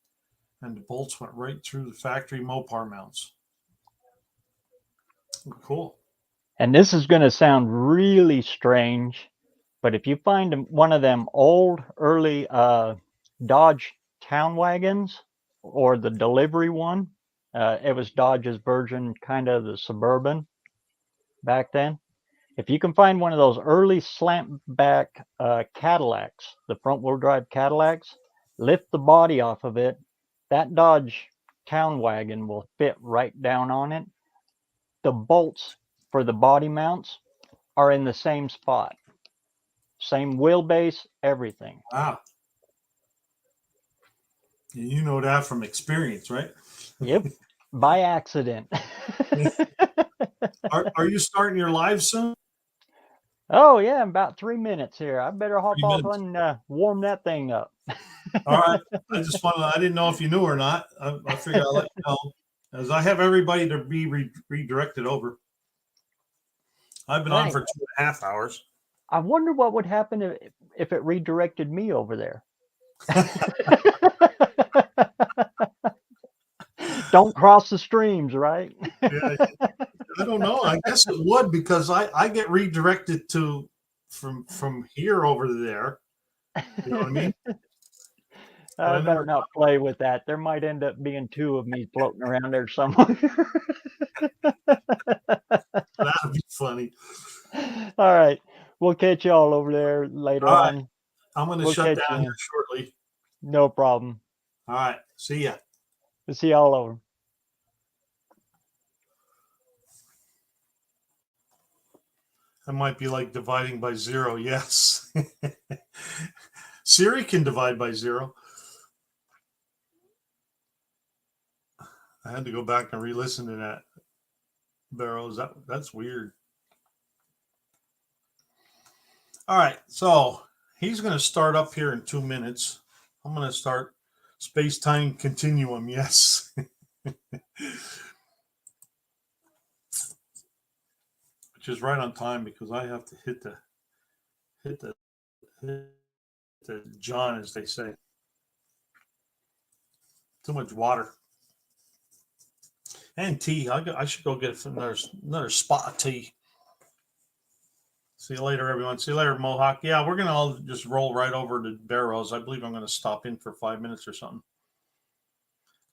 and the bolts went right through the factory Mopar mounts. Cool. And this is going to sound really strange, but if you find one of them old, early Dodge Town Wagons, or the delivery one, it was Dodge's version, kind of the Suburban back then. If you can find one of those early slant back Cadillacs, the front wheel drive Cadillacs, lift the body off of it, that Dodge Town Wagon will fit right down on it. The bolts for the body mounts are in the same spot. Same wheelbase, everything. Wow. You know that from experience, right? Yep. By accident. Are you starting your live soon? Oh yeah, in about 3 minutes here. I better hop 3 off minutes. and warm that thing up. All right. I didn't know if you knew or not. I figured I'll let you know, as I have everybody to be redirected over. I've been on Dang, for 2.5 hours. I wonder what would happen if it redirected me over there. Don't cross the streams, right? Yeah, I don't know. I guess it would, because I get redirected to from here over there. You know what I mean? But I I better never. not play with that. There might end up being two of me floating around there somewhere. That'd be funny. All right. We'll catch y'all over there later All right. on. I'm going to We'll shut catch you down here then. shortly. No problem. All right. See ya. We'll see y'all over. That might be like dividing by zero. Yes. Siri can divide by zero. I had to go back and re-listen to that. Barrows. That's weird. All right. So he's going to start up here in 2 minutes. I'm going to start space-time continuum. Yes. Which is right on time, because I have to hit the John, as they say. Too much water and tea. I should go get another spot of tea. See you later, everyone. See you later, Mohawk. Yeah, we're gonna all just roll right over to Barrows. I believe I'm gonna stop in for 5 minutes or something.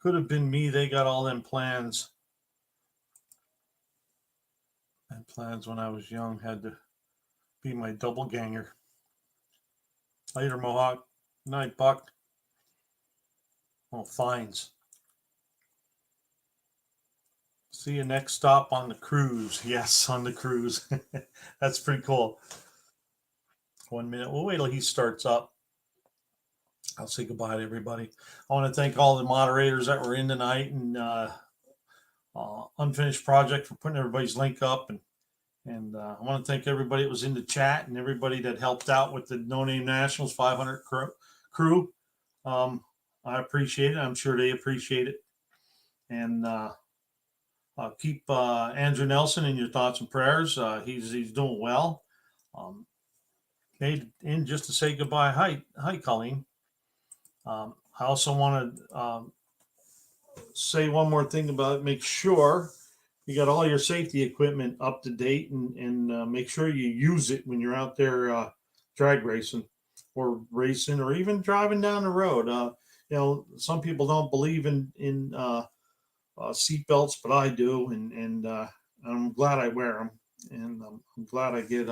Could have been me. They got all them plans. And plans when I was young had to be my double ganger. Later, Mohawk. Night, Buck. Oh, fines. See you next stop on the cruise. Yes, on the cruise. That's pretty cool. 1 minute. We'll wait till he starts up. I'll say goodbye to everybody. I want to thank all the moderators that were in tonight, and Unfinished Project for putting everybody's link up, and I want to thank everybody that was in the chat, and everybody that helped out with the No Name Nationals 500 crew. I appreciate it. I'm sure they appreciate it. And keep Andrew Nelson in your thoughts and prayers. He's doing well. Made in just to say goodbye. Hi, Colleen. I also want to say one more thing about it. Make sure you got all your safety equipment up to date, and make sure you use it when you're out there drag racing or racing or even driving down the road. Some people don't believe in seat belts, but I do, and I'm glad I wear them, and I'm glad I get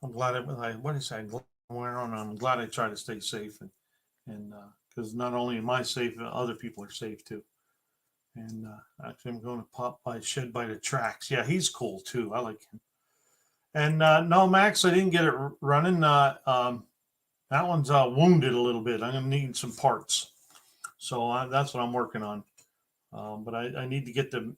I'm glad I'm glad I try to stay safe, and because not only am I safe, other people are safe too. And actually, I'm going to pop by Shed by the Tracks. Yeah, he's cool too. I like him. And no, Max, I didn't get it running. That one's wounded a little bit. I'm going to need some parts, so that's what I'm working on. But I need to get the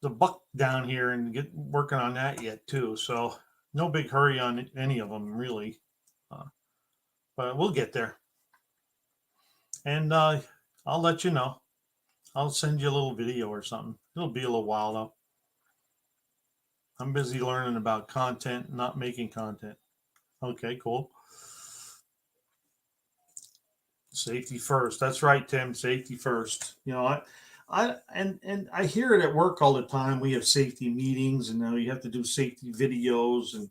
buck down here and get working on that yet too. So no big hurry on any of them really, but we'll get there. And I'll let you know. I'll send you a little video or something. It'll be a little while though. I'm busy learning about content, not making content. Okay, cool. Safety first. That's right, Tim. Safety first. I hear it at work all the time. We have safety meetings, and now you have to do safety videos, and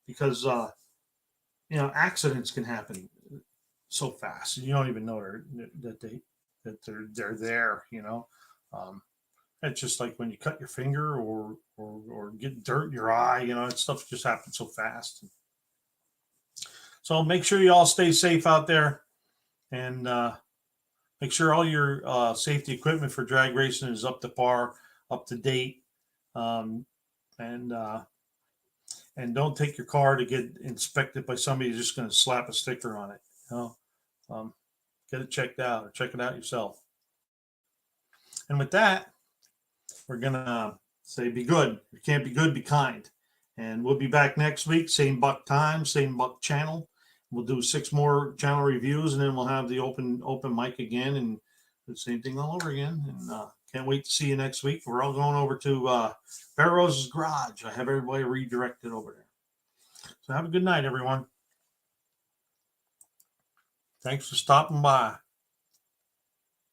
because accidents can happen so fast, you don't even know they're there. It's just like when you cut your finger or get dirt in your eye. That stuff just happens so fast. So make sure you all stay safe out there, and make sure all your safety equipment for drag racing is up to par, up to date, um, and don't take your car to get inspected by somebody who's just going to slap a sticker on it. Get it checked out, or check it out yourself. And with that, we're going to say be good. If you can't be good, be kind. And we'll be back next week, same buck time, same buck channel. We'll do 6 more channel reviews, and then we'll have the open mic again, and the same thing all over again. And can't wait to see you next week. We're all going over to Bear Rose's garage. I have everybody redirected over there. So have a good night, everyone. Thanks for stopping by.